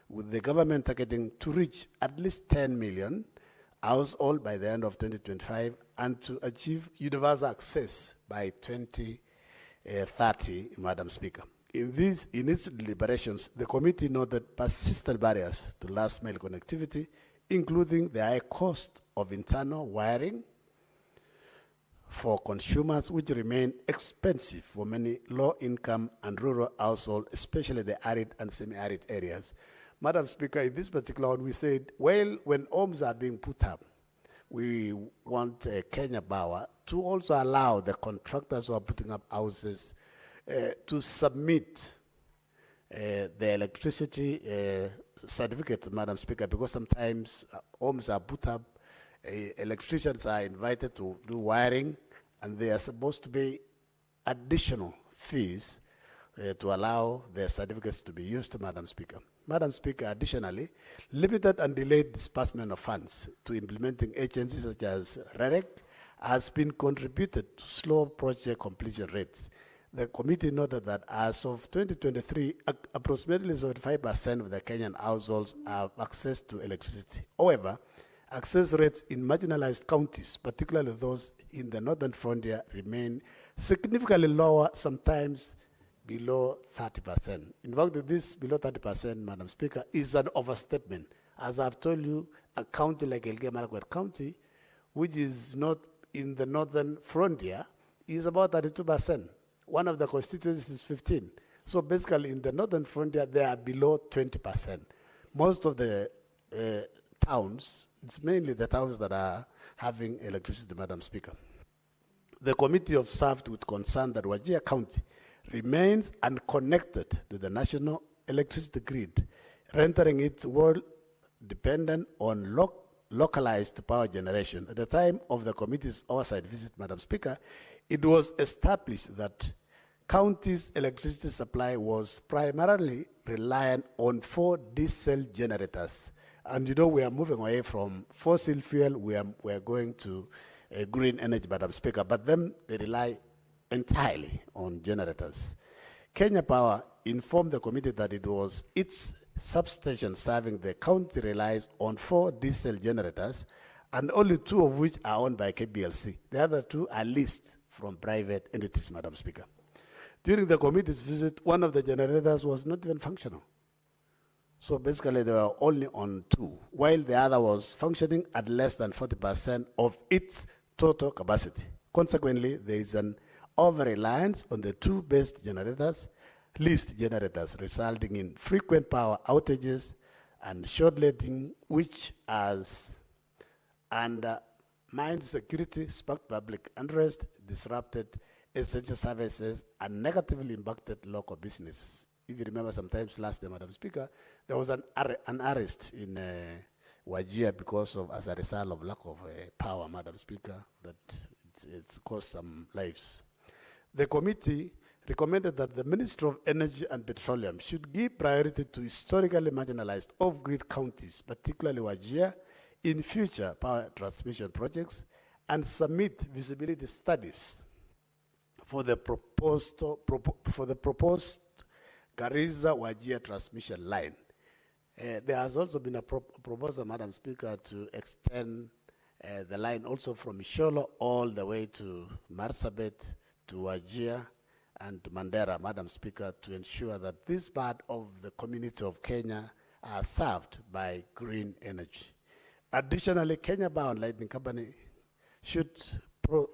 Speaker 16: with the government targeting to reach at least 10 million households by the end of 2025 and to achieve universal access by 2030, Madam Speaker. In its deliberations, the committee noted persistent barriers to last mile connectivity, including the high cost of internal wiring for consumers, which remain expensive for many low-income and rural households, especially the arid and semi-arid areas. Madam Speaker, in this particular one, we said, well, when homes are being put up, we want Kenya Power to also allow the contractors who are putting up houses to submit the electricity certificate, Madam Speaker, because sometimes homes are put up, electricians are invited to do wiring, and they are supposed to pay additional fees to allow their certificates to be used, Madam Speaker. Madam Speaker, additionally, limited and delayed disbursement of funds to implementing agencies such as REREC has been contributed to slow project completion rates. The committee noted that as of 2023, approximately 75% of the Kenyan households have access to electricity. However, access rates in marginalized counties, particularly those in the northern frontier, remain significantly lower, sometimes below 30%. In fact, this below 30%, Madam Speaker, is an overstatement. As I've told you, a county like Elgeyo-Marakwet County, which is not in the northern frontier, is about 32%. One of the constituencies is 15. So basically, in the northern frontier, they are below 20%. Most of the towns, it's mainly the towns that are having electricity, Madam Speaker. The committee observed with concern that Wajir County remains unconnected to the national electricity grid, rendering it world dependent on localized power generation. At the time of the committee's oversight visit, Madam Speaker, it was established that county's electricity supply was primarily reliant on 4 diesel generators. And you know, we are moving away from fossil fuel, we are going to green energy, Madam Speaker, but them, they rely entirely on generators. Kenya Power informed the committee that it was its substation serving the county relies on 4 diesel generators, and only 2 of which are owned by KBLC. The other 2 are leased from private entities, Madam Speaker. During the committee's visit, one of the generators was not even functional. So basically, they were only on 2, while the other was functioning at less than 40% of its total capacity. Consequently, there is an over-reliance on the 2 best generators, leased generators, resulting in frequent power outages and short-letting, which has undermined security, sparked public unrest, disrupted essential services, and negatively impacted local businesses. If you remember, sometimes last year, Madam Speaker, there was an arrest in Wajir because of, as a result of lack of power, Madam Speaker, that it's cost some lives. The committee recommended that the Ministry of Energy and Petroleum should give priority to historically marginalized off-grid counties, particularly Wajir, in future power transmission projects, and submit visibility studies for the proposed Garissa-Wajir transmission line. There has also been a proposal, Madam Speaker, to extend the line also from Isholo all the way to Marsabit to Wajir and Mandera, Madam Speaker, to ensure that this part of the community of Kenya are served by green energy. Additionally, Kenya Power and Lighting Company should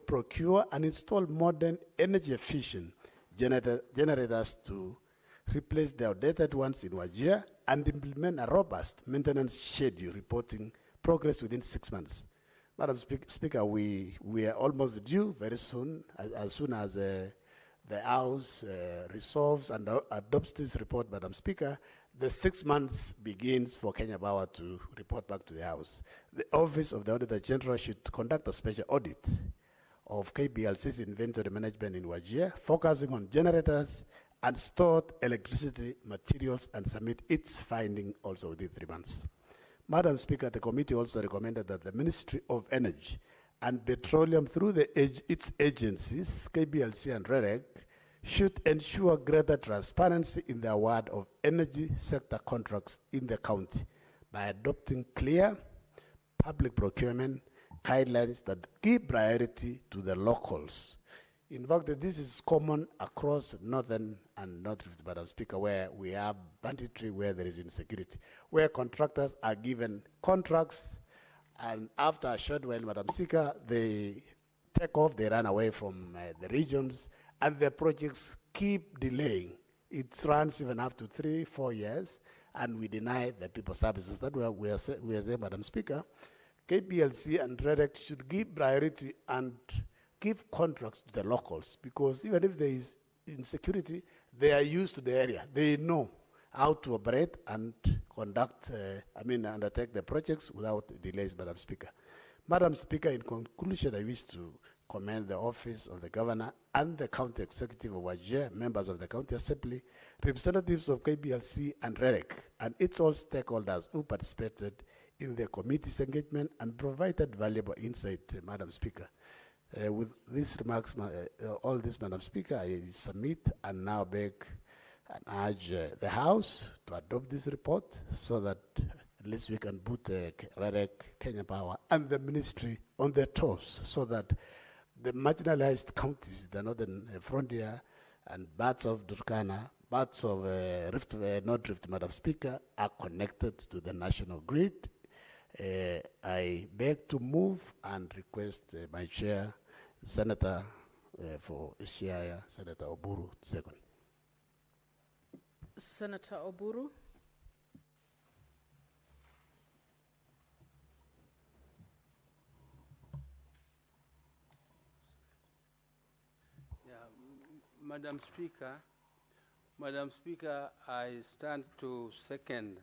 Speaker 16: procure and install modern energy-efficient generators to replace the outdated ones in Wajir and implement a robust maintenance schedule reporting progress within 6 months. Madam Speaker, we are almost due very soon, as soon as the House resolves and adopts this report, Madam Speaker, the 6 months begins for Kenya Power to report back to the House. The Office of the Auditor General should conduct a special audit of KPLC's inventory management in Wajir, focusing on generators and stored electricity materials, and submit its finding also within 3 months. Madam Speaker, the committee also recommended that the Ministry of Energy and Petroleum, through its agencies, KPLC and REREC, should ensure greater transparency in the award of energy sector contracts in the county by adopting clear public procurement guidelines that give priority to the locals. In fact, this is common across northern and North Rift, Madam Speaker, where we have banditry, where there is insecurity, where contractors are given contracts, and after a short while, Madam Speaker, they take off, they run away from the regions, and the projects keep delaying. It runs even up to 3-4 years, and we deny the people services. That we are saying, Madam Speaker, KPLC and REREC should give priority and give contracts to the locals, because even if there is insecurity, they are used to the area. They know how to operate and conduct, undertake the projects without delays, Madam Speaker. Madam Speaker, in conclusion, I wish to commend the Office of the Governor and the County Executive of Wajir, members of the County Assembly, representatives of KPLC and REREC, and its all stakeholders who participated in the committee's engagement and provided valuable insight, Madam Speaker. With these remarks, all this, Madam Speaker, I submit and now beg and urge the House to adopt this report so that at least we can put REREC, Kenya Power, and the ministry on their toes, so that the marginalized counties, the northern frontier, and parts of Turkana, parts of North Rift, Madam Speaker, are connected to the national grid. I beg to move and request my chair, Senator for Ishiaya, Senator Oburu, second.
Speaker 8: Senator Oburu.
Speaker 17: Madam Speaker, I stand to second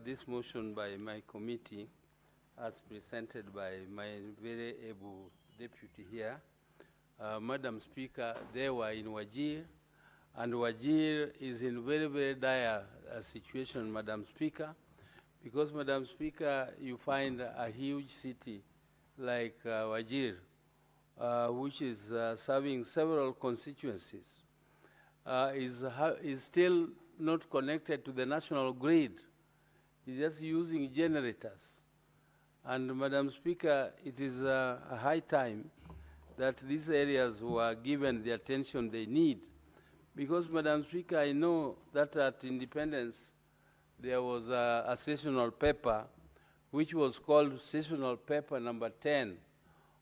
Speaker 17: this motion by my committee as presented by my very able deputy here. Madam Speaker, they were in Wajir, and Wajir is in very, very dire situation, Madam Speaker, because, Madam Speaker, you find a huge city like Wajir, which is serving several constituencies, is still not connected to the national grid. It's just using generators. And, Madam Speaker, it is a high time that these areas were given the attention they need. Because, Madam Speaker, I know that at independence there was a sessional paper which was called Sessional Paper number 10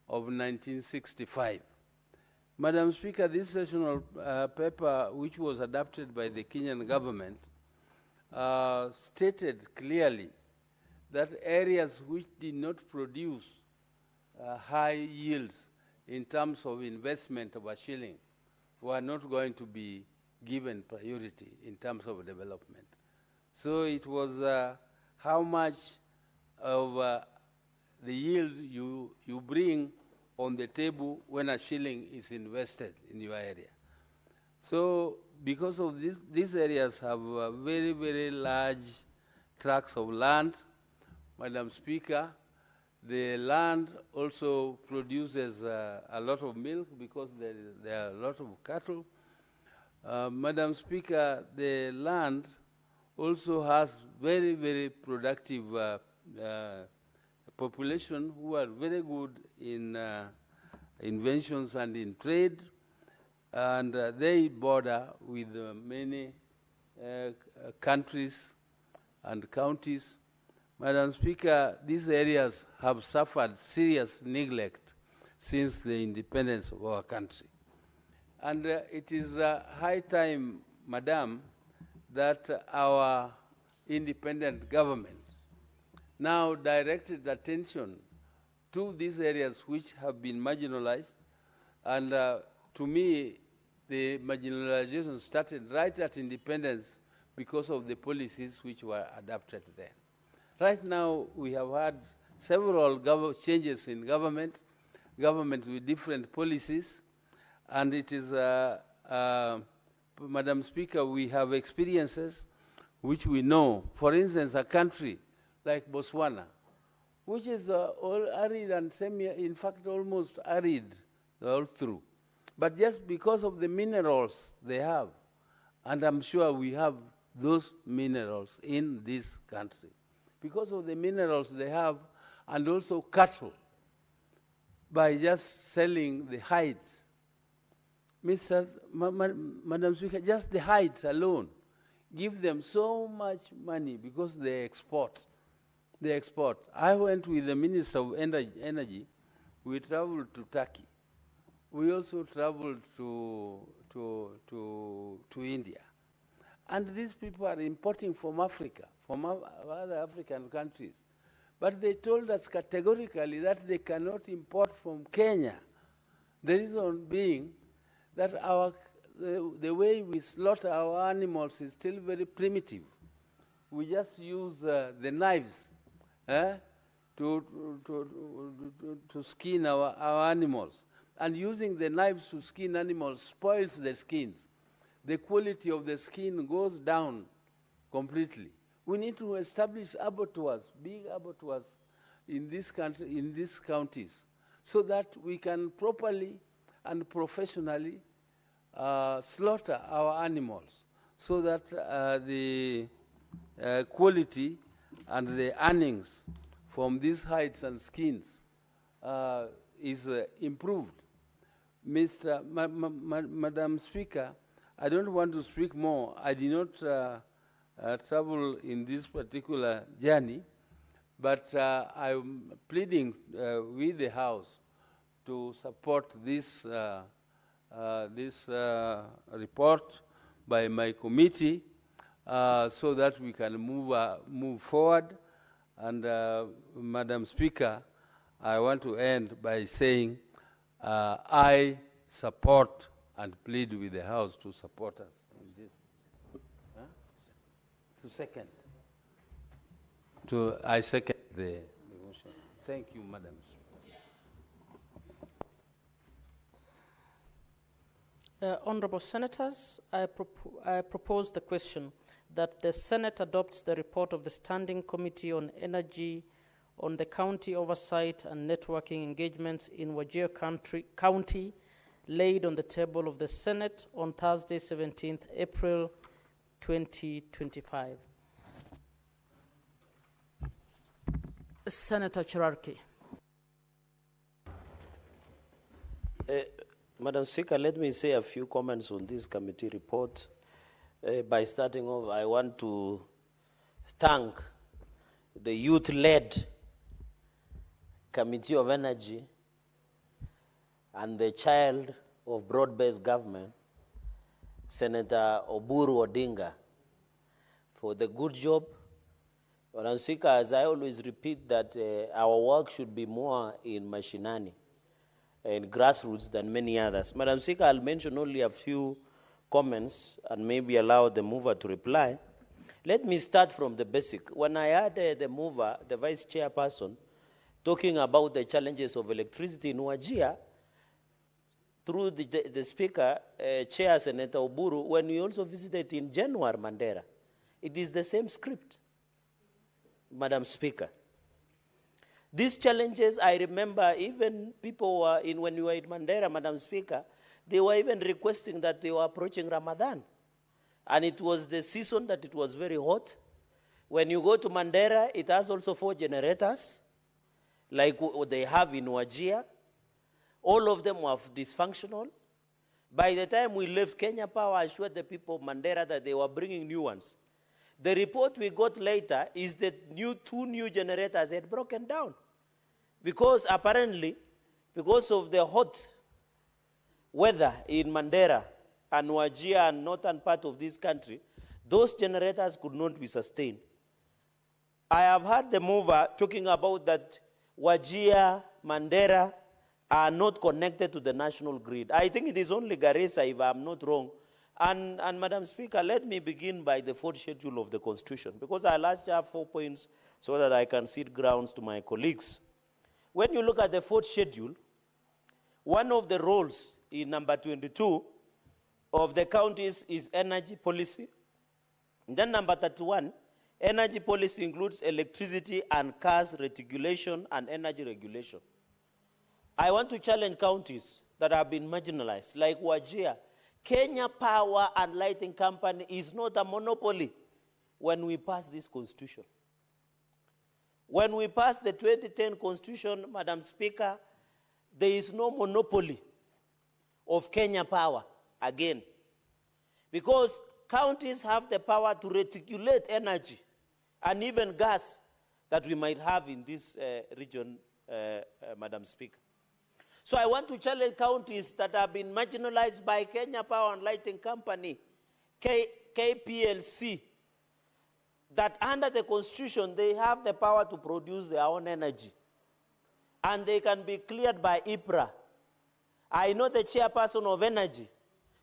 Speaker 17: of 1965. Madam Speaker, this sessional paper, which was adopted by the Kenyan government, stated clearly that areas which did not produce high yields in terms of investment of a shilling were not going to be given priority in terms of development. So it was how much of the yield you bring on the table when a shilling is invested in your area. So because of this, these areas have very, very large tracts of land, Madam Speaker. The land also produces a lot of milk because there are a lot of cattle. Madam Speaker, the land also has very, very productive population who are very good in inventions and in trade. and they border with many countries and counties. Madam Speaker, these areas have suffered serious neglect since the independence of our country. And it is high time, Madam, that our independent government now directed attention to these areas which have been marginalized. And to me, the marginalization started right at independence because of the policies which were adopted then. Right now, we have had several changes in government with different policies, and it is, Madam Speaker, we have experiences which we know. For instance, a country like Botswana, which is all arid and in fact, almost arid all through. But just because of the minerals they have, and I'm sure we have those minerals in this country, because of the minerals they have, and also cattle, by just selling the hides. Madam Speaker, just the hides alone give them so much money because they export. They export. I went with the Minister of Energy. We traveled to Turkey. We also traveled to India. And these people are importing from Africa, from other African countries. But they told us categorically that they cannot import from Kenya. The reason being that the way we slaughter our animals is still very primitive. We just use the knives to skin our animals. And using the knives to skin animals spoils the skins. The quality of the skin goes down completely. We need to establish abattoirs, big abattoirs in this country, in these counties, so that we can properly and professionally slaughter our animals, so that the quality and the earnings from these hides and skins is improved. Madam Speaker, I don't want to speak more. I did not travel in this particular journey, but I'm pleading with the House to support this report by my committee so that we can move forward. And Madam Speaker, I want to end by saying I support and plead with the House to support us in this. To second. I second the motion. Thank you, Madam.
Speaker 8: Honorable Senators, I propose the question that the Senate adopts the report of the Standing Committee on Energy on the county oversight and networking engagements in Wajir County, laid on the table of the Senate on Thursday, 17th April 2025. Senator Cherarki.
Speaker 9: Madam Speaker, let me say a few comments on this committee report. By starting off, I want to thank the youth-led Committee of Energy and the child of broad-based government, Senator Oburu Odinga, for the good job. Madam Speaker, as I always repeat, that our work should be more in mashinani and grassroots than many others. Madam Speaker, I'll mention only a few comments and maybe allow the mover to reply. Let me start from the basic. When I heard the mover, the vice chairperson, talking about the challenges of electricity in Wajir, through the speaker, Chair Senator Oburu, when we also visited in January, Mandera, it is the same script, Madam Speaker. These challenges, I remember even people were when we were in Mandera, Madam Speaker, they were even requesting that they were approaching Ramadan. And it was the season that it was very hot. When you go to Mandera, it has also 4 generators, like what they have in Wajir. All of them were dysfunctional. By the time we left, Kenya Power assured the people of Mandera that they were bringing new ones. The report we got later is that two new generators had broken down. Because apparently, because of the hot weather in Mandera and Wajir and northern part of this country, those generators could not be sustained. I have heard the mover talking about that Wajir, Mandera are not connected to the national grid. I think it is only Garissa, if I'm not wrong. And Madam Speaker, let me begin by the fourth schedule of the Constitution, because I largely have 4 points so that I can cede grounds to my colleagues. When you look at the fourth schedule, one of the roles in number 22 of the counties is energy policy. And then number 31, energy policy includes electricity and cars regulation and energy regulation. I want to challenge counties that have been marginalized, like Wajir. Kenya Power and Lighting Company is not a monopoly when we pass this constitution. When we pass the 2010 constitution, Madam Speaker, there is no monopoly of Kenya Power again. Because counties have the power to regulate energy and even gas that we might have in this region, Madam Speaker. So I want to challenge counties that have been marginalized by Kenya Power and Lighting Company, KPLC, that under the Constitution, they have the power to produce their own energy. And they can be cleared by IPRA. I know the chairperson of energy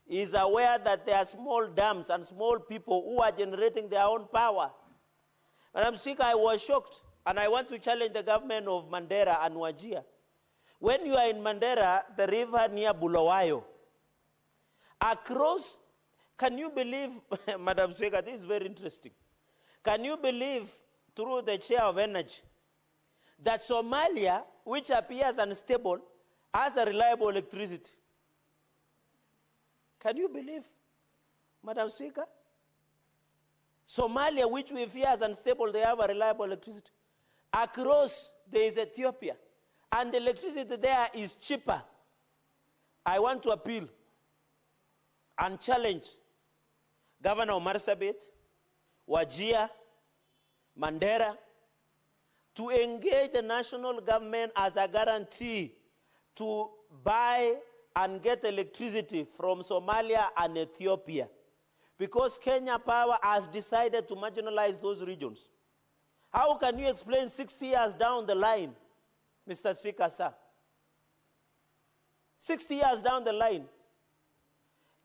Speaker 9: is aware that there are small dams and small people who are generating their own power. Madam Speaker, I was shocked, and I want to challenge the government of Mandera and Wajir. When you are in Mandera, the river near Bulawayo, across, can you believe, Madam Speaker, this is very interesting. Can you believe, through the chair of energy, that Somalia, which appears unstable, has a reliable electricity? Can you believe, Madam Speaker? Somalia, which we fear as unstable, they have a reliable electricity. Across, there is Ethiopia, and the electricity there is cheaper. I want to appeal and challenge Governor Marsabit, Wajir, Mandera, to engage the national government as a guarantee to buy and get electricity from Somalia and Ethiopia. Because Kenya Power has decided to marginalize those regions. How can you explain 60 years down the line, Mr. Speaker, sir? 60 years down the line,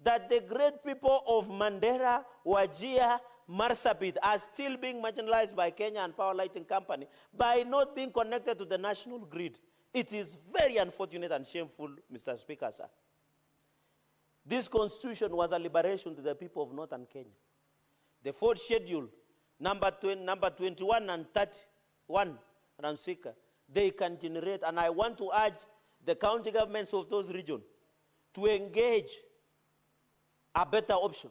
Speaker 9: that the great people of Mandera, Wajir, Marsabit are still being marginalized by Kenya and Power Lighting Company by not being connected to the national grid. It is very unfortunate and shameful, Mr. Speaker, sir. This constitution was a liberation to the people of Northern Kenya. The fourth schedule, number 21 and 31, Madam Speaker, they can generate, and I want to urge the county governments of those regions to engage a better option.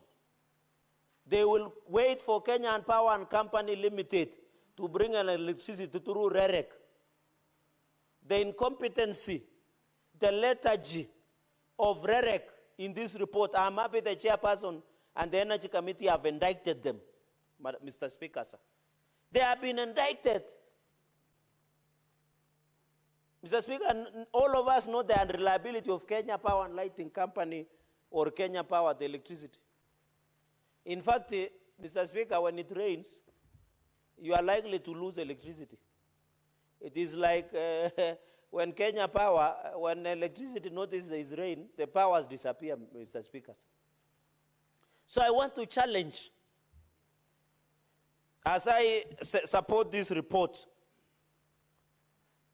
Speaker 9: They will wait for Kenya and Power and Company Limited to bring an electricity through REREC. The incompetency, the lethargy of REREC in this report, I'm happy the chairperson and the Energy Committee have indicted them, Mr. Speaker, sir. They have been indicted. Mr. Speaker, all of us know the unreliability of Kenya Power and Lighting Company or Kenya Power, the electricity. In fact, Mr. Speaker, when it rains, you are likely to lose electricity. It is like when Kenya Power, when electricity notices there is rain, the powers disappear, Mr. Speaker. So I want to challenge, as I support this report,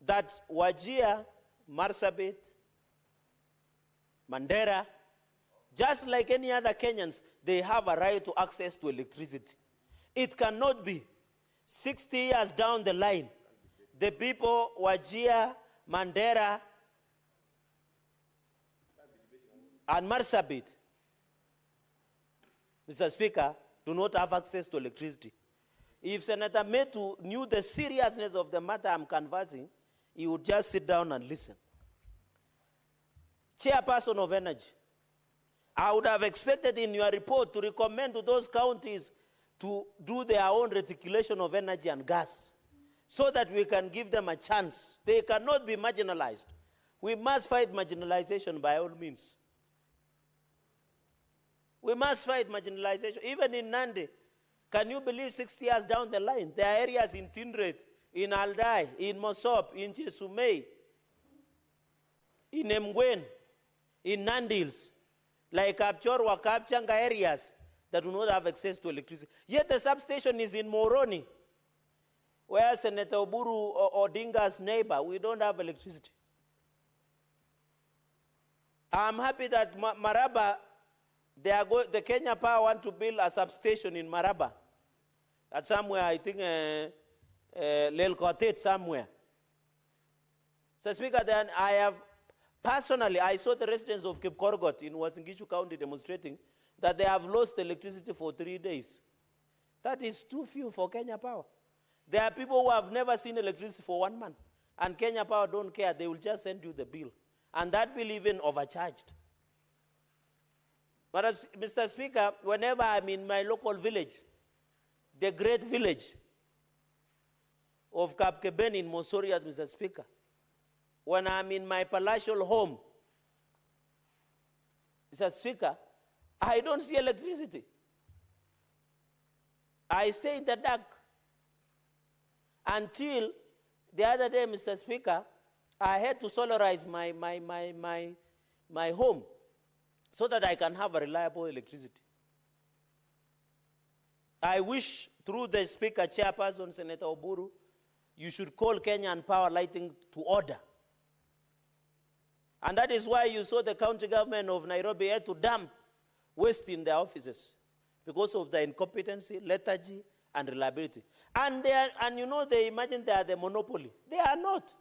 Speaker 9: that Wajir, Marsabit, Mandera, just like any other Kenyans, they have a right to access to electricity. It cannot be 60 years down the line, the people, Wajir, Mandera, and Marsabit, Mr. Speaker, do not have access to electricity. If Senator Metu knew the seriousness of the matter I'm canvassing, he would just sit down and listen. Chairperson of Energy, I would have expected in your report to recommend to those counties to do their own reticulation of energy and gas so that we can give them a chance. They cannot be marginalized. We must fight marginalization by all means. We must fight marginalization. Even in Nandi, can you believe 60 years down the line, there are areas in Tindret, in Aldai, in Mosop, in Chesumei, in Mgwen, in Nandils, like Kapchorwa, Kapchanga areas that do not have access to electricity. Yet the substation is in Moroni, where Senator Oburu Odinga's neighbor, we don't have electricity. I'm happy that Maraba, the Kenya Power want to build a substation in Maraba. At somewhere, I think, Lelkotet somewhere. So Speaker, then I have, personally, I saw the residents of Cape Korgot in Wasingishu County demonstrating that they have lost electricity for 3 days. That is too few for Kenya Power. There are people who have never seen electricity for 1 month, and Kenya Power don't care. They will just send you the bill. And that bill even overcharged. But as, Mr. Speaker, whenever I'm in my local village, the great village of Kapkeben in Mosoriat, Mr. Speaker, when I'm in my palatial home, Mr. Speaker, I don't see electricity. I stay in the dark. Until the other day, Mr. Speaker, I had to solarize my home so that I can have a reliable electricity. I wish, through the Speaker, Chairperson, Senator Oburu, you should call Kenyan Power Lighting to order. And that is why you saw the county government of Nairobi had to dump waste in their offices because of the incompetency, lethargy, and reliability. And you know, they imagine they are the monopoly. They are not.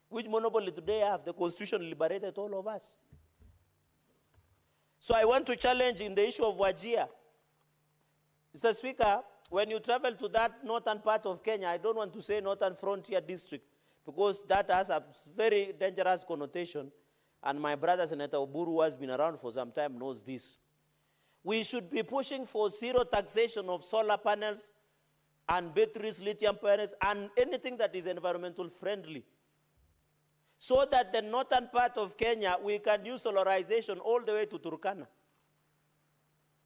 Speaker 9: Which monopoly do they have? The Constitution liberated all of us. So I want to challenge in the issue of Wajir. Mr. Speaker, when you travel to that northern part of Kenya, I don't want to say northern frontier district, because that has a very dangerous connotation, and my brother Senator Oburu, who has been around for some time, knows this. We should be pushing for zero taxation of solar panels and batteries, lithium panels, and anything that is environmental friendly, so that the northern part of Kenya, we can use solarization all the way to Turkana.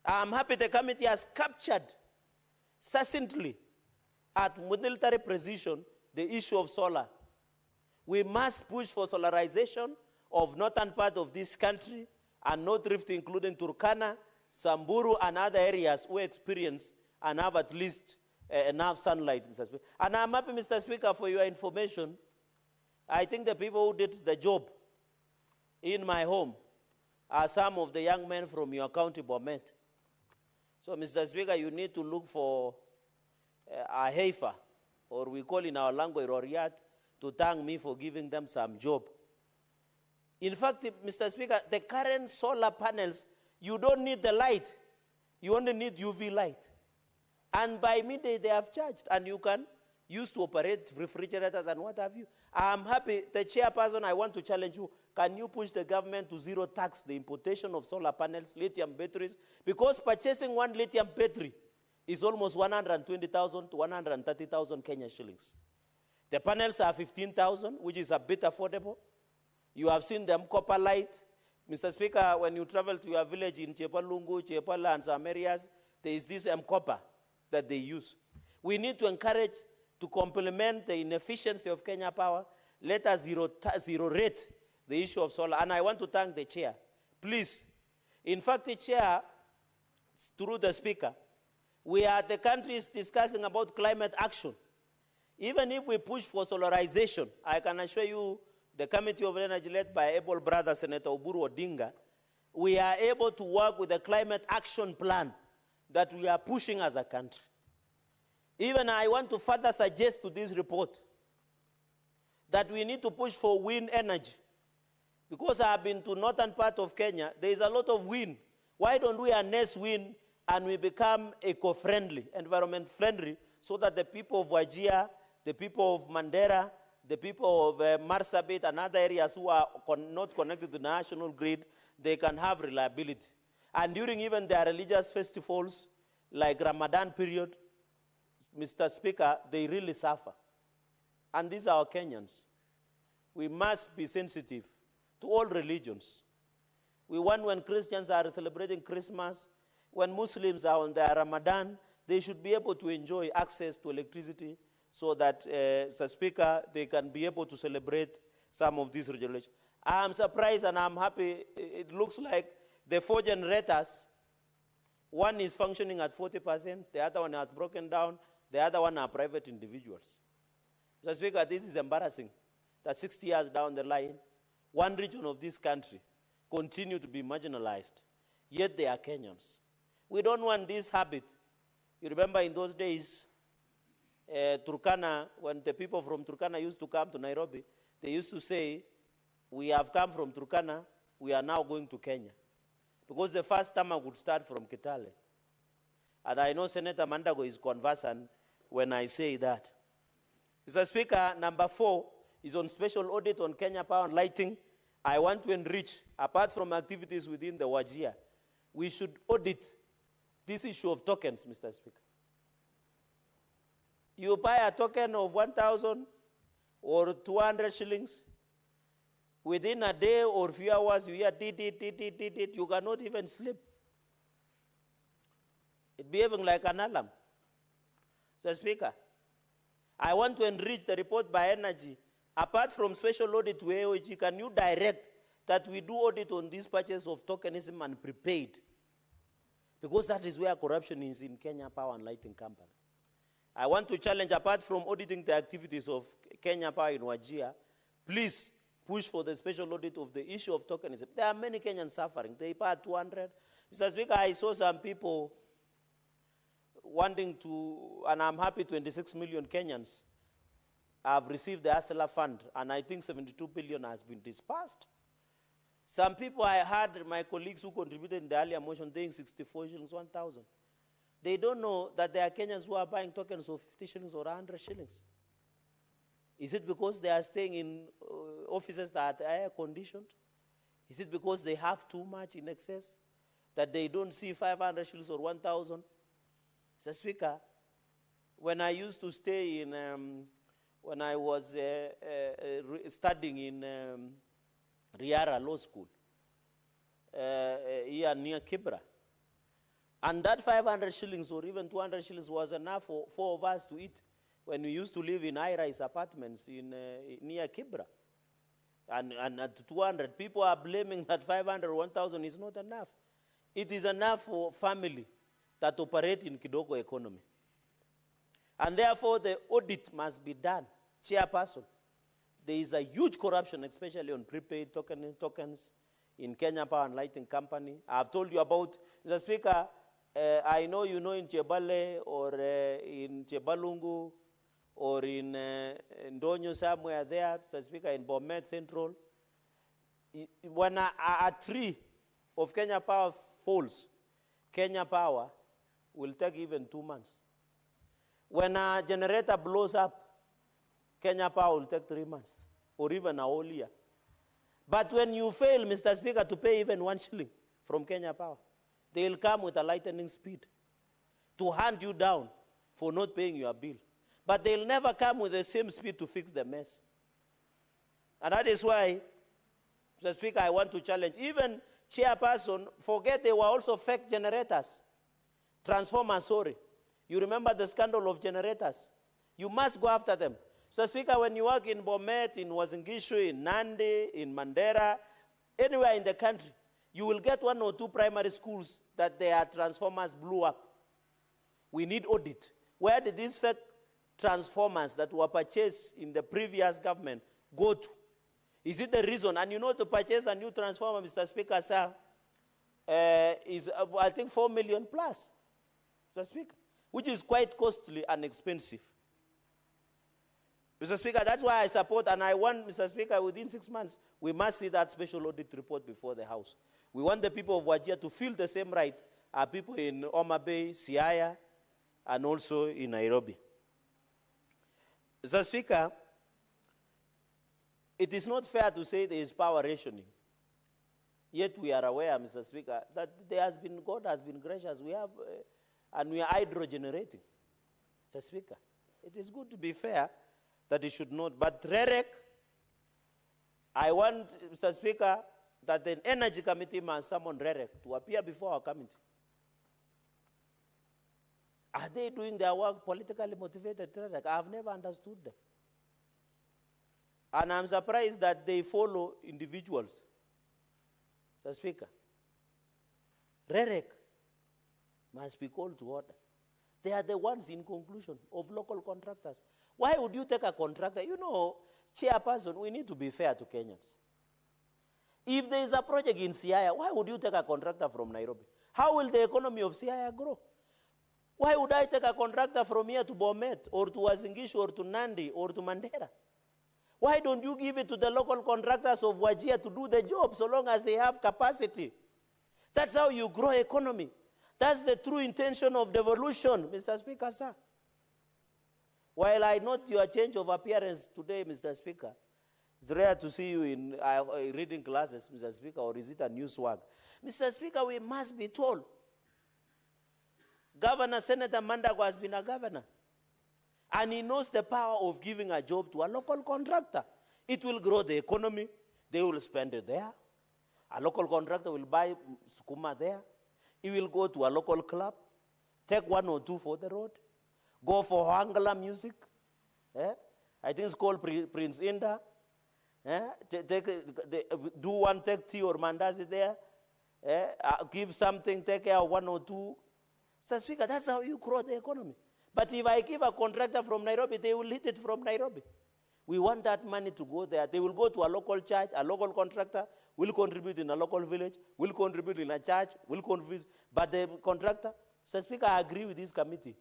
Speaker 9: I'm happy the committee has captured succinctly at military precision the issue of solar. We must push for solarization of northern part of this country and North Rift, including Turkana, Samburu, and other areas who experience and have at least enough sunlight, Mr. Speaker. And I'm happy, Mr. Speaker, for your information. I think the people who did the job in my home are some of the young men from your county, Bomet. So, Mr. Speaker, you need to look for a heifer, or we call in our language, Roriat, to thank me for giving them some job. In fact, Mr. Speaker, the current solar panels, you don't need the light. You only need UV light. And by midday, they have charged, and you can use to operate refrigerators and what have you. I'm happy, the chairperson, I want to challenge you. Can you push the government to zero tax the importation of solar panels, lithium batteries? Because purchasing one lithium battery is almost 120,000 to 130,000 Kenya shillings. The panels are 15,000, which is a bit affordable. You have seen them copper light. Mr. Speaker, when you travel to your village in Chepalungu, Chepala, and some areas, there is this copper that they use. We need to encourage to complement the inefficiency of Kenya Power. Let us zero rate the issue of solar. And I want to thank the chair. Please, in fact, the chair, through the speaker, the country is discussing about climate action. Even if we push for solarization, I can assure you, the Committee of Energy led by able brother Senator Oburu Odinga, we are able to work with the climate action plan that we are pushing as a country. Even I want to further suggest to this report that we need to push for wind energy. Because I have been to northern part of Kenya, there is a lot of wind. Why don't we harness wind and we become eco-friendly, environment-friendly, so that the people of Wajir, the people of Mandera, the people of Marsabit and other areas who are not connected to the national grid, they can have reliability. And during even their religious festivals, like Ramadan period, Mr. Speaker, they really suffer. And these are our Kenyans. We must be sensitive to all religions. We want when Christians are celebrating Christmas, when Muslims are on their Ramadan, they should be able to enjoy access to electricity so that, Mr. Speaker, they can be able to celebrate some of these regulations. I'm surprised and I'm happy. It looks like the 4 generators, one is functioning at 40%, the other one has broken down, the other one are private individuals. Mr. Speaker, this is embarrassing that 60 years down the line, one region of this country continue to be marginalized, yet they are Kenyans. We don't want this habit. You remember in those days, Turkana, when the people from Turkana used to come to Nairobi, they used to say, we have come from Turkana, we are now going to Kenya. Because the first stomach would start from Kitale. And I know Senator Mandago is conversant when I say that. Mr. Speaker, number 4 is on special audit on Kenya Power and Lighting. I want to enrich, apart from activities within the Wajir, we should audit this issue of tokens, Mr. Speaker. You buy a token of 1,000 or 200 shillings, within a day or few hours, you hear dit, you cannot even sleep. It's behaving like an alarm. Mr. Speaker, I want to enrich the report by energy. Apart from special audit to AOG, can you direct that we do audit on these purchases of tokenism and prepaid? Because that is where corruption is in Kenya Power and Lighting Company. I want to challenge, apart from auditing the activities of Kenya Power in Wajir, please push for the special audit of the issue of tokenism. There are many Kenyans suffering. They pay 200. Mr. Speaker, I saw some people wanting to, and I'm happy 26 million Kenyans have received the ASELA fund, and I think 72 billion has been dispersed. Some people, I heard my colleagues who contributed in the earlier motion saying 64 shillings, 1,000. They don't know that there are Kenyans who are buying tokens of 50 shillings or 100 shillings. Is it because they are staying in offices that are air conditioned? Is it because they have too much in excess that they don't see 500 shillings or 1,000? Mr. Speaker, when I used to stay in, when I was studying in Riara Law School, here near Kibra, and that 500 shillings or even 200 shillings was enough for 4 of us to eat when we used to live in high-rise apartments in, near Kibra. And at 200, people are blaming that 500 or 1,000 is not enough. It is enough for family that operate in Kidogo economy. And therefore, the audit must be done. Chairperson, there is a huge corruption, especially on prepaid tokens in Kenya Power and Lighting Company. I've told you about, Mr. Speaker, I know you know in Chebale or in Chebalungu or in Ndonyo somewhere there, Mr. Speaker, in Bomet Central, when a tree of Kenya Power falls, Kenya Power will take even 2 months. When a generator blows up, Kenya Power will take 3 months or even a whole year. But when you fail, Mr. Speaker, to pay even 1 shilling from Kenya Power, they will come with a lightning speed to hunt you down for not paying your bill. But they'll never come with the same speed to fix the mess. And that is why, Mr. Speaker, I want to challenge, even chairperson, forget they were also fake generators. Transformers, sorry. You remember the scandal of generators? You must go after them. Mr. Speaker, when you work in Bomet, in Wazingishu, in Nandi, in Mandera, anywhere in the country, you will get 1 or 2 primary schools that their transformers blew up. We need audit. Where did these fake transformers that were purchased in the previous government go to? Is it the reason? And you know, to purchase a new transformer, Mr. Speaker, sir, is I think 4 million plus, Mr. Speaker, which is quite costly and expensive. Mr. Speaker, that's why I support, and I want, Mr. Speaker, within 6 months, we must see that special audit report before the House. We want the people of Wajir to feel the same right as people in Homa Bay, Siaya, and also in Nairobi. Mr. Speaker, it is not fair to say there is power rationing. Yet we are aware, Mr. Speaker, that God has been gracious. We have, and we are hydrogenerating, Mr. Speaker. It is good to be fair that it should not. But REREC, I want, Mr. Speaker, that the Energy Committee must summon REREC to appear before our committee. Are they doing their work politically motivated, REREC? I have never understood them. And I'm surprised that they follow individuals. Mr. Speaker, REREC must be called to order. They are the ones in conclusion of local contractors. Why would you take a contractor? You know, chairperson, we need to be fair to Kenyans. If there is a project in Siaya, why would you take a contractor from Nairobi? How will the economy of Siaya grow? Why would I take a contractor from here to Bomet or to Wazingishu or to Nandi or to Mandera? Why don't you give it to the local contractors of Wajir to do the job so long as they have capacity? That's how you grow economy. That's the true intention of devolution, Mr. Speaker, sir. While I note your change of appearance today, Mr. Speaker, it's rare to see you in reading classes, Mr. Speaker, or is it a new swag? Mr. Speaker, we must be told. Governor Senator Mandago has been a governor. And he knows the power of giving a job to a local contractor. It will grow the economy. They will spend it there. A local contractor will buy sukuma there. He will go to a local club, take 1 or 2 for the road, go for Hangala music. I think it's called Prince Inda. Take tea or mandazi there. Give something, take care of 1 or 2. Mr. Speaker, that's how you grow the economy. But if I give a contractor from Nairobi, they will hit it from Nairobi. We want that money to go there. They will go to a local church, a local contractor will contribute in a local village, will contribute in a church, will contribute. But the contractor, Mr. Speaker, I agree with this committee.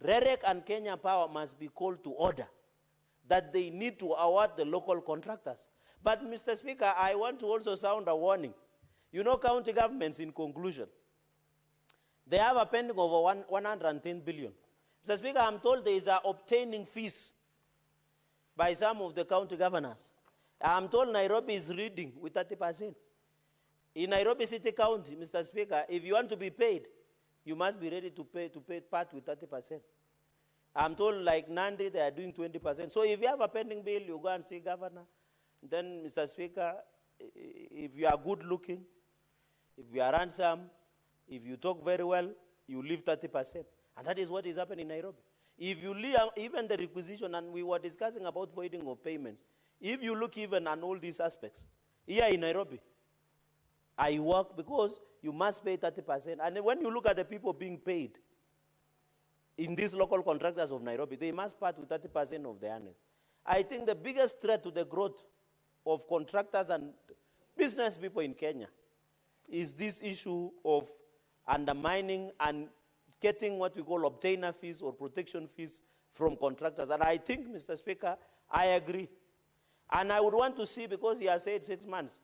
Speaker 9: REREC and Kenya Power must be called to order, that they need to award the local contractors. But, Mr. Speaker, I want to also sound a warning. You know, county governments, in conclusion, they have a pending over 110 billion. Mr. Speaker, I'm told there is obtaining fees by some of the county governors. I'm told Nairobi is reading with 30%. In Nairobi City County, Mr. Speaker, if you want to be paid, you must be ready to pay part with 30%. I'm told like Nandi, they are doing 20%. So if you have a pending bill, you go and see governor. Then, Mr. Speaker, if you are good looking, if you are handsome, if you talk very well, you leave 30%. And that is what is happening in Nairobi. If you leave even the requisition, and we were discussing about voiding of payments, if you look even at all these aspects, here in Nairobi, I work because you must pay 30%. And when you look at the people being paid in these local contractors of Nairobi, they must part with 30% of their earnings. I think the biggest threat to the growth of contractors and business people in Kenya is this issue of undermining and getting what we call obtainer fees or protection fees from contractors. And I think, Mr. Speaker, I agree. And I would want to see, because he has said 6 months,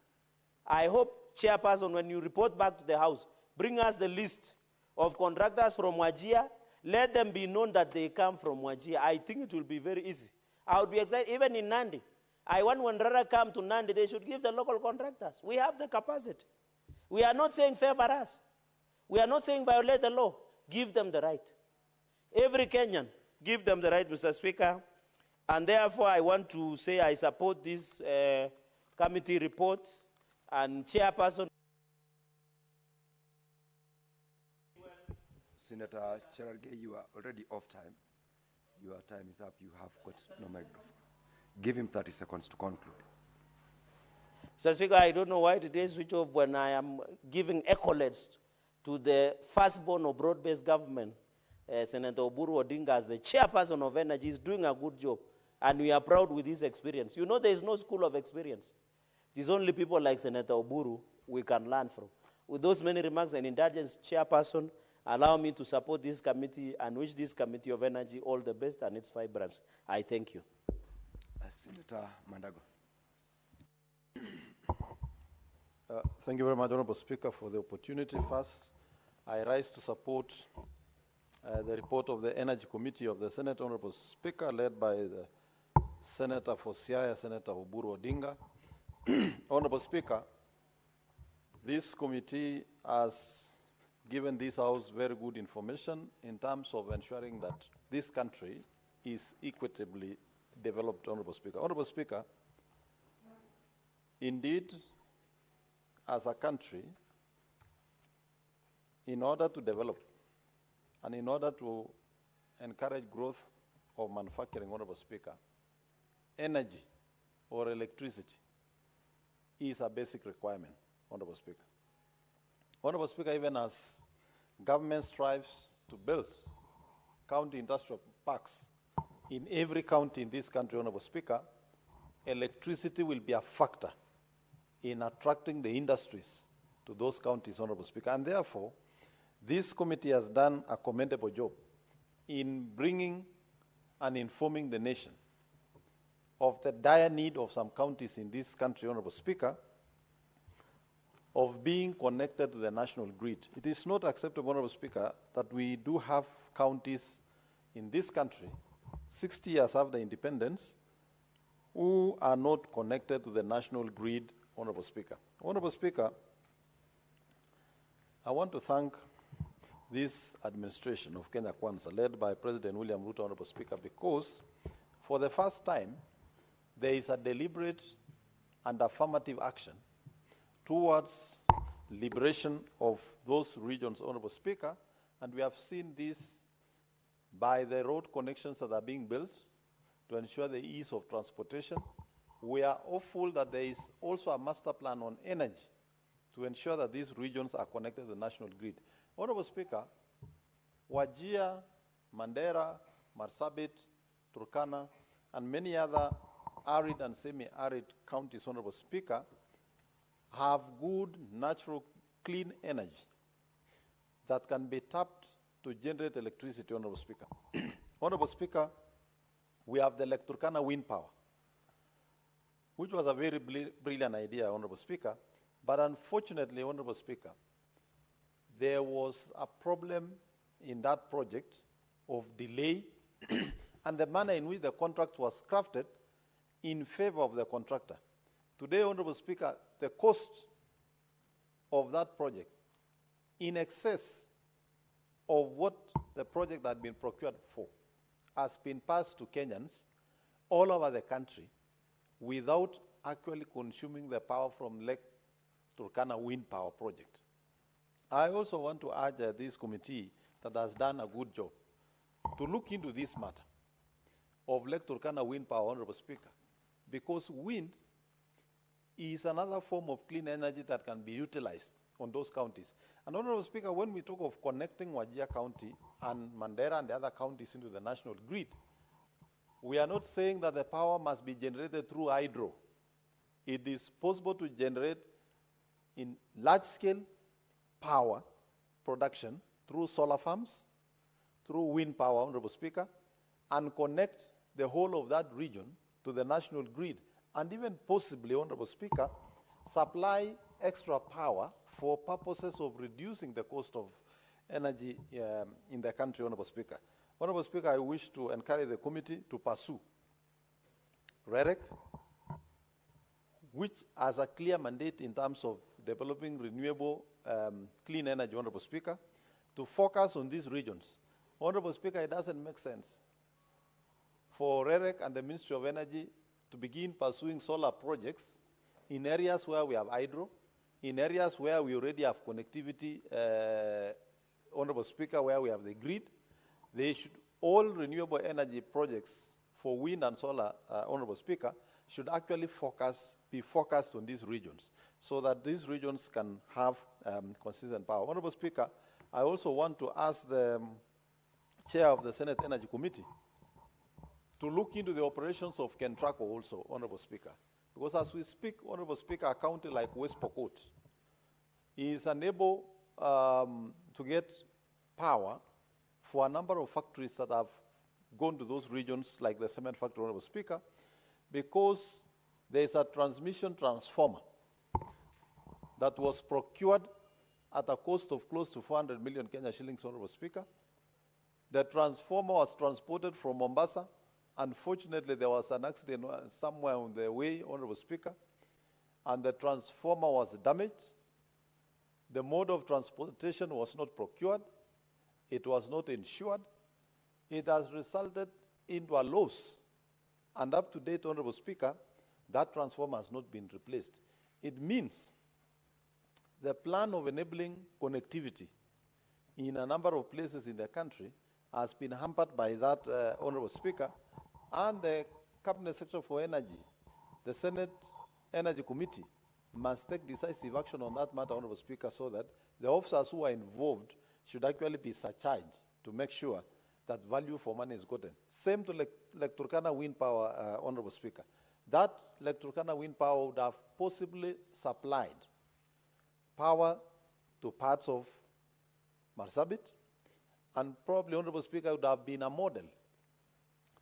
Speaker 9: I hope, Chairperson, when you report back to the House, bring us the list of contractors from Wajir. Let them be known that they come from Wajir. I think it will be very easy. I would be excited, even in Nandi. I want when RERA come to Nandi, they should give the local contractors. We have the capacity. We are not saying favor us. We are not saying violate the law. Give them the right. Every Kenyan, give them the right, Mr. Speaker. And therefore, I want to say I support this committee report. And Chairperson.
Speaker 18: Senator Cherargei, you are already off time. Your time is up. You have got no microphone. Give him 30 seconds to conclude.
Speaker 9: Mr. Speaker, I don't know why today switch off when I am giving accolades to the firstborn of broad-based government, Senator Oburu Odinga, as the chairperson of energy, is doing a good job. And we are proud with his experience. You know, there is no school of experience. It is only people like Senator Oburu we can learn from. With those many remarks, and indulgence, Chairperson, allow me to support this committee and wish this Committee of Energy all the best and its vibrance. I thank you.
Speaker 18: Senator Mandago.
Speaker 19: Thank you very much, Honorable Speaker, for the opportunity. First, I rise to support the report of the Energy Committee of the Senate, Honorable Speaker, led by the Senator for Siaya, Senator Oburu Odinga. Honorable Speaker, This committee has given this House very good information in terms of ensuring that this country is equitably developed, Honorable Speaker. Honorable Speaker, indeed, as a country, in order to develop and in order to encourage growth of manufacturing, Honorable Speaker, energy or electricity is a basic requirement, Honorable Speaker. Honorable Speaker, even as government strives to build county industrial parks in every county in this country, Honorable Speaker, electricity will be a factor in attracting the industries to those counties, Honorable Speaker. And therefore, this committee has done a commendable job in bringing and informing the nation of the dire need of some counties in this country, Honorable Speaker, of being connected to the national grid. It is not acceptable, Honorable Speaker, that we do have counties in this country, 60 years after independence, who are not connected to the national grid, Honorable Speaker. Honorable Speaker, I want to thank this administration of Kenya Kwanza, led by President William Ruto, Honorable Speaker, because for the first time, there is a deliberate and affirmative action towards liberation of those regions, Honorable Speaker, and we have seen this by the road connections that are being built to ensure the ease of transportation. We are hopeful that there is also a master plan on energy to ensure that these regions are connected to the national grid. Honorable Speaker, Wajir, Mandera, Marsabit, Turkana, and many other arid and semi-arid counties, Honorable Speaker, have good, natural, clean energy that can be tapped to generate electricity, Honorable Speaker. Honorable Speaker, we have the Lake Turkana wind power, which was a very brilliant idea, Honorable Speaker, but unfortunately, Honorable Speaker, there was a problem in that project of delay and the manner in which the contract was crafted in favor of the contractor. Today, Honorable Speaker, the cost of that project in excess of what the project had been procured for has been passed to Kenyans all over the country without actually consuming the power from Lake Turkana wind power project. I also want to urge this committee that has done a good job to look into this matter of Lake Turkana wind power, Honorable Speaker, because wind is another form of clean energy that can be utilized on those counties. And Honorable Speaker, when we talk of connecting Wajir County and Mandera and the other counties into the national grid, we are not saying that the power must be generated through hydro. It is possible to generate in large-scale power production through solar farms, through wind power, Honorable Speaker, and connect the whole of that region to the national grid, and even possibly, Honorable Speaker, supply extra power for purposes of reducing the cost of energy in the country, Honorable Speaker. Honorable Speaker, I wish to encourage the committee to pursue REREC, which has a clear mandate in terms of developing renewable clean energy, Honorable Speaker, to focus on these regions. Honorable Speaker, it doesn't make sense for REREC and the Ministry of Energy to begin pursuing solar projects in areas where we have hydro, in areas where we already have connectivity, Honorable Speaker, where we have the grid. They should, all renewable energy projects for wind and solar, Honorable Speaker, should actually be focused on these regions so that these regions can have consistent power. Honorable Speaker, I also want to ask the Chair of the Senate Energy Committee to look into the operations of Kentraco also, Honorable Speaker. Because as we speak, Honorable Speaker, a county like West Pokot is unable to get power for a number of factories that have gone to those regions, like the cement factory, Honorable Speaker, because there is a transmission transformer that was procured at a cost of close to 400 million Kenya shillings, Honorable Speaker. The transformer was transported from Mombasa. Unfortunately, there was an accident somewhere on the way, Honorable Speaker, and the transformer was damaged. The mode of transportation was not procured. It was not insured. It has resulted into a loss. And up to date, Honorable Speaker, that transformer has not been replaced. It means the plan of enabling connectivity in a number of places in the country has been hampered by that, Honorable Speaker, and the Cabinet Secretary for Energy, the Senate Energy Committee, must take decisive action on that matter, Honorable Speaker, so that the officers who are involved should actually be surcharged to make sure that value for money is gotten. Same to Lake Turkana wind power, Honorable Speaker. That Lake Turkana wind power would have possibly supplied power to parts of Marsabit, and probably, Honorable Speaker, would have been a model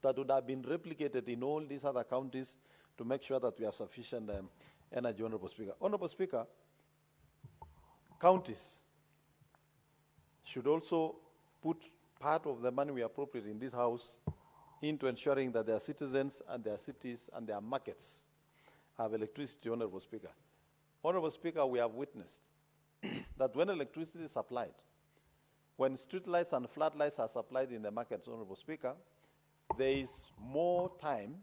Speaker 19: that would have been replicated in all these other counties to make sure that we have sufficient energy, Honorable Speaker. Honorable Speaker, counties should also put part of the money we appropriate in this House into ensuring that their citizens and their cities and their markets have electricity, Honorable Speaker. Honorable Speaker, we have witnessed that when electricity is supplied, when street lights and floodlights are supplied in the markets, Honorable Speaker, there is more time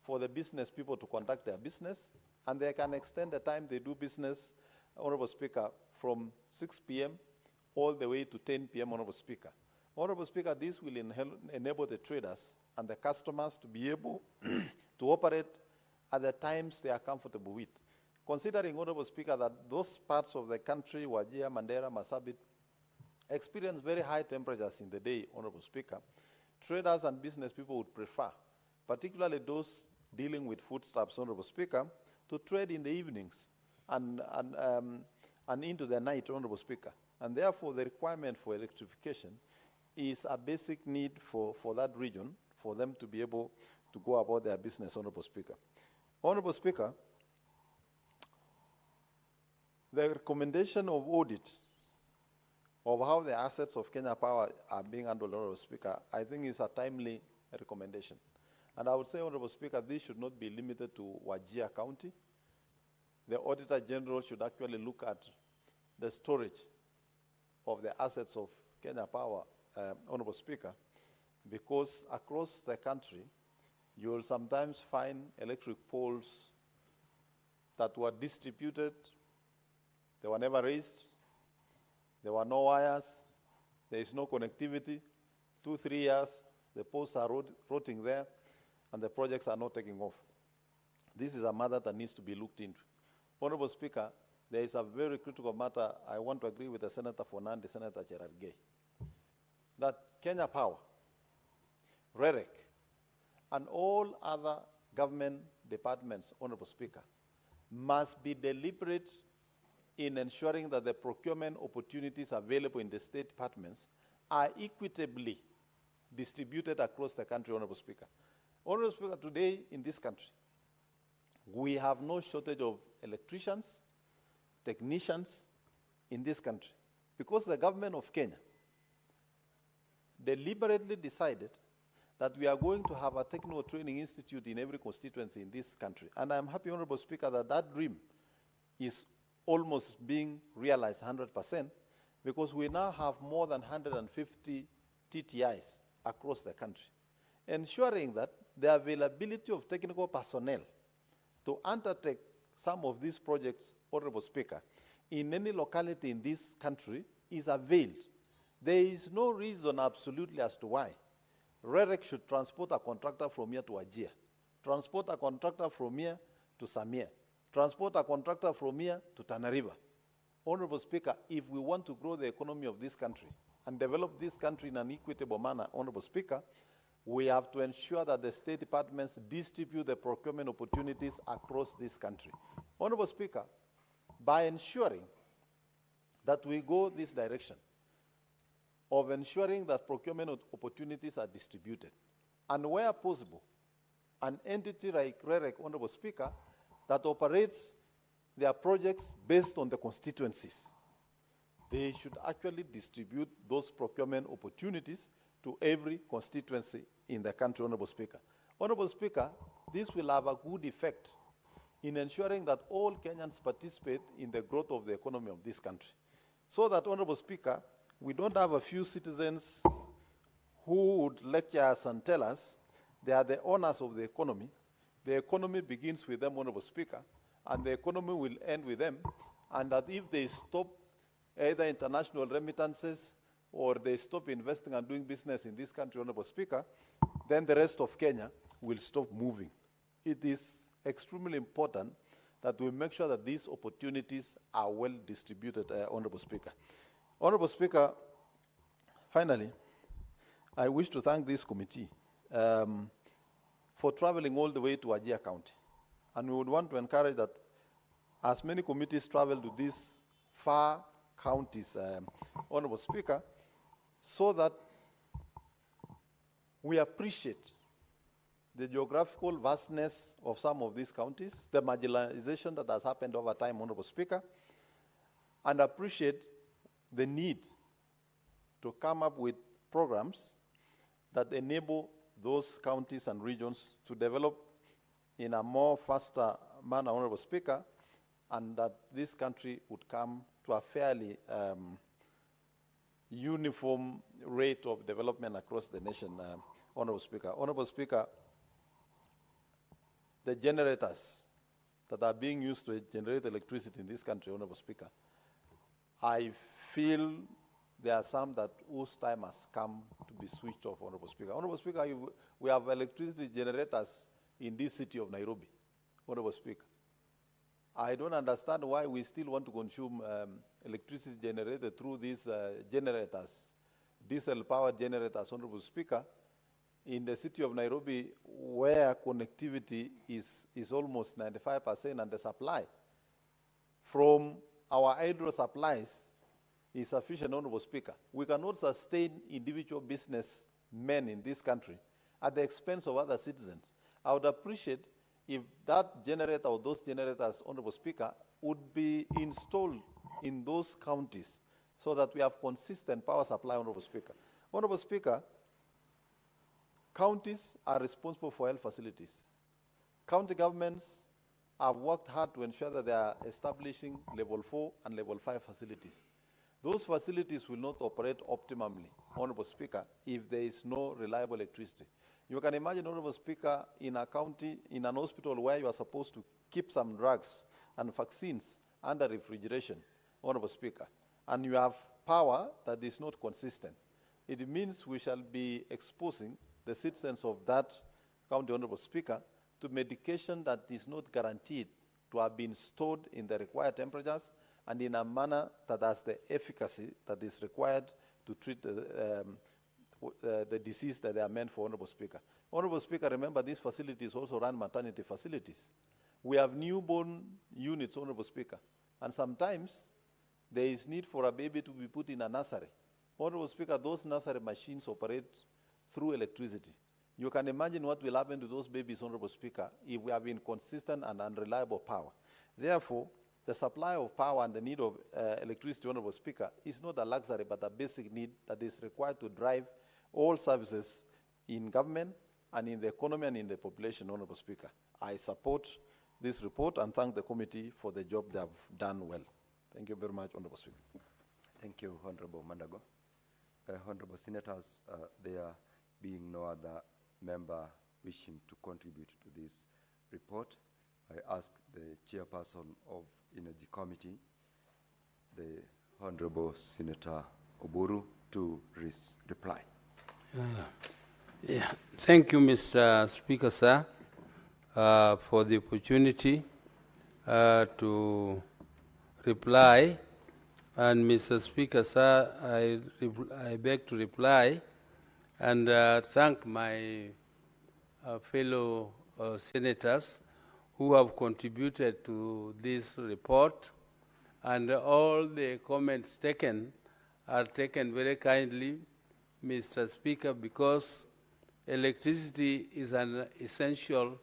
Speaker 19: for the business people to conduct their business, and they can extend the time they do business, Honorable Speaker, from 6 p.m. all the way to 10 p.m., Honorable Speaker. Honorable Speaker, this will enable the traders and the customers to be able to operate at the times they are comfortable with. Considering, Honorable Speaker, that those parts of the country, Wajir, Mandera, Marsabit, experience very high temperatures in the day, Honorable Speaker, traders and business people would prefer, particularly those dealing with foodstuffs, Honorable Speaker, to trade in the evenings and into the night, Honorable Speaker. And therefore, the requirement for electrification is a basic need for that region, for them to be able to go about their business, Honorable Speaker. Honorable Speaker, the recommendation of audit of how the assets of Kenya Power are being handled, Honorable Speaker, I think is a timely recommendation. And I would say, Honorable Speaker, this should not be limited to Wajir County. The Auditor General should actually look at the storage of the assets of Kenya Power, Honorable Speaker, because across the country, you will sometimes find electric poles that were distributed, they were never raised, there were no wires, there is no connectivity. 2-3 years, the poles are rotting there, and the projects are not taking off. This is a matter that needs to be looked into. Honorable Speaker, there is a very critical matter. I want to agree with the Senator for Nandi, Senator Gerard Gay, that Kenya Power, REREC, and all other government departments, Honorable Speaker, must be deliberate in ensuring that the procurement opportunities available in the state departments are equitably distributed across the country, Honorable Speaker. Honorable Speaker, today in this country, we have no shortage of electricians, technicians in this country, because the government of Kenya deliberately decided that we are going to have a technical training institute in every constituency in this country. And I'm happy, Honorable Speaker, that that dream is almost being realized 100%, because we now have more than 150 TTIs across the country, ensuring that the availability of technical personnel to undertake some of these projects, Honorable Speaker, in any locality in this country is availed. There is no reason absolutely as to why REREC should transport a contractor from here to Wajir, transport a contractor from here to Samia, transport a contractor from here to Tana River. Honorable Speaker, if we want to grow the economy of this country and develop this country in an equitable manner, Honorable Speaker, we have to ensure that the state departments distribute the procurement opportunities across this country. Honorable Speaker, by ensuring that we go this direction of ensuring that procurement opportunities are distributed, and where possible, an entity like REREC, Honorable Speaker, that operates their projects based on the constituencies, they should actually distribute those procurement opportunities to every constituency in the country, Honorable Speaker. Honorable Speaker, this will have a good effect in ensuring that all Kenyans participate in the growth of the economy of this country. So that, Honorable Speaker, we don't have a few citizens who would lecture us and tell us they are the owners of the economy. The economy begins with them, Honorable Speaker, and the economy will end with them, and that if they stop either international remittances or they stop investing and doing business in this country, Honorable Speaker, then the rest of Kenya will stop moving. It is extremely important that we make sure that these opportunities are well distributed, Honorable Speaker. Honorable Speaker, finally, I wish to thank this committee for traveling all the way to Wajir County. And we would want to encourage that as many committees travel to these far counties, Honorable Speaker, so that we appreciate the geographical vastness of some of these counties, the marginalization that has happened over time, Honorable Speaker, and appreciate the need to come up with programs that enable those counties and regions to develop in a more faster manner, Honorable Speaker, and that this country would come to a fairly uniform rate of development across the nation, Honorable Speaker. Honorable Speaker, the generators that are being used to generate electricity in this country, Honorable Speaker, I feel there are some that whose time has come to be switched off, Honorable Speaker. Honorable Speaker, we have electricity generators in this city of Nairobi, Honorable Speaker. I don't understand why we still want to consume electricity generated through these generators, diesel-powered generators, Honorable Speaker, in the city of Nairobi, where connectivity is almost 95% and the supply from our hydro supplies is sufficient, Honorable Speaker. We cannot sustain individual businessmen in this country at the expense of other citizens. I would appreciate if that generator or those generators, Honorable Speaker, would be installed in those counties so that we have consistent power supply, Honorable Speaker. Honorable Speaker, counties are responsible for health facilities. County governments have worked hard to ensure that they are establishing level 4 and level 5 facilities. Those facilities will not operate optimally, Honorable Speaker, if there is no reliable electricity. You can imagine, Honorable Speaker, in a county, in an hospital where you are supposed to keep some drugs and vaccines under refrigeration, Honorable Speaker, and you have power that is not consistent. It means we shall be exposing the citizens of that county, Honorable Speaker, to medication that is not guaranteed to have been stored in the required temperatures and in a manner that has the efficacy that is required to treat the disease that they are meant for, Honorable Speaker. Honorable Speaker, remember these facilities also run maternity facilities. We have newborn units, Honorable Speaker, and sometimes there is need for a baby to be put in a nursery. Honorable Speaker, those nursery machines operate through electricity. You can imagine what will happen to those babies, Honorable Speaker, if we have inconsistent and unreliable power. Therefore, the supply of power and the need of electricity, Honorable Speaker, is not a luxury but a basic need that is required to drive all services in government and in the economy and in the population, Honorable Speaker. I support this report and thank the committee for the job they have done well. Thank you very much, Honorable Speaker.
Speaker 18: Thank you, Honorable Mandago. Honorable Senators, there being no other member wishing to contribute to this report, I ask the chairperson of Energy Committee, the Honorable Senator Oburu, to reply.
Speaker 17: Thank you, Mr. Speaker, sir, for the opportunity to reply. And Mr. Speaker, sir, I beg to reply and thank my fellow senators who have contributed to this report, and all the comments taken are taken very kindly, Mr. Speaker, because electricity is an essential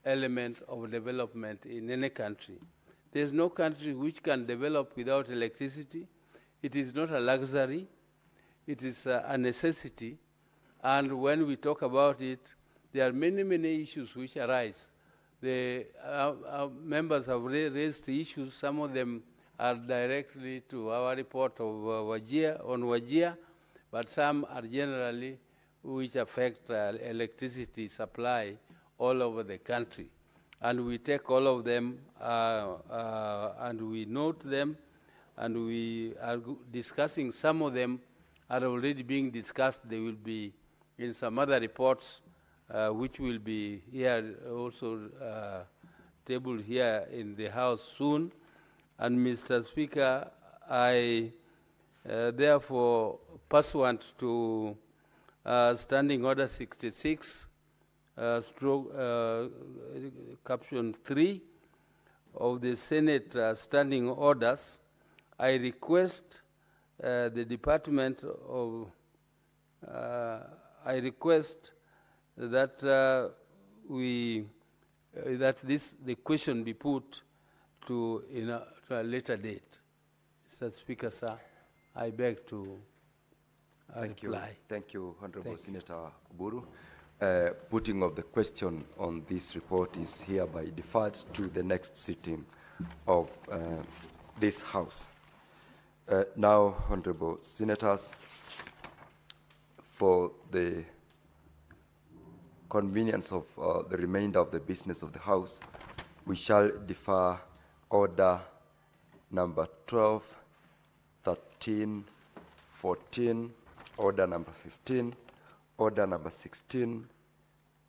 Speaker 17: element of development in any country. There's no country which can develop without electricity. It is not a luxury. It is a necessity. And when we talk about it, there are many, many issues which arise. The members have raised issues. Some of them are directly to our report of Wajir, but some are generally which affect electricity supply all over the country. And we take all of them and we note them, and we are discussing. Some of them are already being discussed. They will be in some other reports which will be here also tabled here in the House soon. And Mr. Speaker, I therefore, pursuant to Standing Order 66, caption 3 of the Senate Standing Orders, I request the Department of, I request that the question be put to a later date. Mr. Speaker, sir, I beg to reply.
Speaker 18: Thank you, Honorable Senator Oburu. Putting of the question on this report is hereby deferred to the next sitting of this House. Now, Honorable Senators, for the convenience of the remainder of the business of the House, we shall defer order number 12, 13, 14, order number 15, order number 16,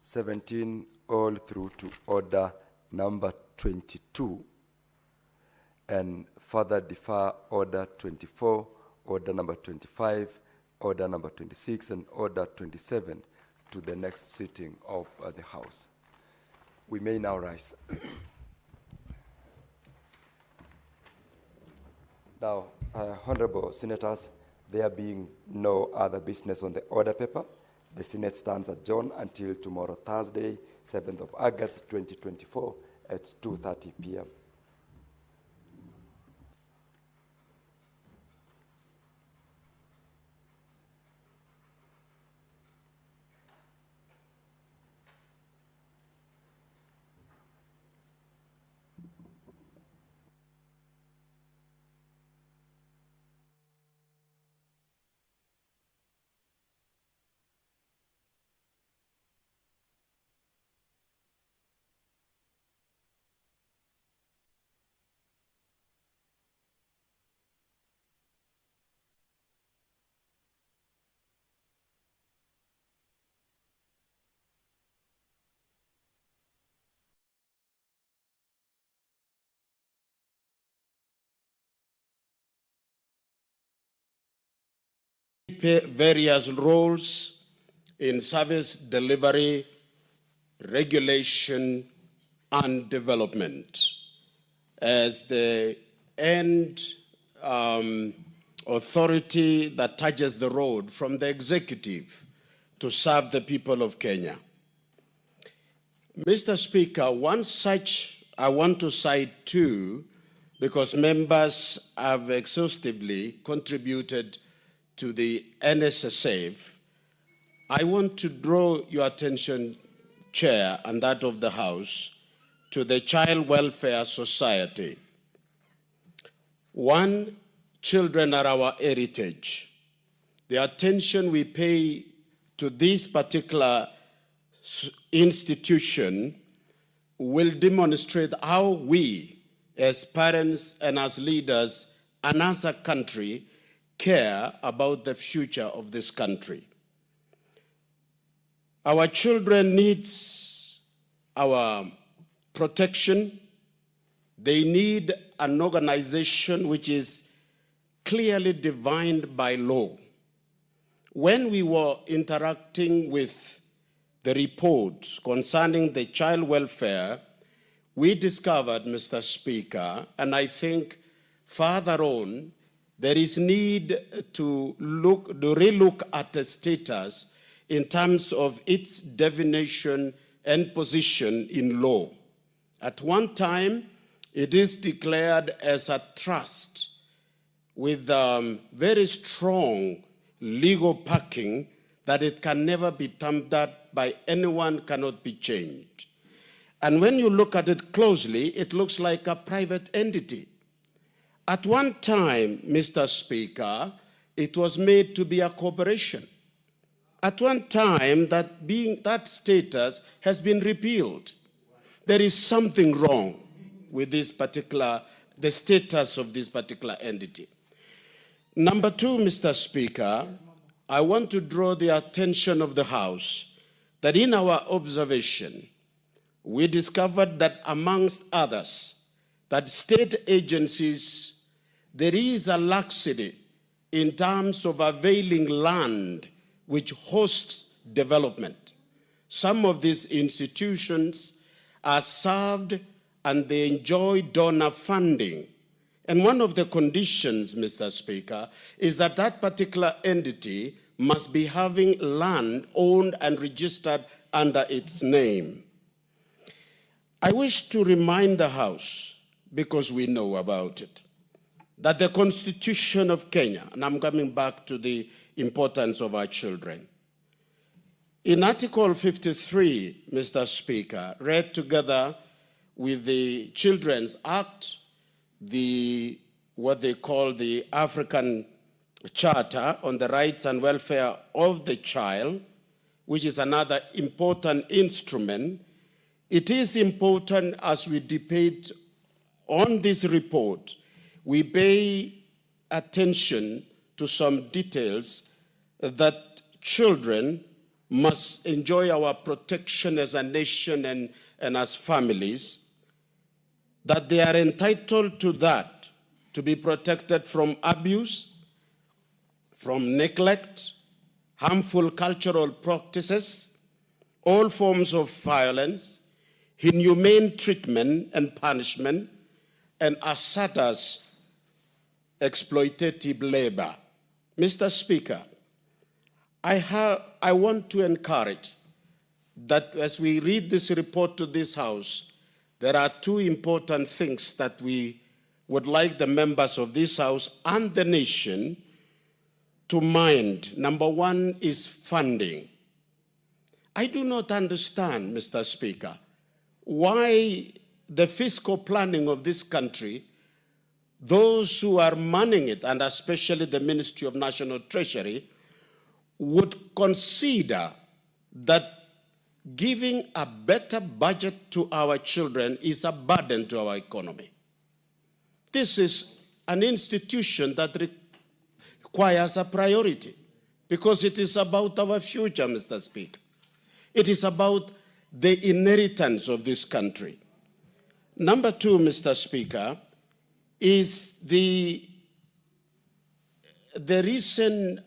Speaker 18: 17, all through to order number 22, and further defer order 24, order number 25, order number 26, and order 27 to the next sitting of the House. We may now rise. Now, Honorable Senators, there being no other business on the order paper, the Senate stands adjourned until tomorrow, Thursday, 7th of August, 2024, at 2:30 p.m.
Speaker 20: Various roles in service delivery, regulation, and development as the end authority that touches the road from the executive to serve the people of Kenya. Mr. Speaker, one such I want to cite two, because members have exhaustively contributed to the NSSF. I want to draw your attention, Chair, and that of the House, to the Child Welfare Society. One, children are our heritage. The attention we pay to this particular institution will demonstrate how we, as parents and as leaders and as a country, care about the future of this country. Our children need our protection. They need an organization which is clearly defined by law. When we were interacting with the reports concerning the child welfare, we discovered, Mr. Speaker, and I think further on, there is need to relook at the status in terms of its definition and position in law. At one time, it is declared as a trust with very strong legal backing that it can never be tampered by anyone, cannot be changed. And when you look at it closely, it looks like a private entity. At one time, Mr. Speaker, it was made to be a corporation. At one time, that status has been repealed. There is something wrong with the status of this particular entity. Number two, Mr. Speaker, I want to draw the attention of the House that in our observation, we discovered that amongst others, that state agencies, there is a laxity in terms of availing land which hosts development. Some of these institutions are served and they enjoy donor funding. And one of the conditions, Mr. Speaker, is that that particular entity must be having land owned and registered under its name. I wish to remind the House, because we know about it, that the Constitution of Kenya, and I'm coming back to the importance of our children. In Article 53, Mr. Speaker, read together with the Children's Act, what they call the African Charter on the Rights and Welfare of the Child, which is another important instrument, it is important as we debate on this report, we pay attention to some details that children must enjoy our protection as a nation and as families, that they are entitled to that, to be protected from abuse, from neglect, harmful cultural practices, all forms of violence, inhumane treatment and punishment, and as such as exploitative labor. Mr. Speaker, I want to encourage that as we read this report to this House, there are two important things that we would like the members of this House and the nation to mind. Number one is funding. I do not understand, Mr. Speaker, why the fiscal planning of this country, those who are manning it, and especially the Ministry of National Treasury, would consider that giving a better budget to our children is a burden to our economy. This is an institution that requires a priority because it is about our future, Mr. Speaker. It is about the inheritance of this country. Number two, Mr. Speaker, is the recent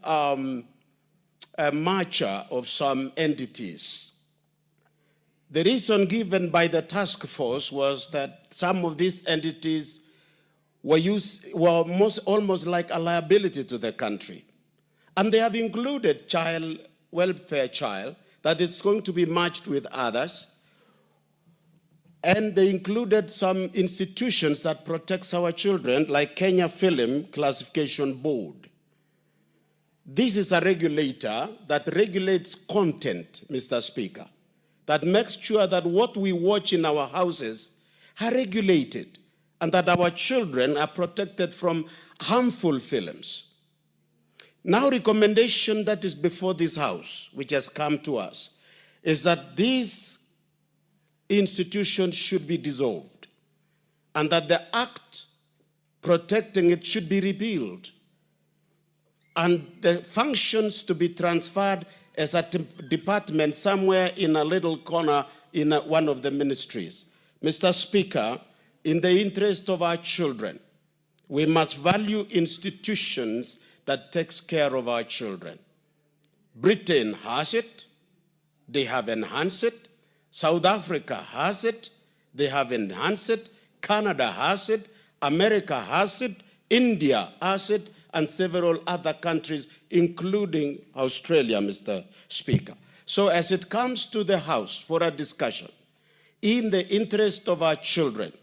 Speaker 20: merger of some entities. The reason given by the task force was that some of these entities were almost like a liability to the country. And they have included child welfare, that it's going to be merged with others. And they included some institutions that protects our children, like Kenya Film Classification Board. This is a regulator that regulates content, Mr. Speaker, that makes sure that what we watch in our houses are regulated and that our children are protected from harmful films. Now, recommendation that is before this House, which has come to us, is that these institutions should be dissolved and that the act protecting it should be repealed and the functions to be transferred as a department somewhere in a little corner in one of the ministries. Mr. Speaker, in the interest of our children, we must value institutions that takes care of our children. Britain has it. They have enhanced it. South Africa has it. They have enhanced it. Canada has it. America has it. India has it. And several other countries, including Australia, Mr. Speaker. So as it comes to the House for a discussion, in the interest of our children,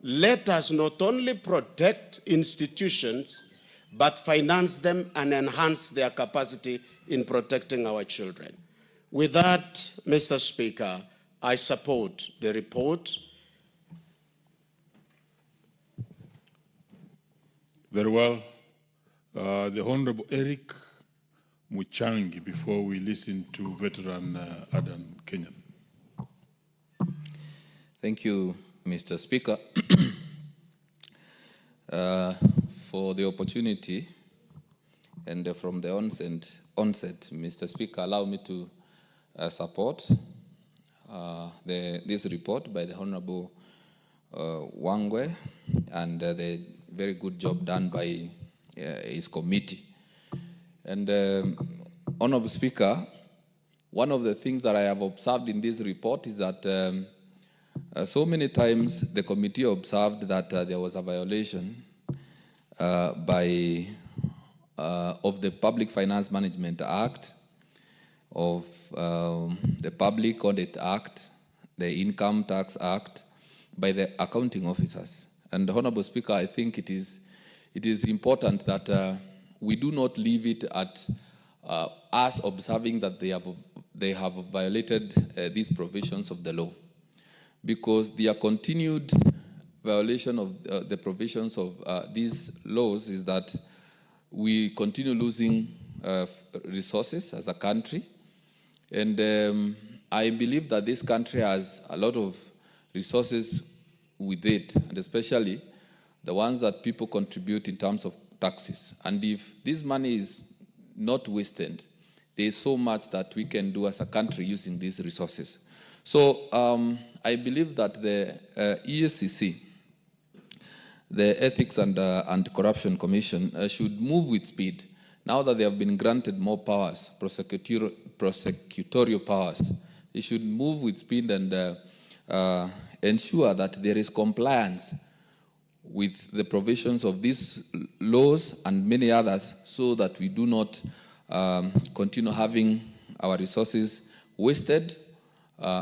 Speaker 20: let us not only protect institutions, but finance them and enhance their capacity in protecting our children. With that, Mr. Speaker, I support the report.
Speaker 21: Very well. The Honorable Eric Muchangi, before we listen to veteran Adan Kenyan.
Speaker 22: Thank you, Mr. Speaker, for the opportunity. And from the onset, Mr. Speaker, allow me to support this report by the Honorable Wangwe and the very good job done by his committee. And Honorable Speaker, one of the things that I have observed in this report is that so many times the committee observed that there was a violation of the Public Finance Management Act, of the Public Audit Act, the Income Tax Act, by the accounting officers. And Honorable Speaker, I think it is important that we do not leave it at us observing that they have violated these provisions of the law, because their continued violation of the provisions of these laws is that we continue losing resources as a country. And I believe that this country has a lot of resources with it, and especially the ones that people contribute in terms of taxes. And if this money is not wasted, there is so much that we can do as a country using these resources. So I believe that the EACC, the Ethics and Anti-Corruption Commission, should move with speed. Now that they have been granted more powers, prosecutorial powers, they should move with speed and ensure that there is compliance with the provisions of these laws and many others, so that we do not continue having our resources wasted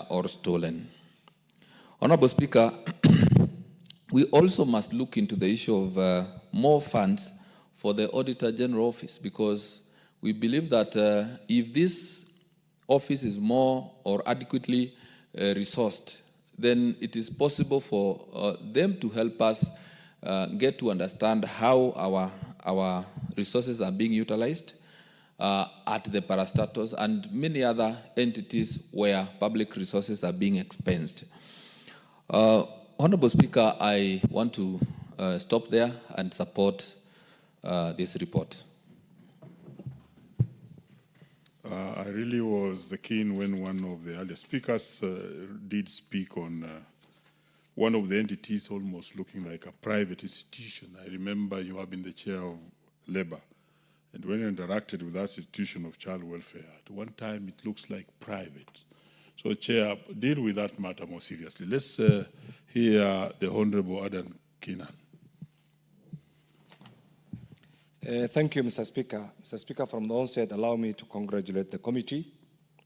Speaker 22: or stolen. Honorable Speaker, we also must look into the issue of more funds for the Auditor General Office, because we believe that if this office is more or adequately resourced, then it is possible for them to help us get to understand how our resources are being utilized at the parastatals and many other entities where public resources are being expensed. Honorable Speaker, I want to stop there and support this report.
Speaker 21: I really was keen when one of the earlier speakers did speak on one of the entities almost looking like a private institution. I remember you have been the chair of Labour, and when you interacted with that institution of child welfare, at one time it looks like private. So, Chair, deal with that matter more seriously. Let's hear the Honorable Adan Kenyan.
Speaker 23: Thank you, Mr. Speaker. Mr. Speaker, from the onset, allow me to congratulate the committee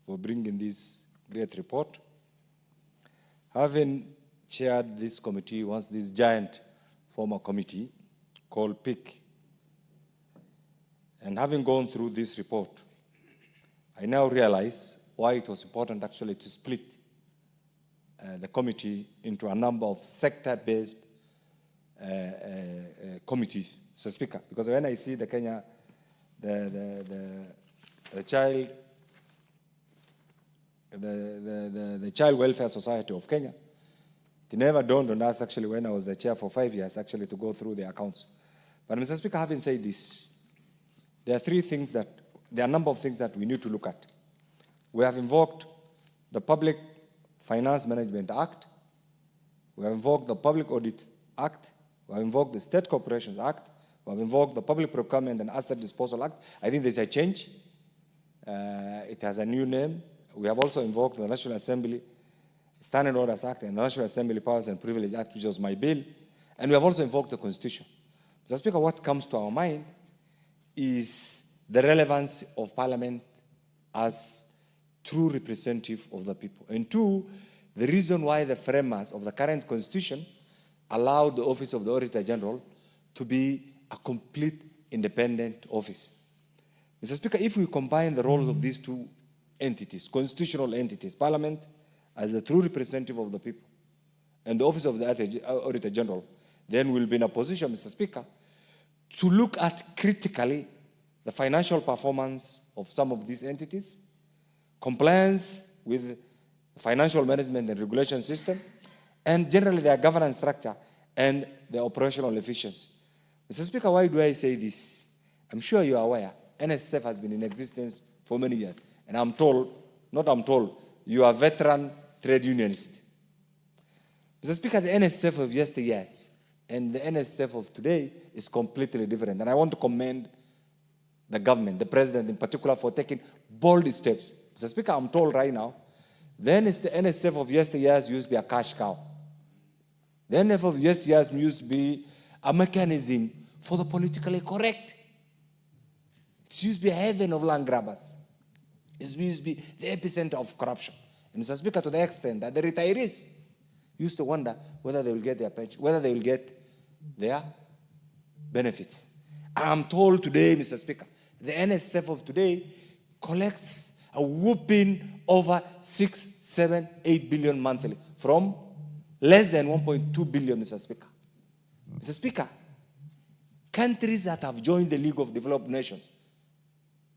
Speaker 23: for bringing this great report. Having chaired this committee once, this giant former committee called PIC, and having gone through this report, I now realize why it was important actually to split the committee into a number of sector-based committees, Mr. Speaker. Because when I see the Kenya, the Child Welfare Society of Kenya, it never dawned on us actually when I was the chair for 5 years actually to go through the accounts. But Mr. Speaker, having said this, there are a number of things that we need to look at. We have invoked the Public Finance Management Act, we have invoked the Public Audit Act, we have invoked the State Corporations Act, we have invoked the Public Procurement and Asset Disposal Act. I think there's a change. It has a new name. We have also invoked the National Assembly Standard Orders Act and the National Assembly Powers and Privilege Act, which was my bill. And we have also invoked the Constitution. Mr. Speaker, what comes to our mind is the relevance of Parliament as true representative of the people. And two, the reason why the framers of the current Constitution allowed the Office of the Auditor General to be a complete independent office. Mr. Speaker, if we combine the roles of these two entities, constitutional entities, Parliament as the true representative of the people, and the Office of the Auditor General, then we'll be in a position, Mr. Speaker, to look at critically the financial performance of some of these entities, compliance with the financial management and regulation system, and generally their governance structure and their operational efficiency. Mr. Speaker, why do I say this? I'm sure you are aware, NSF has been in existence for many years. And I'm told, you are a veteran trade unionist. Mr. Speaker, the NSF of yesteryears and the NSF of today is completely different. And I want to commend the government, the president in particular, for taking bold steps. Mr. Speaker, I'm told right now, the NSF of yesteryears used to be a cash cow. The NSF of yesteryears used to be a mechanism for the politically correct. It used to be a heaven of land grabbers. It used to be the epicenter of corruption. And Mr. Speaker, to the extent that the retirees used to wonder whether they will get their pension, whether they will get their benefits. I'm told today, Mr. Speaker, the NSF of today collects a whooping over 6, 7, 8 billion monthly from less than 1.2 billion, Mr. Speaker. Mr. Speaker, countries that have joined the League of Developed Nations,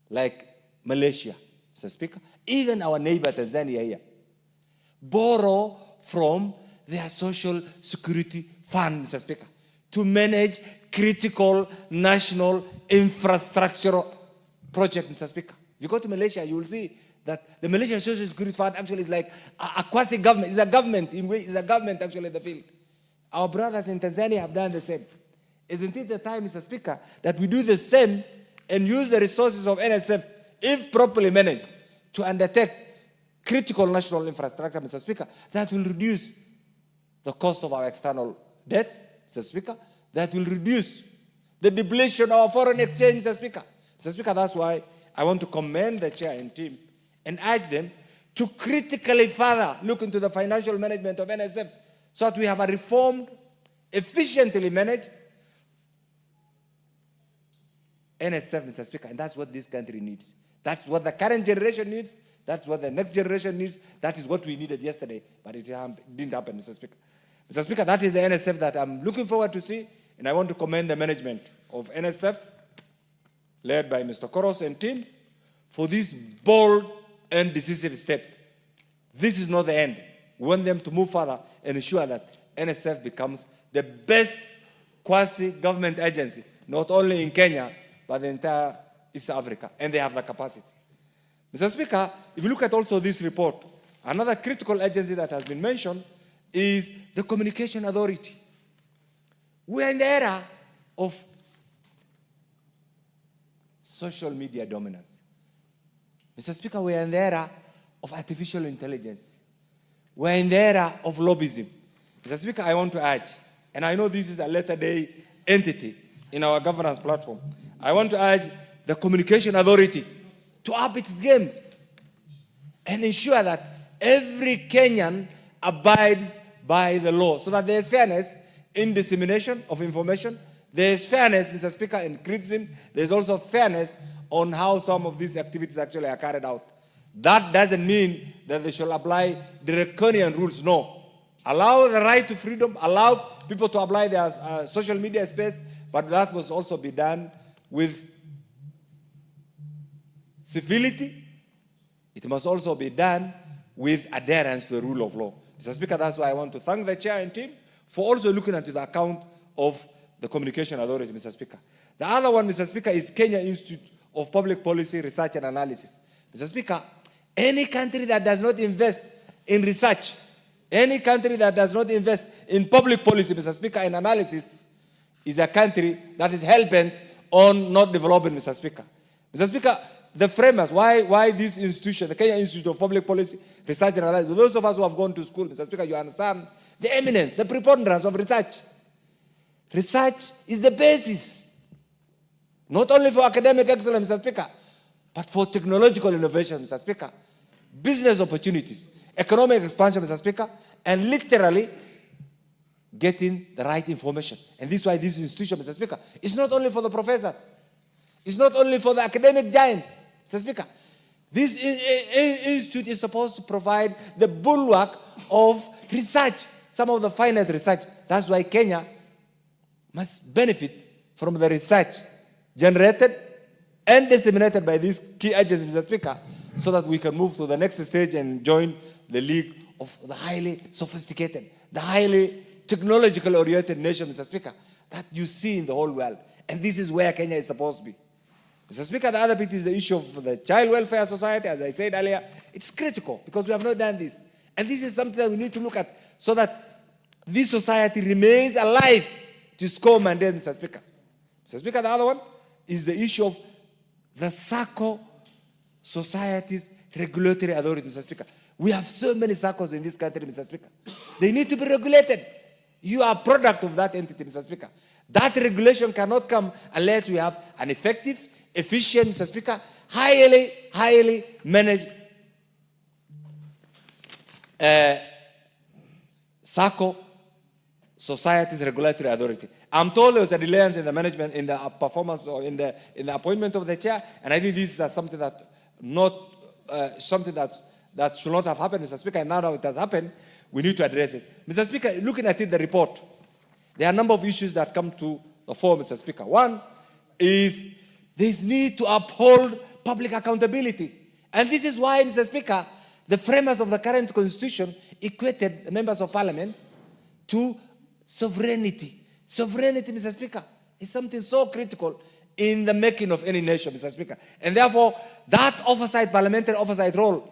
Speaker 23: like Malaysia, Mr. Speaker, even our neighbor Tanzania here, borrow from their social security fund, Mr. Speaker, to manage critical national infrastructure projects, Mr. Speaker. If you go to Malaysia, you will see that the Malaysian Social Security Fund actually is like a quasi-government. It's a government in way. It's a government actually in the field. Our brothers in Tanzania have done the same. Isn't it the time, Mr. Speaker, that we do the same and use the resources of NSF, if properly managed, to undertake critical national infrastructure, Mr. Speaker, that will reduce the cost of our external debt, Mr. Speaker, that will reduce the depletion of our foreign exchange, Mr. Speaker. Mr. Speaker, that's why I want to commend the chair and team and urge them to critically further look into the financial management of NSF so that we have a reformed, efficiently managed NSF, Mr. Speaker, and that's what this country needs. That's what the current generation needs. That's what the next generation needs. That is what we needed yesterday, but it didn't happen, Mr. Speaker. Mr. Speaker, that is the NSF that I'm looking forward to see, and I want to commend the management of NSF, led by Mr. Koros and team, for this bold and decisive step. This is not the end. We want them to move further and ensure that NSF becomes the best quasi-government agency, not only in Kenya, but the entire East Africa, and they have the capacity. Mr. Speaker, if you look at also this report, another critical agency that has been mentioned is the Communication Authority. We are in the era of social media dominance. Mr. Speaker, we are in the era of artificial intelligence. We are in the era of lobbyism. Mr. Speaker, I want to urge, and I know this is a latter-day entity in our governance platform, I want to urge the Communication Authority to up its games and ensure that every Kenyan abides by the law so that there is fairness in dissemination of information. There is fairness, Mr. Speaker, in criticism. There is also fairness on how some of these activities actually are carried out. That doesn't mean that they shall apply draconian rules. No. Allow the right to freedom, allow people to apply their social media space, but that must also be done with civility. It must also be done with adherence to the rule of law. Mr. Speaker, that's why I want to thank the chair and team for also looking into the account of the Communication Authority, Mr. Speaker. The other one, Mr. Speaker, is Kenya Institute of Public Policy Research and Analysis. Mr. Speaker, any country that does not invest in research, any country that does not invest in public policy, Mr. Speaker, in analysis, is a country that is hell-bent on not developing, Mr. Speaker. Mr. Speaker, the framers, why this institution, the Kenya Institute of Public Policy Research and Analysis, those of us who have gone to school, Mr. Speaker, you understand the eminence, the preponderance of research. Research is the basis, not only for academic excellence, Mr. Speaker, but for technological innovation, Mr. Speaker, business opportunities, economic expansion, Mr. Speaker, and literally getting the right information. And this is why this institution, Mr. Speaker, is not only for the professors, it's not only for the academic giants, Mr. Speaker. This institute is supposed to provide the bulwark of research, some of the finest research. That's why Kenya must benefit from the research generated and disseminated by these key agencies, Mr. Speaker, so that we can move to the next stage and join the league of the highly sophisticated, the highly technological oriented nation, Mr. Speaker, that you see in the whole world. And this is where Kenya is supposed to be. Mr. Speaker, the other bit is the issue of the Child Welfare Society, as I said earlier. It's critical because we have not done this. And this is something that we need to look at so that this society remains alive to its core mandate, Mr. Speaker. Mr. Speaker, the other one is the issue of the SACCO society's regulatory authority, Mr. Speaker. We have so many SACCOs in this country, Mr. Speaker. They need to be regulated. You are a product of that entity, Mr. Speaker. That regulation cannot come unless we have an effective, efficient, Mr. Speaker, highly managed SACCO society's regulatory authority. I'm told there was a delay in the management, in the performance, or in the appointment of the chair, and I think this is something that that should not have happened, Mr. Speaker. And now that it has happened, we need to address it. Mr. Speaker, looking at the report, there are a number of issues that come to the fore, Mr. Speaker. One is this need to uphold public accountability. And this is why, Mr. Speaker, the framers of the current constitution equated the members of parliament to sovereignty. Sovereignty, Mr. Speaker, is something so critical in the making of any nation, Mr. Speaker. And therefore, that oversight, parliamentary oversight role,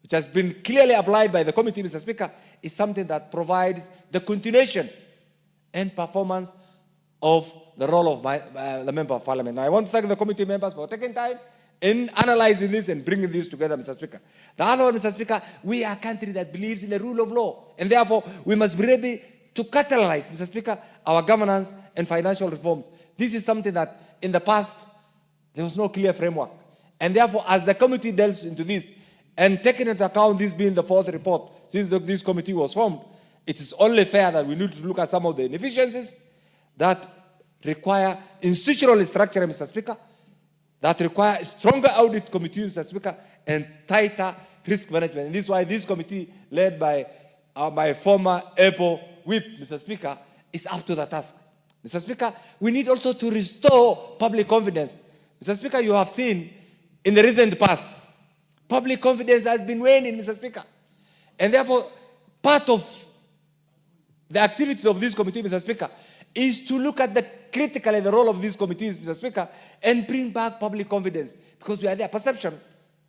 Speaker 23: which has been clearly applied by the committee, Mr. Speaker, is something that provides the continuation and performance of the role of the member of parliament. Now, I want to thank the committee members for taking time in analyzing this and bringing this together, Mr. Speaker. The other one, Mr. Speaker, we are a country that believes in the rule of law, and therefore we must be ready to catalyze, Mr. Speaker, our governance and financial reforms. This is something that in the past there was no clear framework. And therefore, as the committee delves into this, and taking into account this being the fourth report since this committee was formed, it is only fair that we need to look at some of the inefficiencies that require institutional structure, Mr. Speaker, that require stronger audit committee, Mr. Speaker, and tighter risk management. And this is why this committee, led by my former APO whip, Mr. Speaker, is up to the task. Mr. Speaker, we need also to restore public confidence. Mr. Speaker, you have seen in the recent past, public confidence has been waning, Mr. Speaker. And therefore, part of the activities of this committee, Mr. Speaker, is to look at critically the role of these committees, Mr. Speaker, and bring back public confidence. Because we are there. Perception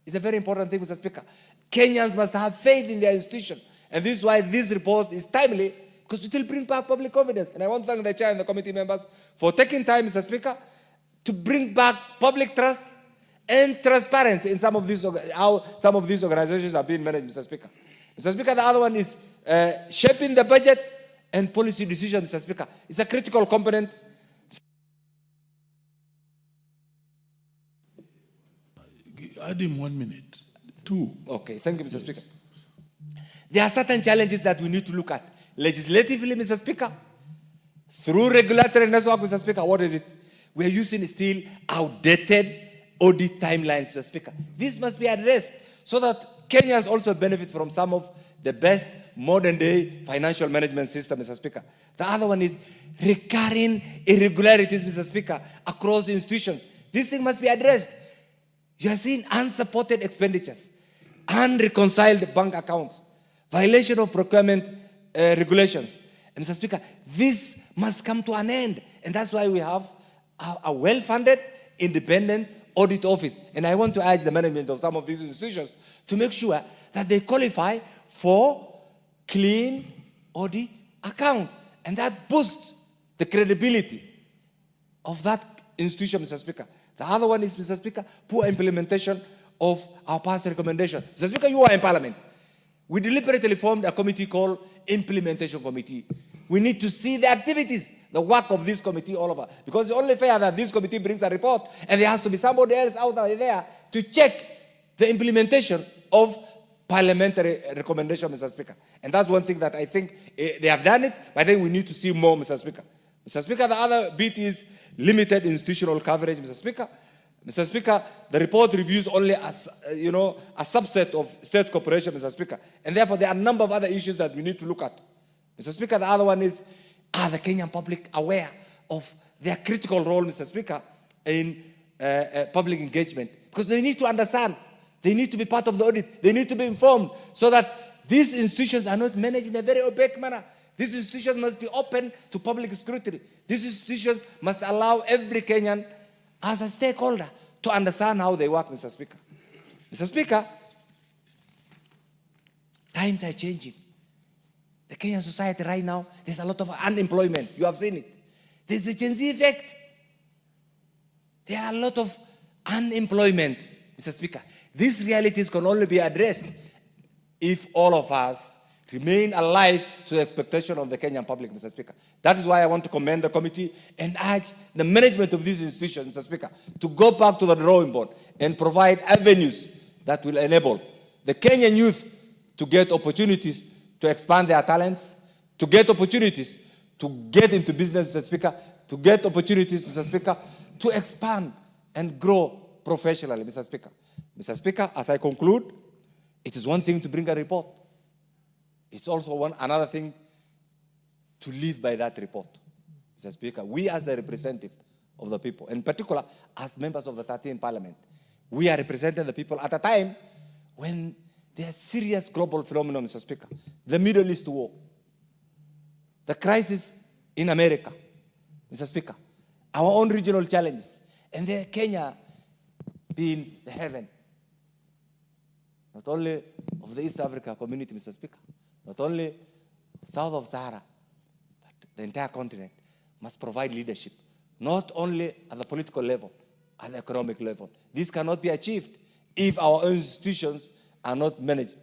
Speaker 23: is a very important thing, Mr. Speaker. Kenyans must have faith in their institution. And this is why this report is timely, because it will bring back public confidence. And I want to thank the chair and the committee members for taking time, Mr. Speaker, to bring back public trust and transparency in some of these, how some of these organizations are being managed, Mr. Speaker. Mr. Speaker, the other one is shaping the budget and policy decisions, Mr. Speaker. It's a critical component.
Speaker 21: Add him 1 minute. 2.
Speaker 23: Okay, thank you, Mr. Speaker. There are certain challenges that we need to look at. Legislatively, Mr. Speaker, through regulatory network, Mr. Speaker, what is it? We are using still outdated audit timelines, Mr. Speaker. This must be addressed so that Kenyans also benefit from some of the best modern-day financial management system, Mr. Speaker. The other one is recurring irregularities, Mr. Speaker, across institutions. This thing must be addressed. You are seeing unsupported expenditures, unreconciled bank accounts, violation of procurement regulations. And Mr. Speaker, this must come to an end. And that's why we have a well-funded, independent audit office. And I want to urge the management of some of these institutions to make sure that they qualify for clean audit account. And that boosts the credibility of that institution, Mr. Speaker. The other one is, Mr. Speaker, poor implementation of our past recommendation. Mr. Speaker, you are in Parliament. We deliberately formed a committee called Implementation Committee. We need to see the activities, the work of this committee all over. Because it's only fair that this committee brings a report and there has to be somebody else out there to check the implementation of parliamentary recommendation, Mr. Speaker. And that's one thing that I think they have done it, but I think we need to see more, Mr. Speaker. Mr. Speaker, the other bit is limited institutional coverage, Mr. Speaker. Mr. Speaker, the report reviews only a subset of state cooperation, Mr. Speaker. And therefore, there are a number of other issues that we need to look at. Mr. Speaker, the other one is, are the Kenyan public aware of their critical role, Mr. Speaker, in public engagement, because they need to understand, they need to be part of the audit, they need to be informed, so that these institutions are not managed in a very opaque manner. These institutions must be open to public scrutiny. These institutions must allow every Kenyan as a stakeholder to understand how they work, Mr. Speaker. Mr. Speaker, times are changing. The Kenyan society right now, there's a lot of unemployment. You have seen it. There's the Gen Z effect. There are a lot of unemployment, Mr. Speaker. These realities can only be addressed if all of us remain alive to the expectation of the Kenyan public, Mr. Speaker. That is why I want to commend the committee and urge the management of these institutions, Mr. Speaker, to go back to the drawing board and provide avenues that will enable the Kenyan youth to get opportunities to expand their talents, to get opportunities to get into business, Mr. Speaker, to get opportunities, Mr. Speaker, to expand and grow professionally, Mr. Speaker. Mr. Speaker, as I conclude, it is one thing to bring a report. It's also another thing to live by that report. Mr. Speaker, we as the representative of the people, in particular as members of the 13th Parliament, we are representing the people at a time when there are serious global phenomena, Mr. Speaker. The Middle East war, the crisis in America, Mr. Speaker, our own regional challenges, and then Kenya being the heaven, not only of the East Africa community, Mr. Speaker, not only south of Sahara, but the entire continent must provide leadership, not only at the political level, at the economic level. This cannot be achieved if our own institutions are not managed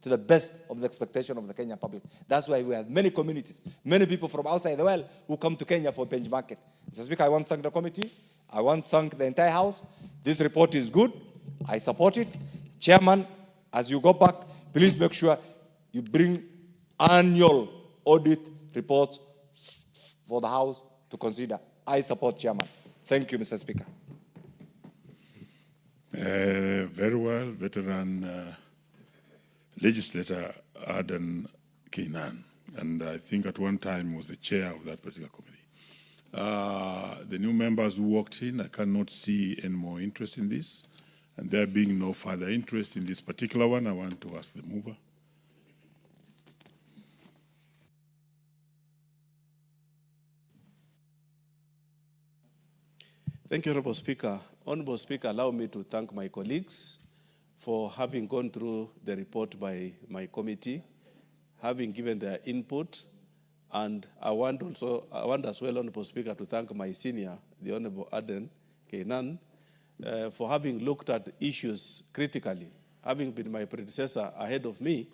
Speaker 23: to the best of the expectation of the Kenyan public. That's why we have many communities, many people from outside the world who come to Kenya for benchmarking. Mr. Speaker, I want to thank the committee. I want to thank the entire House. This report is good. I support it. Chairman, as you go back, please make sure you bring annual audit reports for the House to consider. I support, Chairman. Thank you, Mr. Speaker.
Speaker 21: Very well, veteran legislator Adan Keynan, and I think at one time was the chair of that particular committee. The new members who walked in, I cannot see any more interest in this, and there being no further interest in this particular one, I want to ask the mover.
Speaker 4: Thank you, Honorable Speaker. Honorable Speaker, allow me to thank my colleagues for having gone through the report by my committee, having given their input, and I want as well, Honorable Speaker, to thank my senior, the Honorable Adan Keynan, for having looked at issues critically. Having been my predecessor ahead of me,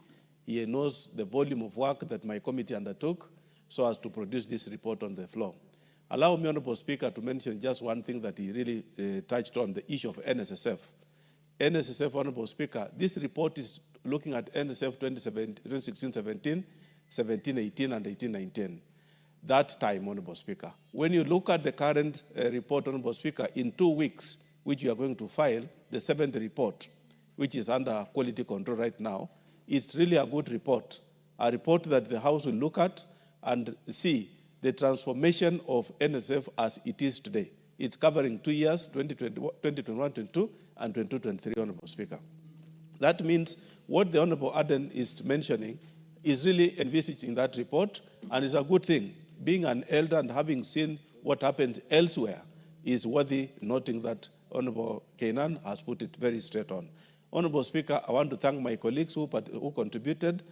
Speaker 4: he knows the volume of work that my committee undertook so as to produce this report on the floor. Allow me, Honorable Speaker, to mention just one thing that he really touched on, the issue of NSSF. NSSF, Honorable Speaker, this report is looking at NSSF 2016-17, 17-18, and 18-19. That time, Honorable Speaker. When you look at the current report, Honorable Speaker, in 2 weeks, which you are going to file, the 7th report, which is under quality control right now, it's really a good report, a report that the House will look at and see the transformation of NSF as it is today. It's covering 2 years, 2021-22 and 2022-23, Honorable Speaker. That means what the Honorable Aden is mentioning is really envisaged in that report, and is a good thing. Being an elder and having seen what happened elsewhere is worthy noting that Honorable Keynan has put it very straight on. Honorable Speaker, I want to thank my colleagues who contributed,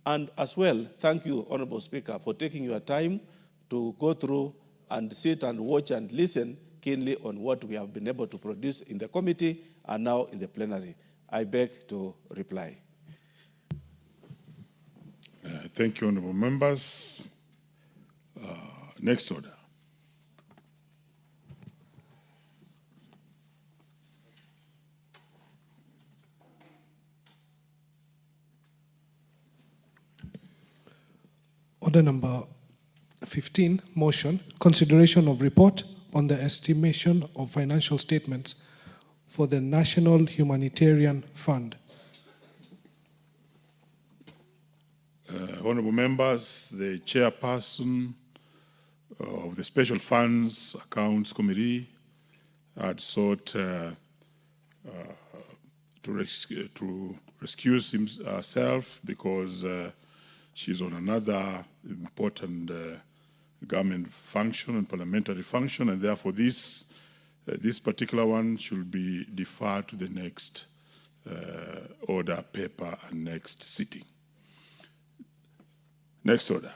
Speaker 4: and as well, thank you, Honorable Speaker, for taking your time to go through and sit and watch and listen keenly on what we have been able to produce in the committee and now in the plenary. I beg to reply.
Speaker 21: Thank you, honorable members. Next order.
Speaker 3: Order number 15, motion, consideration of report on the estimation of financial statements for the National Humanitarian Fund.
Speaker 21: Honorable members, the chairperson of the Special Funds Accounts Committee had sought to recuse herself because she's on another important government function and parliamentary function, and therefore this particular one should be deferred to the next order paper and next sitting. Next order.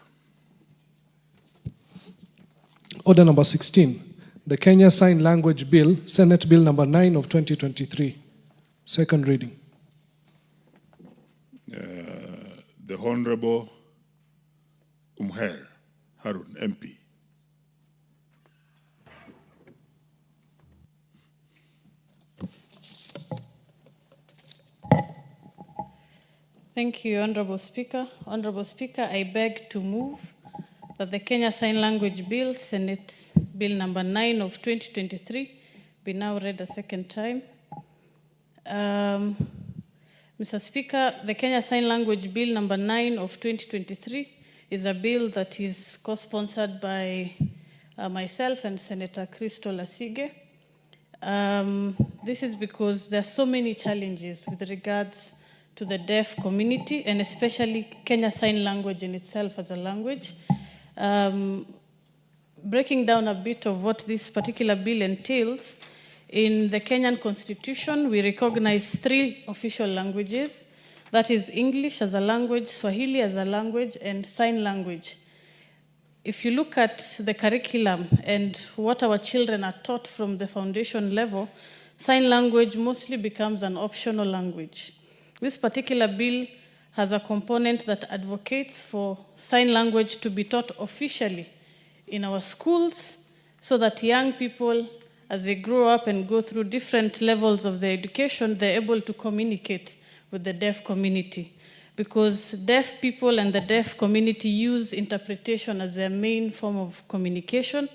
Speaker 3: Order number 16, the Kenya Sign Language Bill, Senate Bill number 9 of 2023. Second reading.
Speaker 21: The Honorable Umher Harun, MP.
Speaker 1: Thank you, Honorable Speaker. Honorable Speaker, I beg to move that the Kenya Sign Language Bill, Senate Bill number 9 of 2023, be now read a second time. Mr. Speaker, the Kenya Sign Language Bill number 9 of 2023 is a bill that is co-sponsored by myself and Senator Crystal Asige. This is because there are so many challenges with regards to the deaf community, and especially Kenya Sign Language in itself as a language. Breaking down a bit of what this particular bill entails, in the Kenyan Constitution, we recognize 3 official languages. That is English as a language, Swahili as a language, and sign language. If you look at the curriculum and what our children are taught from the foundation level, sign language mostly becomes an optional language. This particular bill has a component that advocates for sign language to be taught officially in our schools so that young people, as they grow up and go through different levels of their education, they're able to communicate with the deaf community. Because deaf people and the deaf community use interpretation as their main form of communication.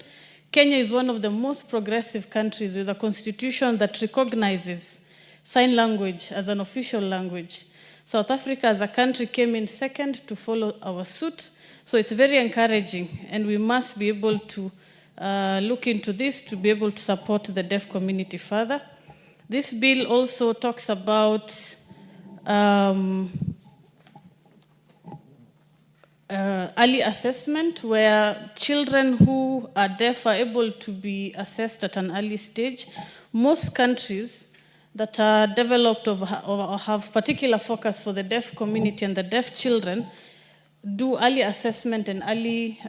Speaker 1: Kenya is one of the most progressive countries with a constitution that recognizes sign language as an official language. South Africa as a country came in second to follow our suit. So it's very encouraging, and we must be able to look into this to be able to support the deaf community further. This bill also talks about early assessment, where children who are deaf are able to be assessed at an early stage. Most countries that are developed or have particular focus for the deaf community and the deaf children do early assessment and early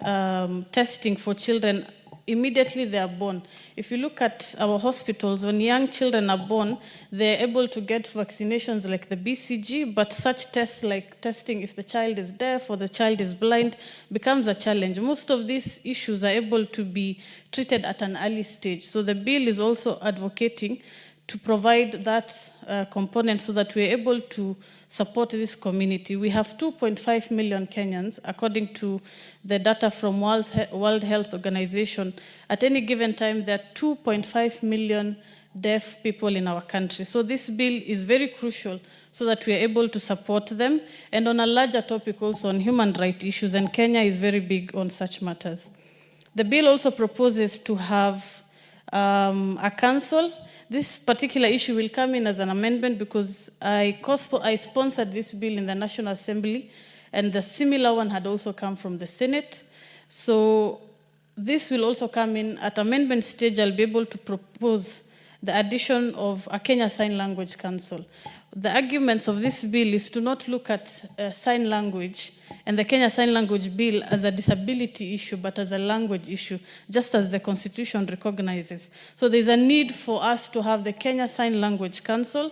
Speaker 1: testing for children immediately they are born. If you look at our hospitals, when young children are born, they're able to get vaccinations like the BCG, but such tests like testing if the child is deaf or the child is blind becomes a challenge. Most of these issues are able to be treated at an early stage. So the bill is also advocating to provide that component so that we're able to support this community. We have 2.5 million Kenyans, according to the data from World Health Organization. At any given time, there are 2.5 million deaf people in our country. So this bill is very crucial so that we're able to support them. And on a larger topic also on human rights issues, and Kenya is very big on such matters. The bill also proposes to have a council. This particular issue will come in as an amendment because I sponsored this bill in the National Assembly, and the similar one had also come from the Senate. So this will also come in at amendment stage. I'll be able to propose the addition of a Kenya Sign Language Council. The arguments of this bill is to not look at sign language and the Kenya Sign Language Bill as a disability issue, but as a language issue, just as the Constitution recognizes. So there's a need for us to have the Kenya Sign Language Council.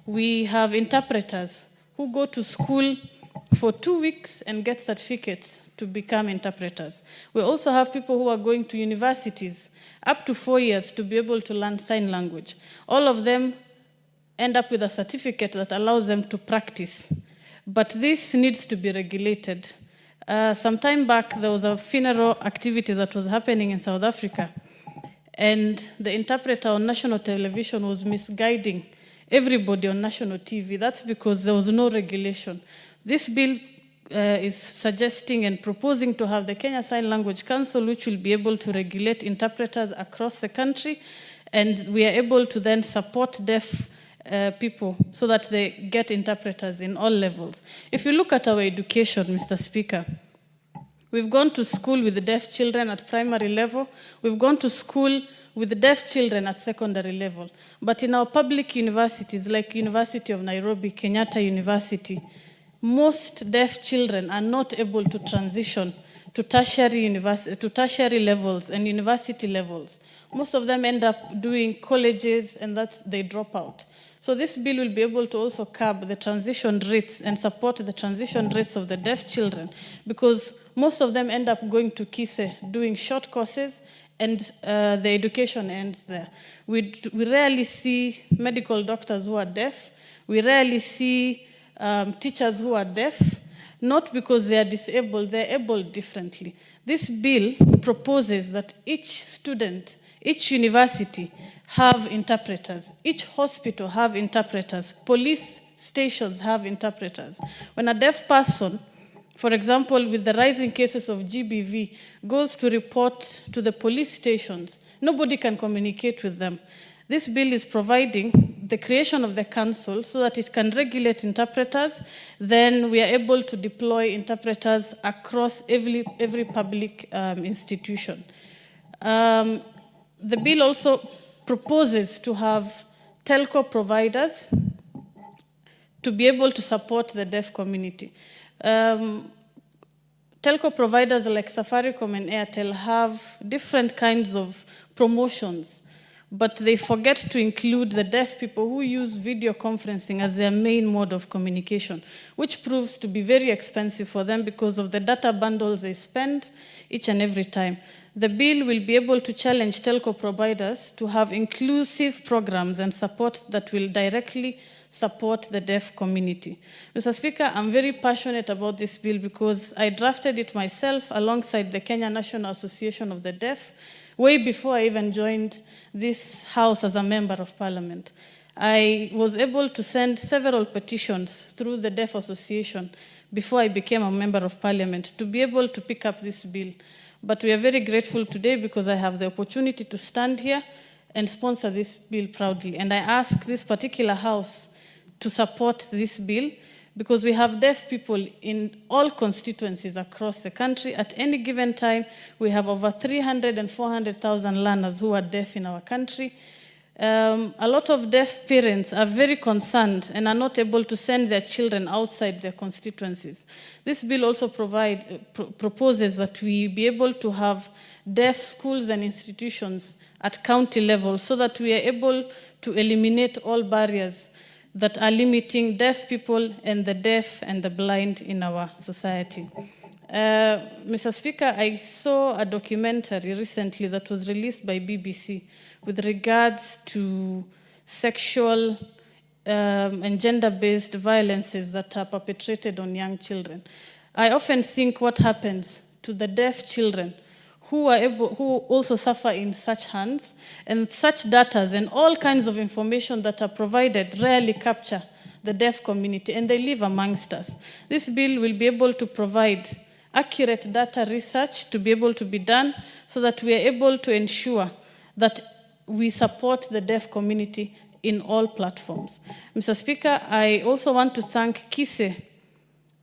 Speaker 1: We have interpreters who go to school for 2 weeks and get certificates to become interpreters. We also have people who are going to universities up to 4 years to be able to learn sign language. All of them end up with a certificate that allows them to practice. But this needs to be regulated. Some time back, there was a funeral activity that was happening in South Africa, and the interpreter on national television was misguiding everybody on national TV. That's because there was no regulation. This bill is suggesting and proposing to have the Kenya Sign Language Council, which will be able to regulate interpreters across the country, and we are able to then support deaf people so that they get interpreters in all levels. If you look at our education, Mr. Speaker, we've gone to school with the deaf children at primary level, we've gone to school with the deaf children at secondary level, but in our public universities, like University of Nairobi, Kenyatta University, most deaf children are not able to transition to tertiary levels and university levels. Most of them end up doing colleges, and they drop out. So this bill will be able to also curb the transition rates and support the transition rates of the deaf children, because most of them end up going to KISE, doing short courses, and the education ends there. We rarely see medical doctors who are deaf. We rarely see teachers who are deaf, not because they are disabled, they're able differently. This bill proposes that each student, each university have interpreters, each hospital have interpreters, police stations have interpreters. When a deaf person, for example, with the rising cases of GBV, goes to report to the police stations, nobody can communicate with them. This bill is providing the creation of the council so that it can regulate interpreters. Then we are able to deploy interpreters across every public institution. The bill also proposes to have telco providers to be able to support the deaf community. Telco providers like Safaricom and Airtel have different kinds of promotions, but they forget to include the deaf people who use video conferencing as their main mode of communication, which proves to be very expensive for them because of the data bundles they spend each and every time. The bill will be able to challenge telco providers to have inclusive programs and support that will directly support the deaf community. Mr. Speaker, I'm very passionate about this bill because I drafted it myself alongside the Kenya National Association of the Deaf way before I even joined this House as a member of Parliament. I was able to send several petitions through the Deaf Association before I became a member of Parliament to be able to pick up this bill. But we are very grateful today because I have the opportunity to stand here and sponsor this bill proudly. And I ask this particular House to support this bill because we have deaf people in all constituencies across the country. At any given time, we have over 300,000 and 400,000 learners who are deaf in our country. A lot of deaf parents are very concerned and are not able to send their children outside their constituencies. This bill also proposes that we be able to have deaf schools and institutions at county level so that we are able to eliminate all barriers that are limiting deaf people and the deaf and the blind in our society. Mr. Speaker, I saw a documentary recently that was released by BBC with regards to sexual and gender-based violences that are perpetrated on young children. I often think what happens to the deaf children who also suffer in such hands, and such data and all kinds of information that are provided rarely capture the deaf community, and they live amongst us. This bill will be able to provide accurate data research to be able to be done so that we are able to ensure that we support the deaf community in all platforms. Mr. Speaker, I also want to thank KISE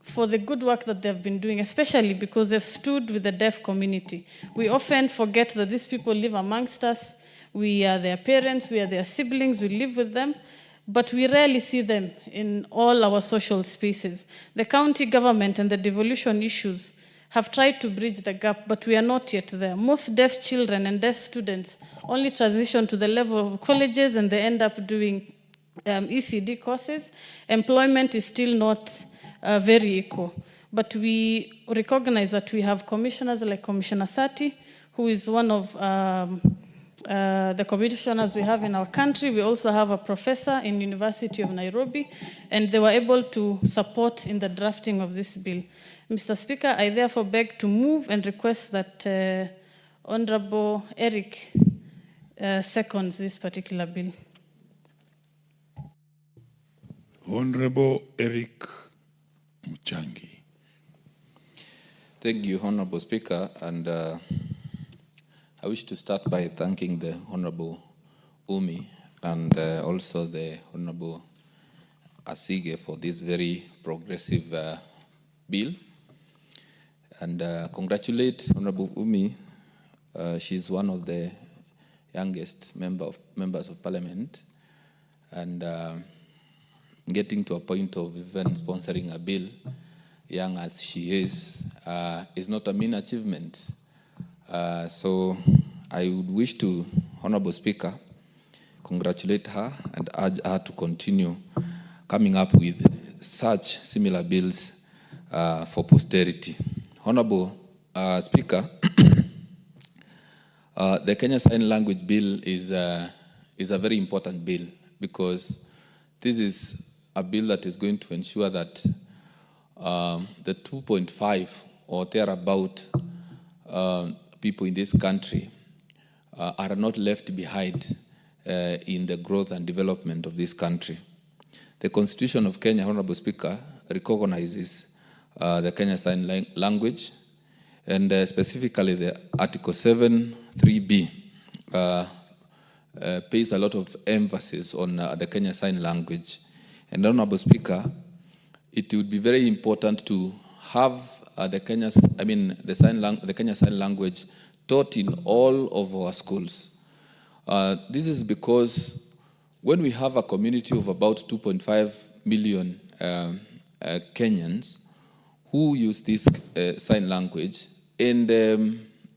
Speaker 1: for the good work that they've been doing, especially because they've stood with the deaf community. We often forget that these people live amongst us. We are their parents, we are their siblings, we live with them, but we rarely see them in all our social spaces. The county government and the devolution issues have tried to bridge the gap, but we are not yet there. Most deaf children and deaf students only transition to the level of colleges and they end up doing ECD courses. Employment is still not very equal. But we recognize that we have commissioners like Commissioner Sati, who is one of the commissioners we have in our country. We also have a professor in University of Nairobi, and they were able to support in the drafting of this bill. Mr. Speaker, I therefore beg to move and request that Honorable Eric seconds this particular bill.
Speaker 21: Honorable Eric Muchangi.
Speaker 22: Thank you, Honorable Speaker, and I wish to start by thanking the Honorable Umi and also the Honorable Asige for this very progressive bill, and congratulate Honorable Umi. She's one of the youngest members of Parliament, and getting to a point of even sponsoring a bill, young as she is not a mean achievement. So I would wish to, Honorable Speaker, congratulate her and urge her to continue coming up with such similar bills for posterity. Honorable Speaker, the Kenya Sign Language Bill is a very important bill because this is a bill that is going to ensure that the 2.5 or thereabout people in this country are not left behind in the growth and development of this country. The Constitution of Kenya, Honorable Speaker, recognizes the Kenya Sign Language, and specifically the Article 7(3)(b) pays a lot of emphasis on the Kenya Sign Language. And Honorable Speaker, it would be very important to have the Kenya Sign Language taught in all of our schools. This is because when we have a community of about 2.5 million Kenyans who use this sign language, and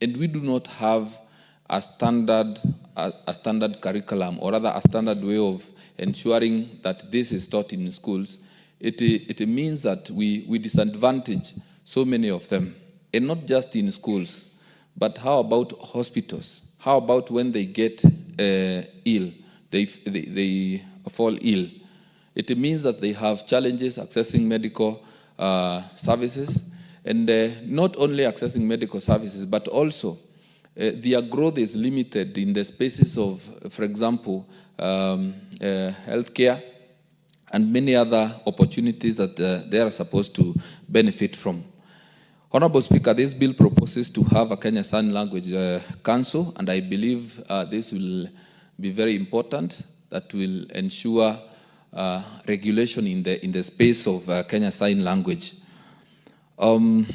Speaker 22: we do not have a standard curriculum, or rather a standard way of ensuring that this is taught in schools, it means that we disadvantage so many of them, and not just in schools, but how about hospitals? How about when they get ill, they fall ill? It means that they have challenges accessing medical services, and not only accessing medical services, but also their growth is limited in the spaces of, for example, healthcare and many other opportunities that they are supposed to benefit from. Honorable Speaker, this bill proposes to have a Kenya Sign Language Council, and I believe this will be very important. That will ensure regulation in the space of Kenya Sign Language. There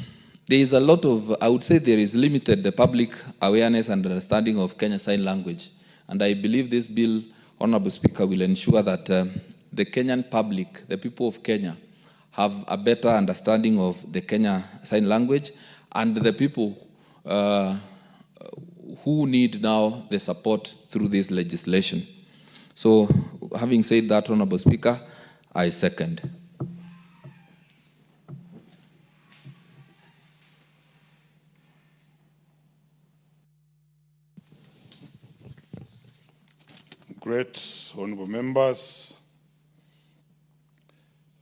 Speaker 22: is a lot of, I would say there is limited public awareness and understanding of Kenya Sign Language. And I believe this bill, Honorable Speaker, will ensure that the Kenyan public, the people of Kenya, have a better understanding of the Kenya Sign Language, and the people who need now the support through this legislation. So, having said that, Honorable Speaker, I second.
Speaker 21: Great, honorable members.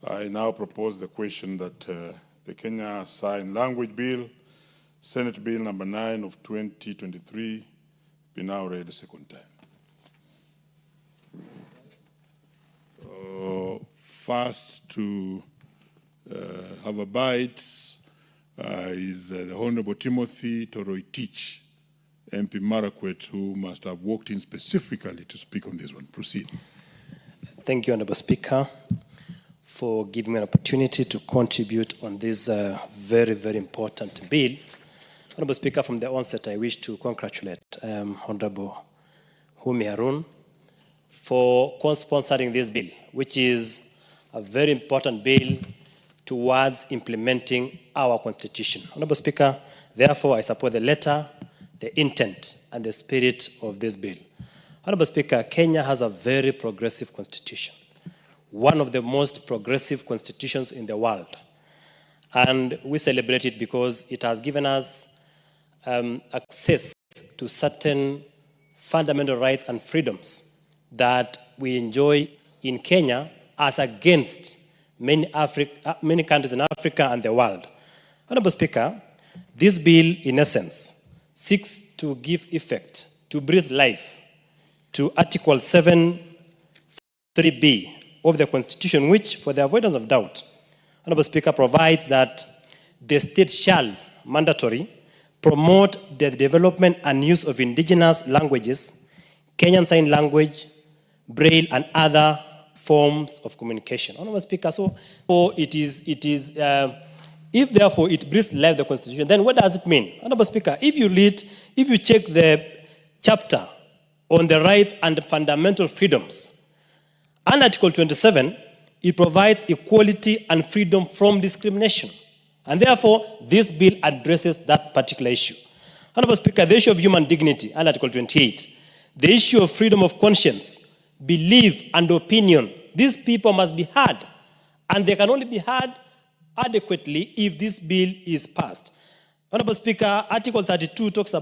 Speaker 21: I now propose the question that the Kenya Sign Language Bill, Senate Bill number 9 of 2023, be now read a second time. First to have a bite is the Honorable Timothy Toroitich, MP Marakwet, who must have walked in specifically to speak on this one. Proceed.
Speaker 2: Thank you, Honorable Speaker, for giving me an opportunity to contribute on this very, very important bill. Honorable Speaker, from the onset, I wish to congratulate Honorable Humi Harun for co-sponsoring this bill, which is a very important bill towards implementing our Constitution. Honorable Speaker, therefore, I support the letter, the intent, and the spirit of this bill. Honorable Speaker, Kenya has a very progressive constitution, one of the most progressive constitutions in the world. And we celebrate it because it has given us access to certain fundamental rights and freedoms that we enjoy in Kenya as against many countries in Africa and the world. Honorable Speaker, this bill, in essence, seeks to give effect, to breathe life to Article 7(3)(b) of the Constitution, which, for the avoidance of doubt, Honorable Speaker, provides that the state shall mandatory, promote the development and use of indigenous languages, Kenyan Sign Language, Braille, and other forms of communication. Honorable Speaker, so if therefore it breathes life the Constitution, then what does it mean? Honorable Speaker, if you check the chapter on the rights and fundamental freedoms, and Article 27, it provides equality and freedom from discrimination. And therefore, this bill addresses that particular issue. Honorable Speaker, the issue of human dignity, and Article 28, the issue of freedom of conscience, belief, and opinion, these people must be heard, and they can only be heard adequately if this bill is passed. Honorable Speaker, Article 33 talks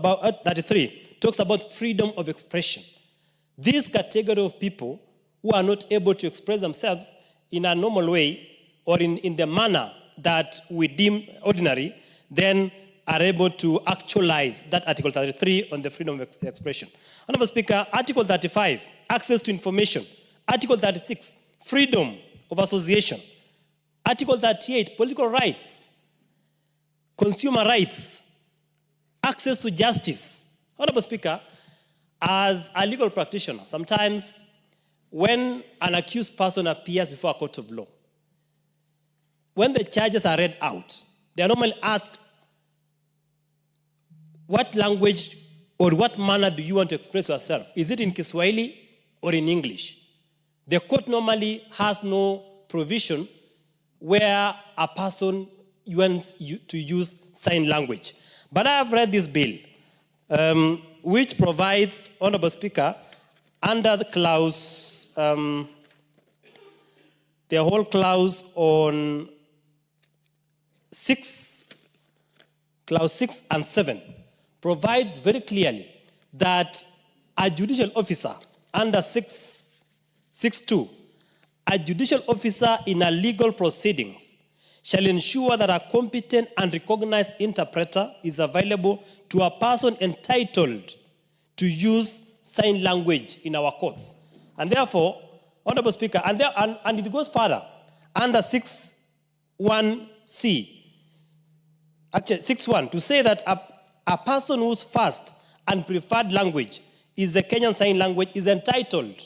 Speaker 2: about freedom of expression. This category of people who are not able to express themselves in a normal way or in the manner that we deem ordinary, then are able to actualize that Article 33 on the freedom of expression. Honorable Speaker, Article 35, access to information. Article 36, freedom of association. Article 38, political rights, consumer rights, access to justice. Honorable Speaker, as a legal practitioner, sometimes when an accused person appears before a court of law, when the charges are read out, they are normally asked, what language or what manner do you want to express yourself? Is it in Kiswahili or in English? The court normally has no provision where a person wants to use sign language. But I have read this bill, which provides, Honorable Speaker, under the clause, the whole clause on clause 6 and 7, provides very clearly that a judicial officer under 6.2, a judicial officer in a legal proceedings shall ensure that a competent and recognized interpreter is available to a person entitled to use sign language in our courts. And therefore, Honorable Speaker, and it goes further, under 6.1c, actually 6.1, to say that a person whose first and preferred language is the Kenyan Sign Language is entitled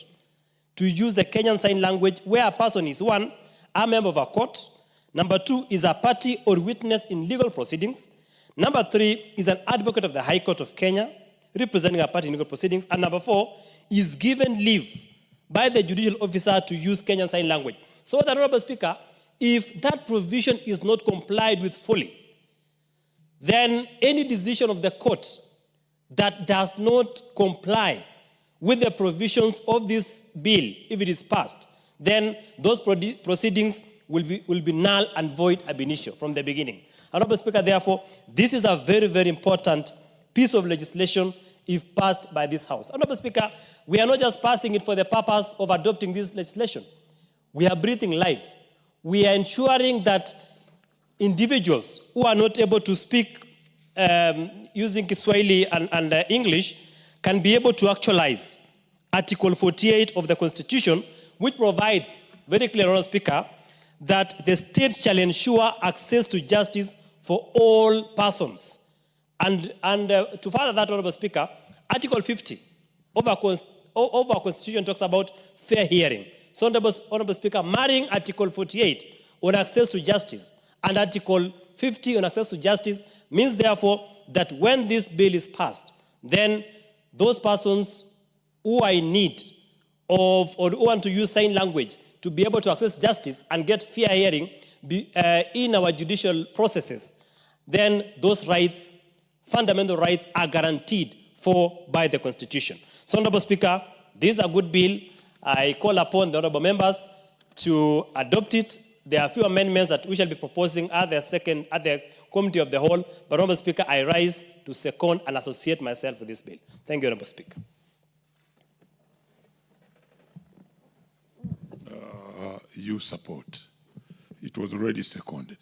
Speaker 2: to use the Kenyan Sign Language where a person is, one, a member of a court, number two, is a party or witness in legal proceedings, number three, is an advocate of the High Court of Kenya, representing a party in legal proceedings, and number four, is given leave by the judicial officer to use Kenyan Sign Language. So, the Honorable Speaker, if that provision is not complied with fully, then any decision of the court that does not comply with the provisions of this bill, if it is passed, then those proceedings will be null and void ab initio from the beginning. Honorable Speaker, therefore, this is a very, very important piece of legislation if passed by this House. Honorable Speaker, we are not just passing it for the purpose of adopting this legislation. We are breathing life. We are ensuring that individuals who are not able to speak using Kiswahili and English can be able to actualize Article 48 of the Constitution, which provides very clear, Honorable Speaker, that the state shall ensure access to justice for all persons. And to further that, Honorable Speaker, Article 50 of our Constitution talks about fair hearing. So, Honorable Speaker, marrying Article 48 on access to justice and Article 50 on access to justice means, therefore, that when this bill is passed, then those persons who are in need of or who want to use sign language to be able to access justice and get fair hearing in our judicial processes, then those rights, fundamental rights, are guaranteed for by the Constitution. So, Honorable Speaker, this is a good bill. I call upon the honorable members to adopt it. There are a few amendments that we shall be proposing at the Committee of the Whole. But, Honorable Speaker, I rise to second and associate myself with this bill. Thank you, Honorable Speaker.
Speaker 21: You support. It was already seconded.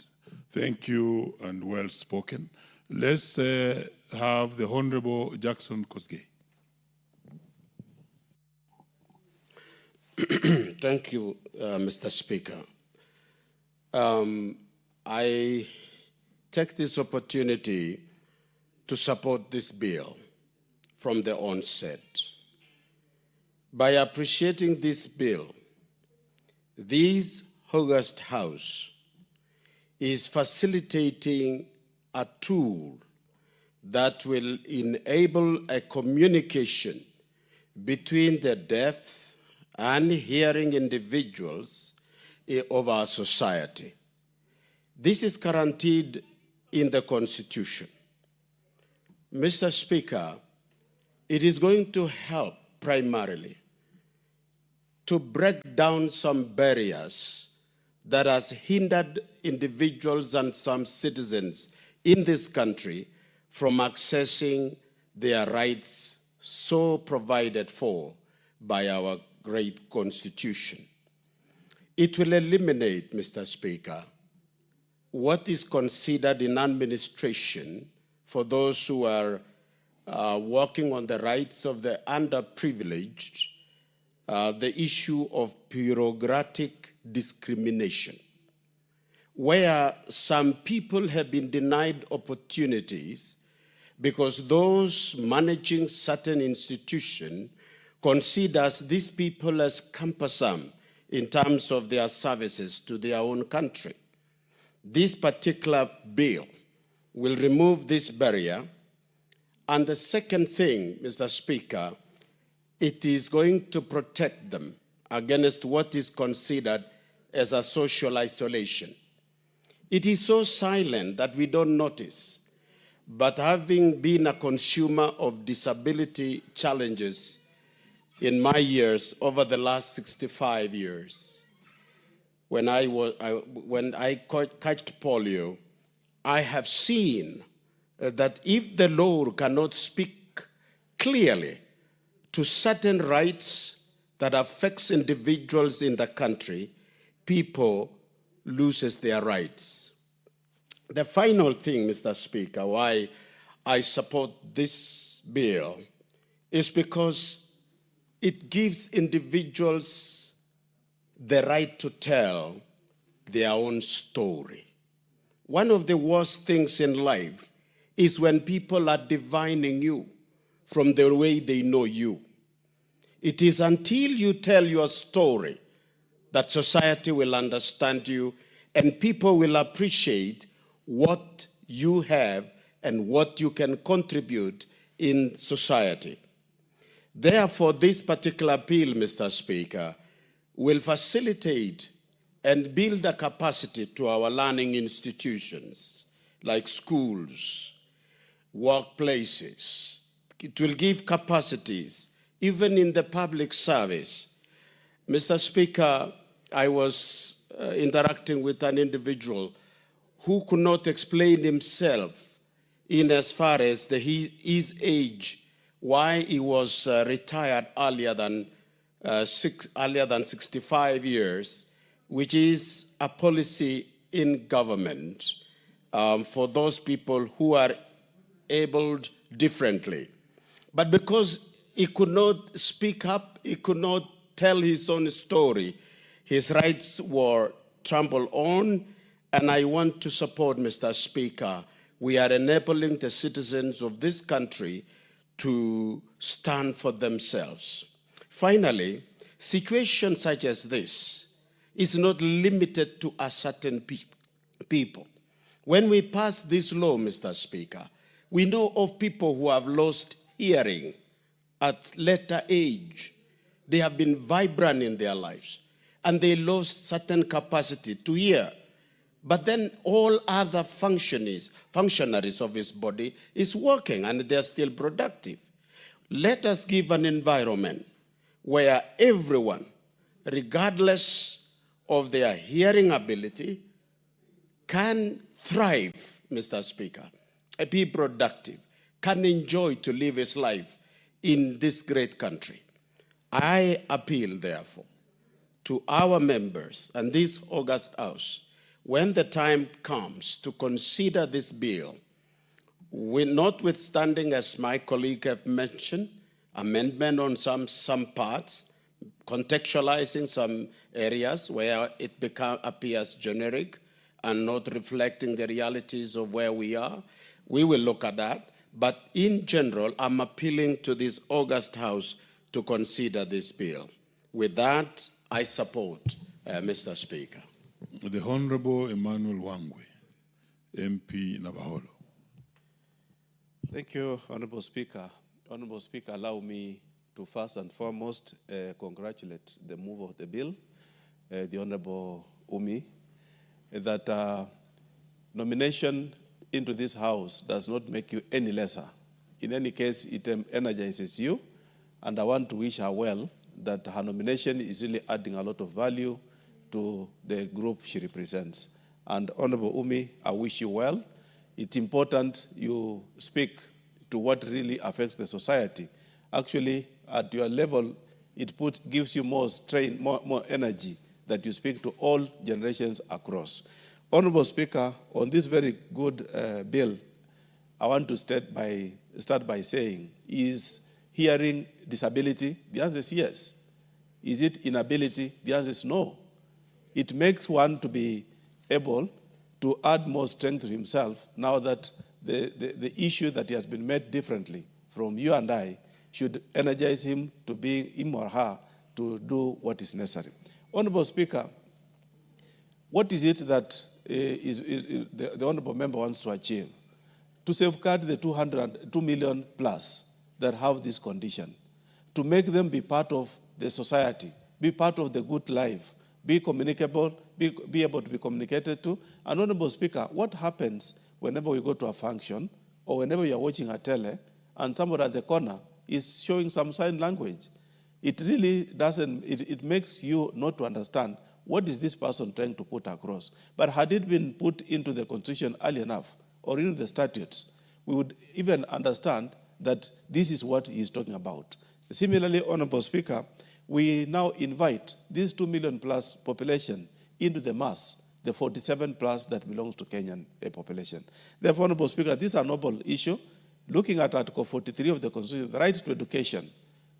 Speaker 21: Thank you and well spoken. Let's have the Honorable Jackson Kosgei.
Speaker 20: Thank you, Mr. Speaker. I take this opportunity to support this bill from the onset. By appreciating this bill, this August House is facilitating a tool that will enable a communication between the deaf and hearing individuals of our society. This is guaranteed in the Constitution. Mr. Speaker, it is going to help primarily to break down some barriers that has hindered individuals and some citizens in this country from accessing their rights so provided for by our great Constitution. It will eliminate, Mr. Speaker, what is considered in administration for those who are working on the rights of the underprivileged, the issue of bureaucratic discrimination, where some people have been denied opportunities because those managing certain institutions considers these people as cumbersome in terms of their services to their own country. This particular bill will remove this barrier. And the second thing, Mr. Speaker, it is going to protect them against what is considered as a social isolation. It is so silent that we don't notice. But having been a consumer of disability challenges in my years over the last 65 years, when I catched polio, I have seen that if the law cannot speak clearly to certain rights that affects individuals in the country, people loses their rights. The final thing, Mr. Speaker, why I support this bill is because it gives individuals the right to tell their own story. One of the worst things in life is when people are divining you from the way they know you. It is until you tell your story that society will understand you and people will appreciate what you have and what you can contribute in society. Therefore, this particular bill, Mr. Speaker, will facilitate and build a capacity to our learning institutions like schools, workplaces. It will give capacities even in the public service. Mr. Speaker, I was interacting with an individual who could not explain himself in as far as his age, why he was retired earlier than 65 years, which is a policy in government for those people who are abled differently. But because he could not speak up, he could not tell his own story, his rights were trampled on, and I want to support, Mr. Speaker. We are enabling the citizens of this country to stand for themselves. Finally, situations such as this is not limited to a certain people. When we pass this law, Mr. Speaker, we know of people who have lost hearing at later age. They have been vibrant in their lives, and they lost certain capacity to hear. But then all other functionaries of his body is working, and they're still productive. Let us give an environment where everyone, regardless of their hearing ability, can thrive, Mr. Speaker, be productive, can enjoy to live his life in this great country. I appeal, therefore, to our members and this August House, when the time comes to consider this bill, notwithstanding, as my colleague have mentioned, amendment on some parts, contextualizing some areas where it appears generic, and not reflecting the realities of where we are, we will look at that. But in general, I'm appealing to this august House to consider this bill. With that, I support Mr. Speaker.
Speaker 21: The Honorable Emmanuel Wangwe, MP Navaholo.
Speaker 6: Thank you, Honorable Speaker. Honorable Speaker, allow me to first and foremost congratulate the move of the bill, the Honorable Umi, that nomination into this House does not make you any lesser. In any case, it energizes you, and I want to wish her well that her nomination is really adding a lot of value to the group she represents. And Honorable Umi, I wish you well. It's important you speak to what really affects the society. Actually, at your level, it gives you more strain, more energy that you speak to all generations across. Honorable Speaker, on this very good bill, I want to start by saying, is hearing disability? The answer is yes. Is it inability? The answer is no. It makes one to be able to add more strength to himself now that the issue that he has been made differently from you and I should energize him to be him or her to do what is necessary. Honorable Speaker, what is it that the Honorable Member wants to achieve? To safeguard the 2 million plus that have this condition, to make them be part of the society, be part of the good life, be communicable, be able to be communicated to. And Honorable Speaker, what happens whenever we go to a function or whenever you're watching a tele and somebody at the corner is showing some sign language? It really doesn't, it makes you not to understand what is this person trying to put across. But had it been put into the Constitution early enough or into the statutes, we would even understand that this is what he's talking about. Similarly, Honorable Speaker, we now invite this 2 million plus population into the mass, the 47 plus that belongs to Kenyan population. Therefore, Honorable Speaker, this is a noble issue. Looking at Article 43 of the Constitution, the right to education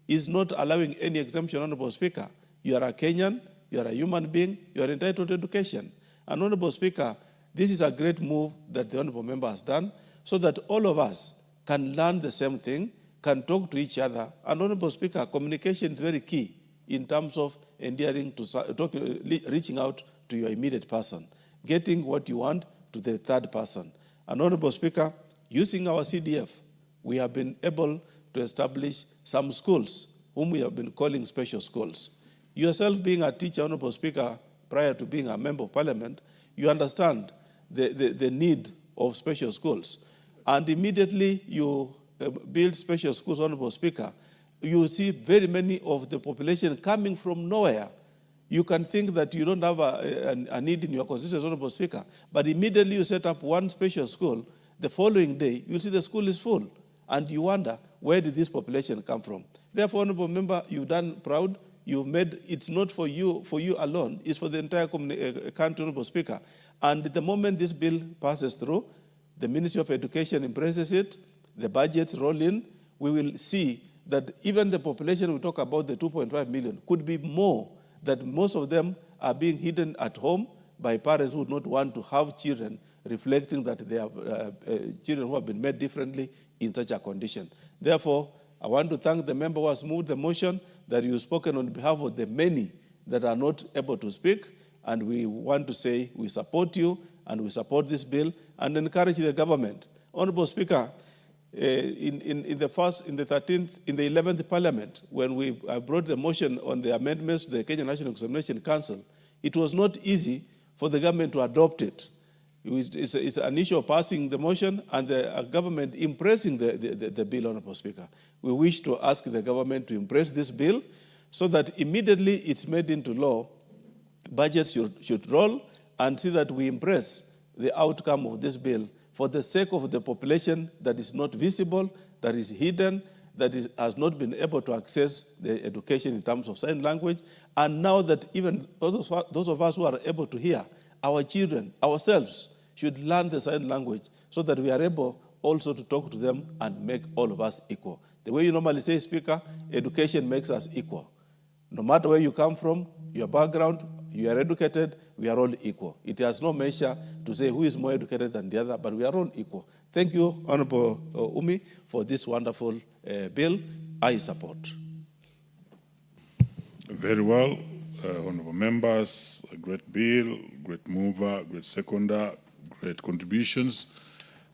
Speaker 6: is not allowing any exemption, Honorable Speaker. You are a Kenyan, you are a human being, you are entitled to education. And Honorable Speaker, this is a great move that the Honorable Member has done so that all of us can learn the same thing, can talk to each other. And Honorable Speaker, communication is very key in terms of endearing to reaching out to your immediate person, getting what you want to the third person. And Honorable Speaker, using our CDF, we have been able to establish some schools, whom we have been calling special schools. Yourself being a teacher, Honorable Speaker, prior to being a member of Parliament, you understand the need of special schools. And immediately you build special schools, Honorable Speaker, you see very many of the population coming from nowhere. You can think that you don't have a need in your constituency, Honorable Speaker, but immediately you set up one special school, the following day, you'll see the school is full. And you wonder, where did this population come from? Therefore, Honorable Member, you've done proud. You've made, it's not for you alone, it's for the entire country, Honorable Speaker. And the moment this bill passes through, the Ministry of Education embraces it, the budgets roll in, we will see that even the population we talk about, the 2.5 million, could be more, that most of them are being hidden at home by parents who would not want to have children, reflecting that they have children who have been made differently in such a condition. Therefore, I want to thank the member who has moved the motion, that you've spoken on behalf of the many that are not able to speak, and we want to say we support you and we support this bill and encourage the government. Honorable Speaker, in the 11th Parliament, when we brought the motion on the amendments to the Kenya National Examination Council, it was not easy for the government to adopt it. It's an issue of passing the motion and the government impressing the bill, Honorable Speaker. We wish to ask the government to impress this bill so that immediately it's made into law, budgets should roll and see that we impress the outcome of this bill for the sake of the population that is not visible, that is hidden, that has not been able to access the education in terms of sign language. And now that even those of us who are able to hear, our children, ourselves, should learn the sign language so that we are able also to talk to them and make all of us equal. The way you normally say, Speaker, education makes us equal. No matter where you come from, your background, You are educated, we are all equal. It has no measure to say who is more educated than the other, but we are all equal. Thank you, Honorable Umi, for this wonderful bill. I support.
Speaker 21: Very well, honorable members, a great bill, great mover, great seconder, great contributions.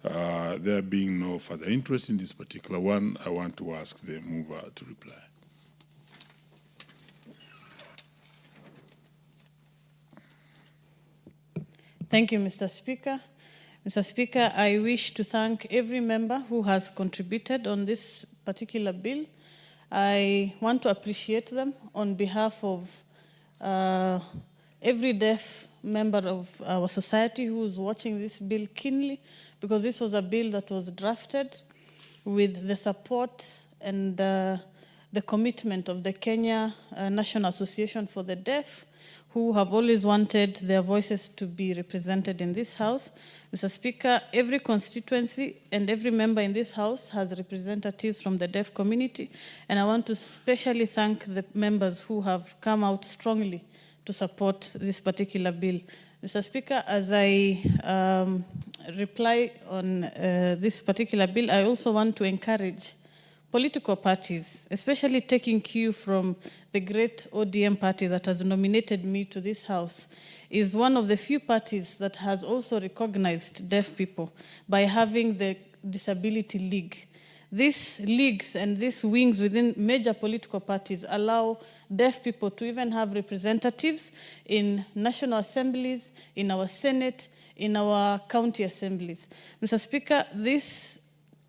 Speaker 21: There being no further interest in this particular one, I want to ask the mover to reply.
Speaker 1: Thank you, Mr. Speaker. Mr. Speaker, I wish to thank every member who has contributed on this particular bill. I want to appreciate them on behalf of every deaf member of our society who is watching this bill keenly, because this was a bill that was drafted with the support and the commitment of the Kenya National Association for the Deaf, who have always wanted their voices to be represented in this House. Mr. Speaker, every constituency and every member in this House has representatives from the deaf community, and I want to especially thank the members who have come out strongly to support this particular bill. Mr. Speaker, as I reply on this particular bill, I also want to encourage political parties, especially taking cue from the great ODM party that has nominated me to this House, is one of the few parties that has also recognized deaf people by having the Disability League. These leagues and these wings within major political parties allow deaf people to even have representatives in national assemblies, in our Senate, in our county assemblies. Mr. Speaker,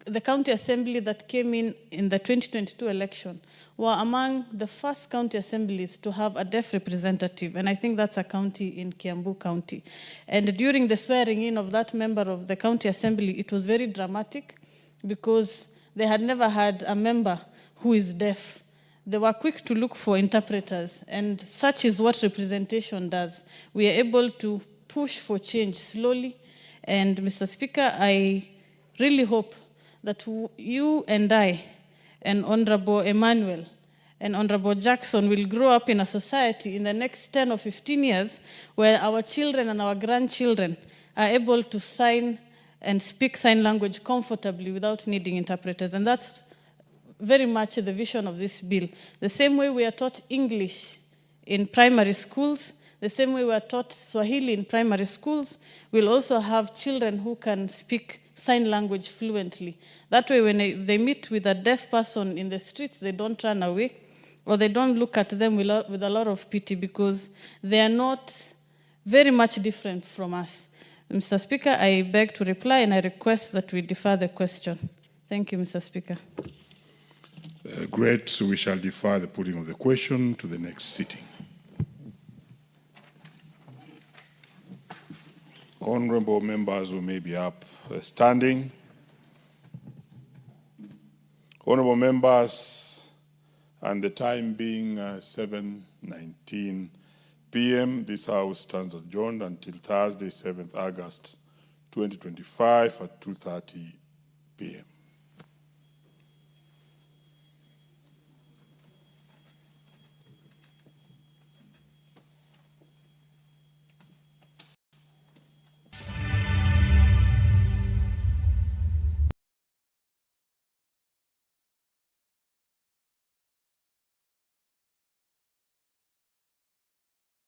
Speaker 1: the county assembly that came in the 2022 election were among the first county assemblies to have a deaf representative, and I think that's a county in Kiambu County. And during the swearing in of that member of the county assembly, it was very dramatic because they had never had a member who is deaf. They were quick to look for interpreters, and such is what representation does. We are able to push for change slowly, and Mr. Speaker, I really hope that you and I and Honorable Emmanuel and Honorable Jackson will grow up in a society in the next 10 or 15 years where our children and our grandchildren are able to sign and speak sign language comfortably without needing interpreters. And that's very much the vision of this bill. The same way we are taught English in primary schools, the same way we are taught Swahili in primary schools, we'll also have children who can speak sign language fluently. That way, when they meet with a deaf person in the streets, they don't run away, or they don't look at them with a lot of pity, because they are not very much different from us. Mr. Speaker, I beg to reply, and I request that we defer the question. Thank you, Mr. Speaker.
Speaker 21: Great. So we shall defer the putting of the question to the next sitting. Honorable members who may be up standing. Honorable members, and the time being 7:19 p.m., this House stands adjourned until Thursday, 7th August 2025 at 2:30 p.m.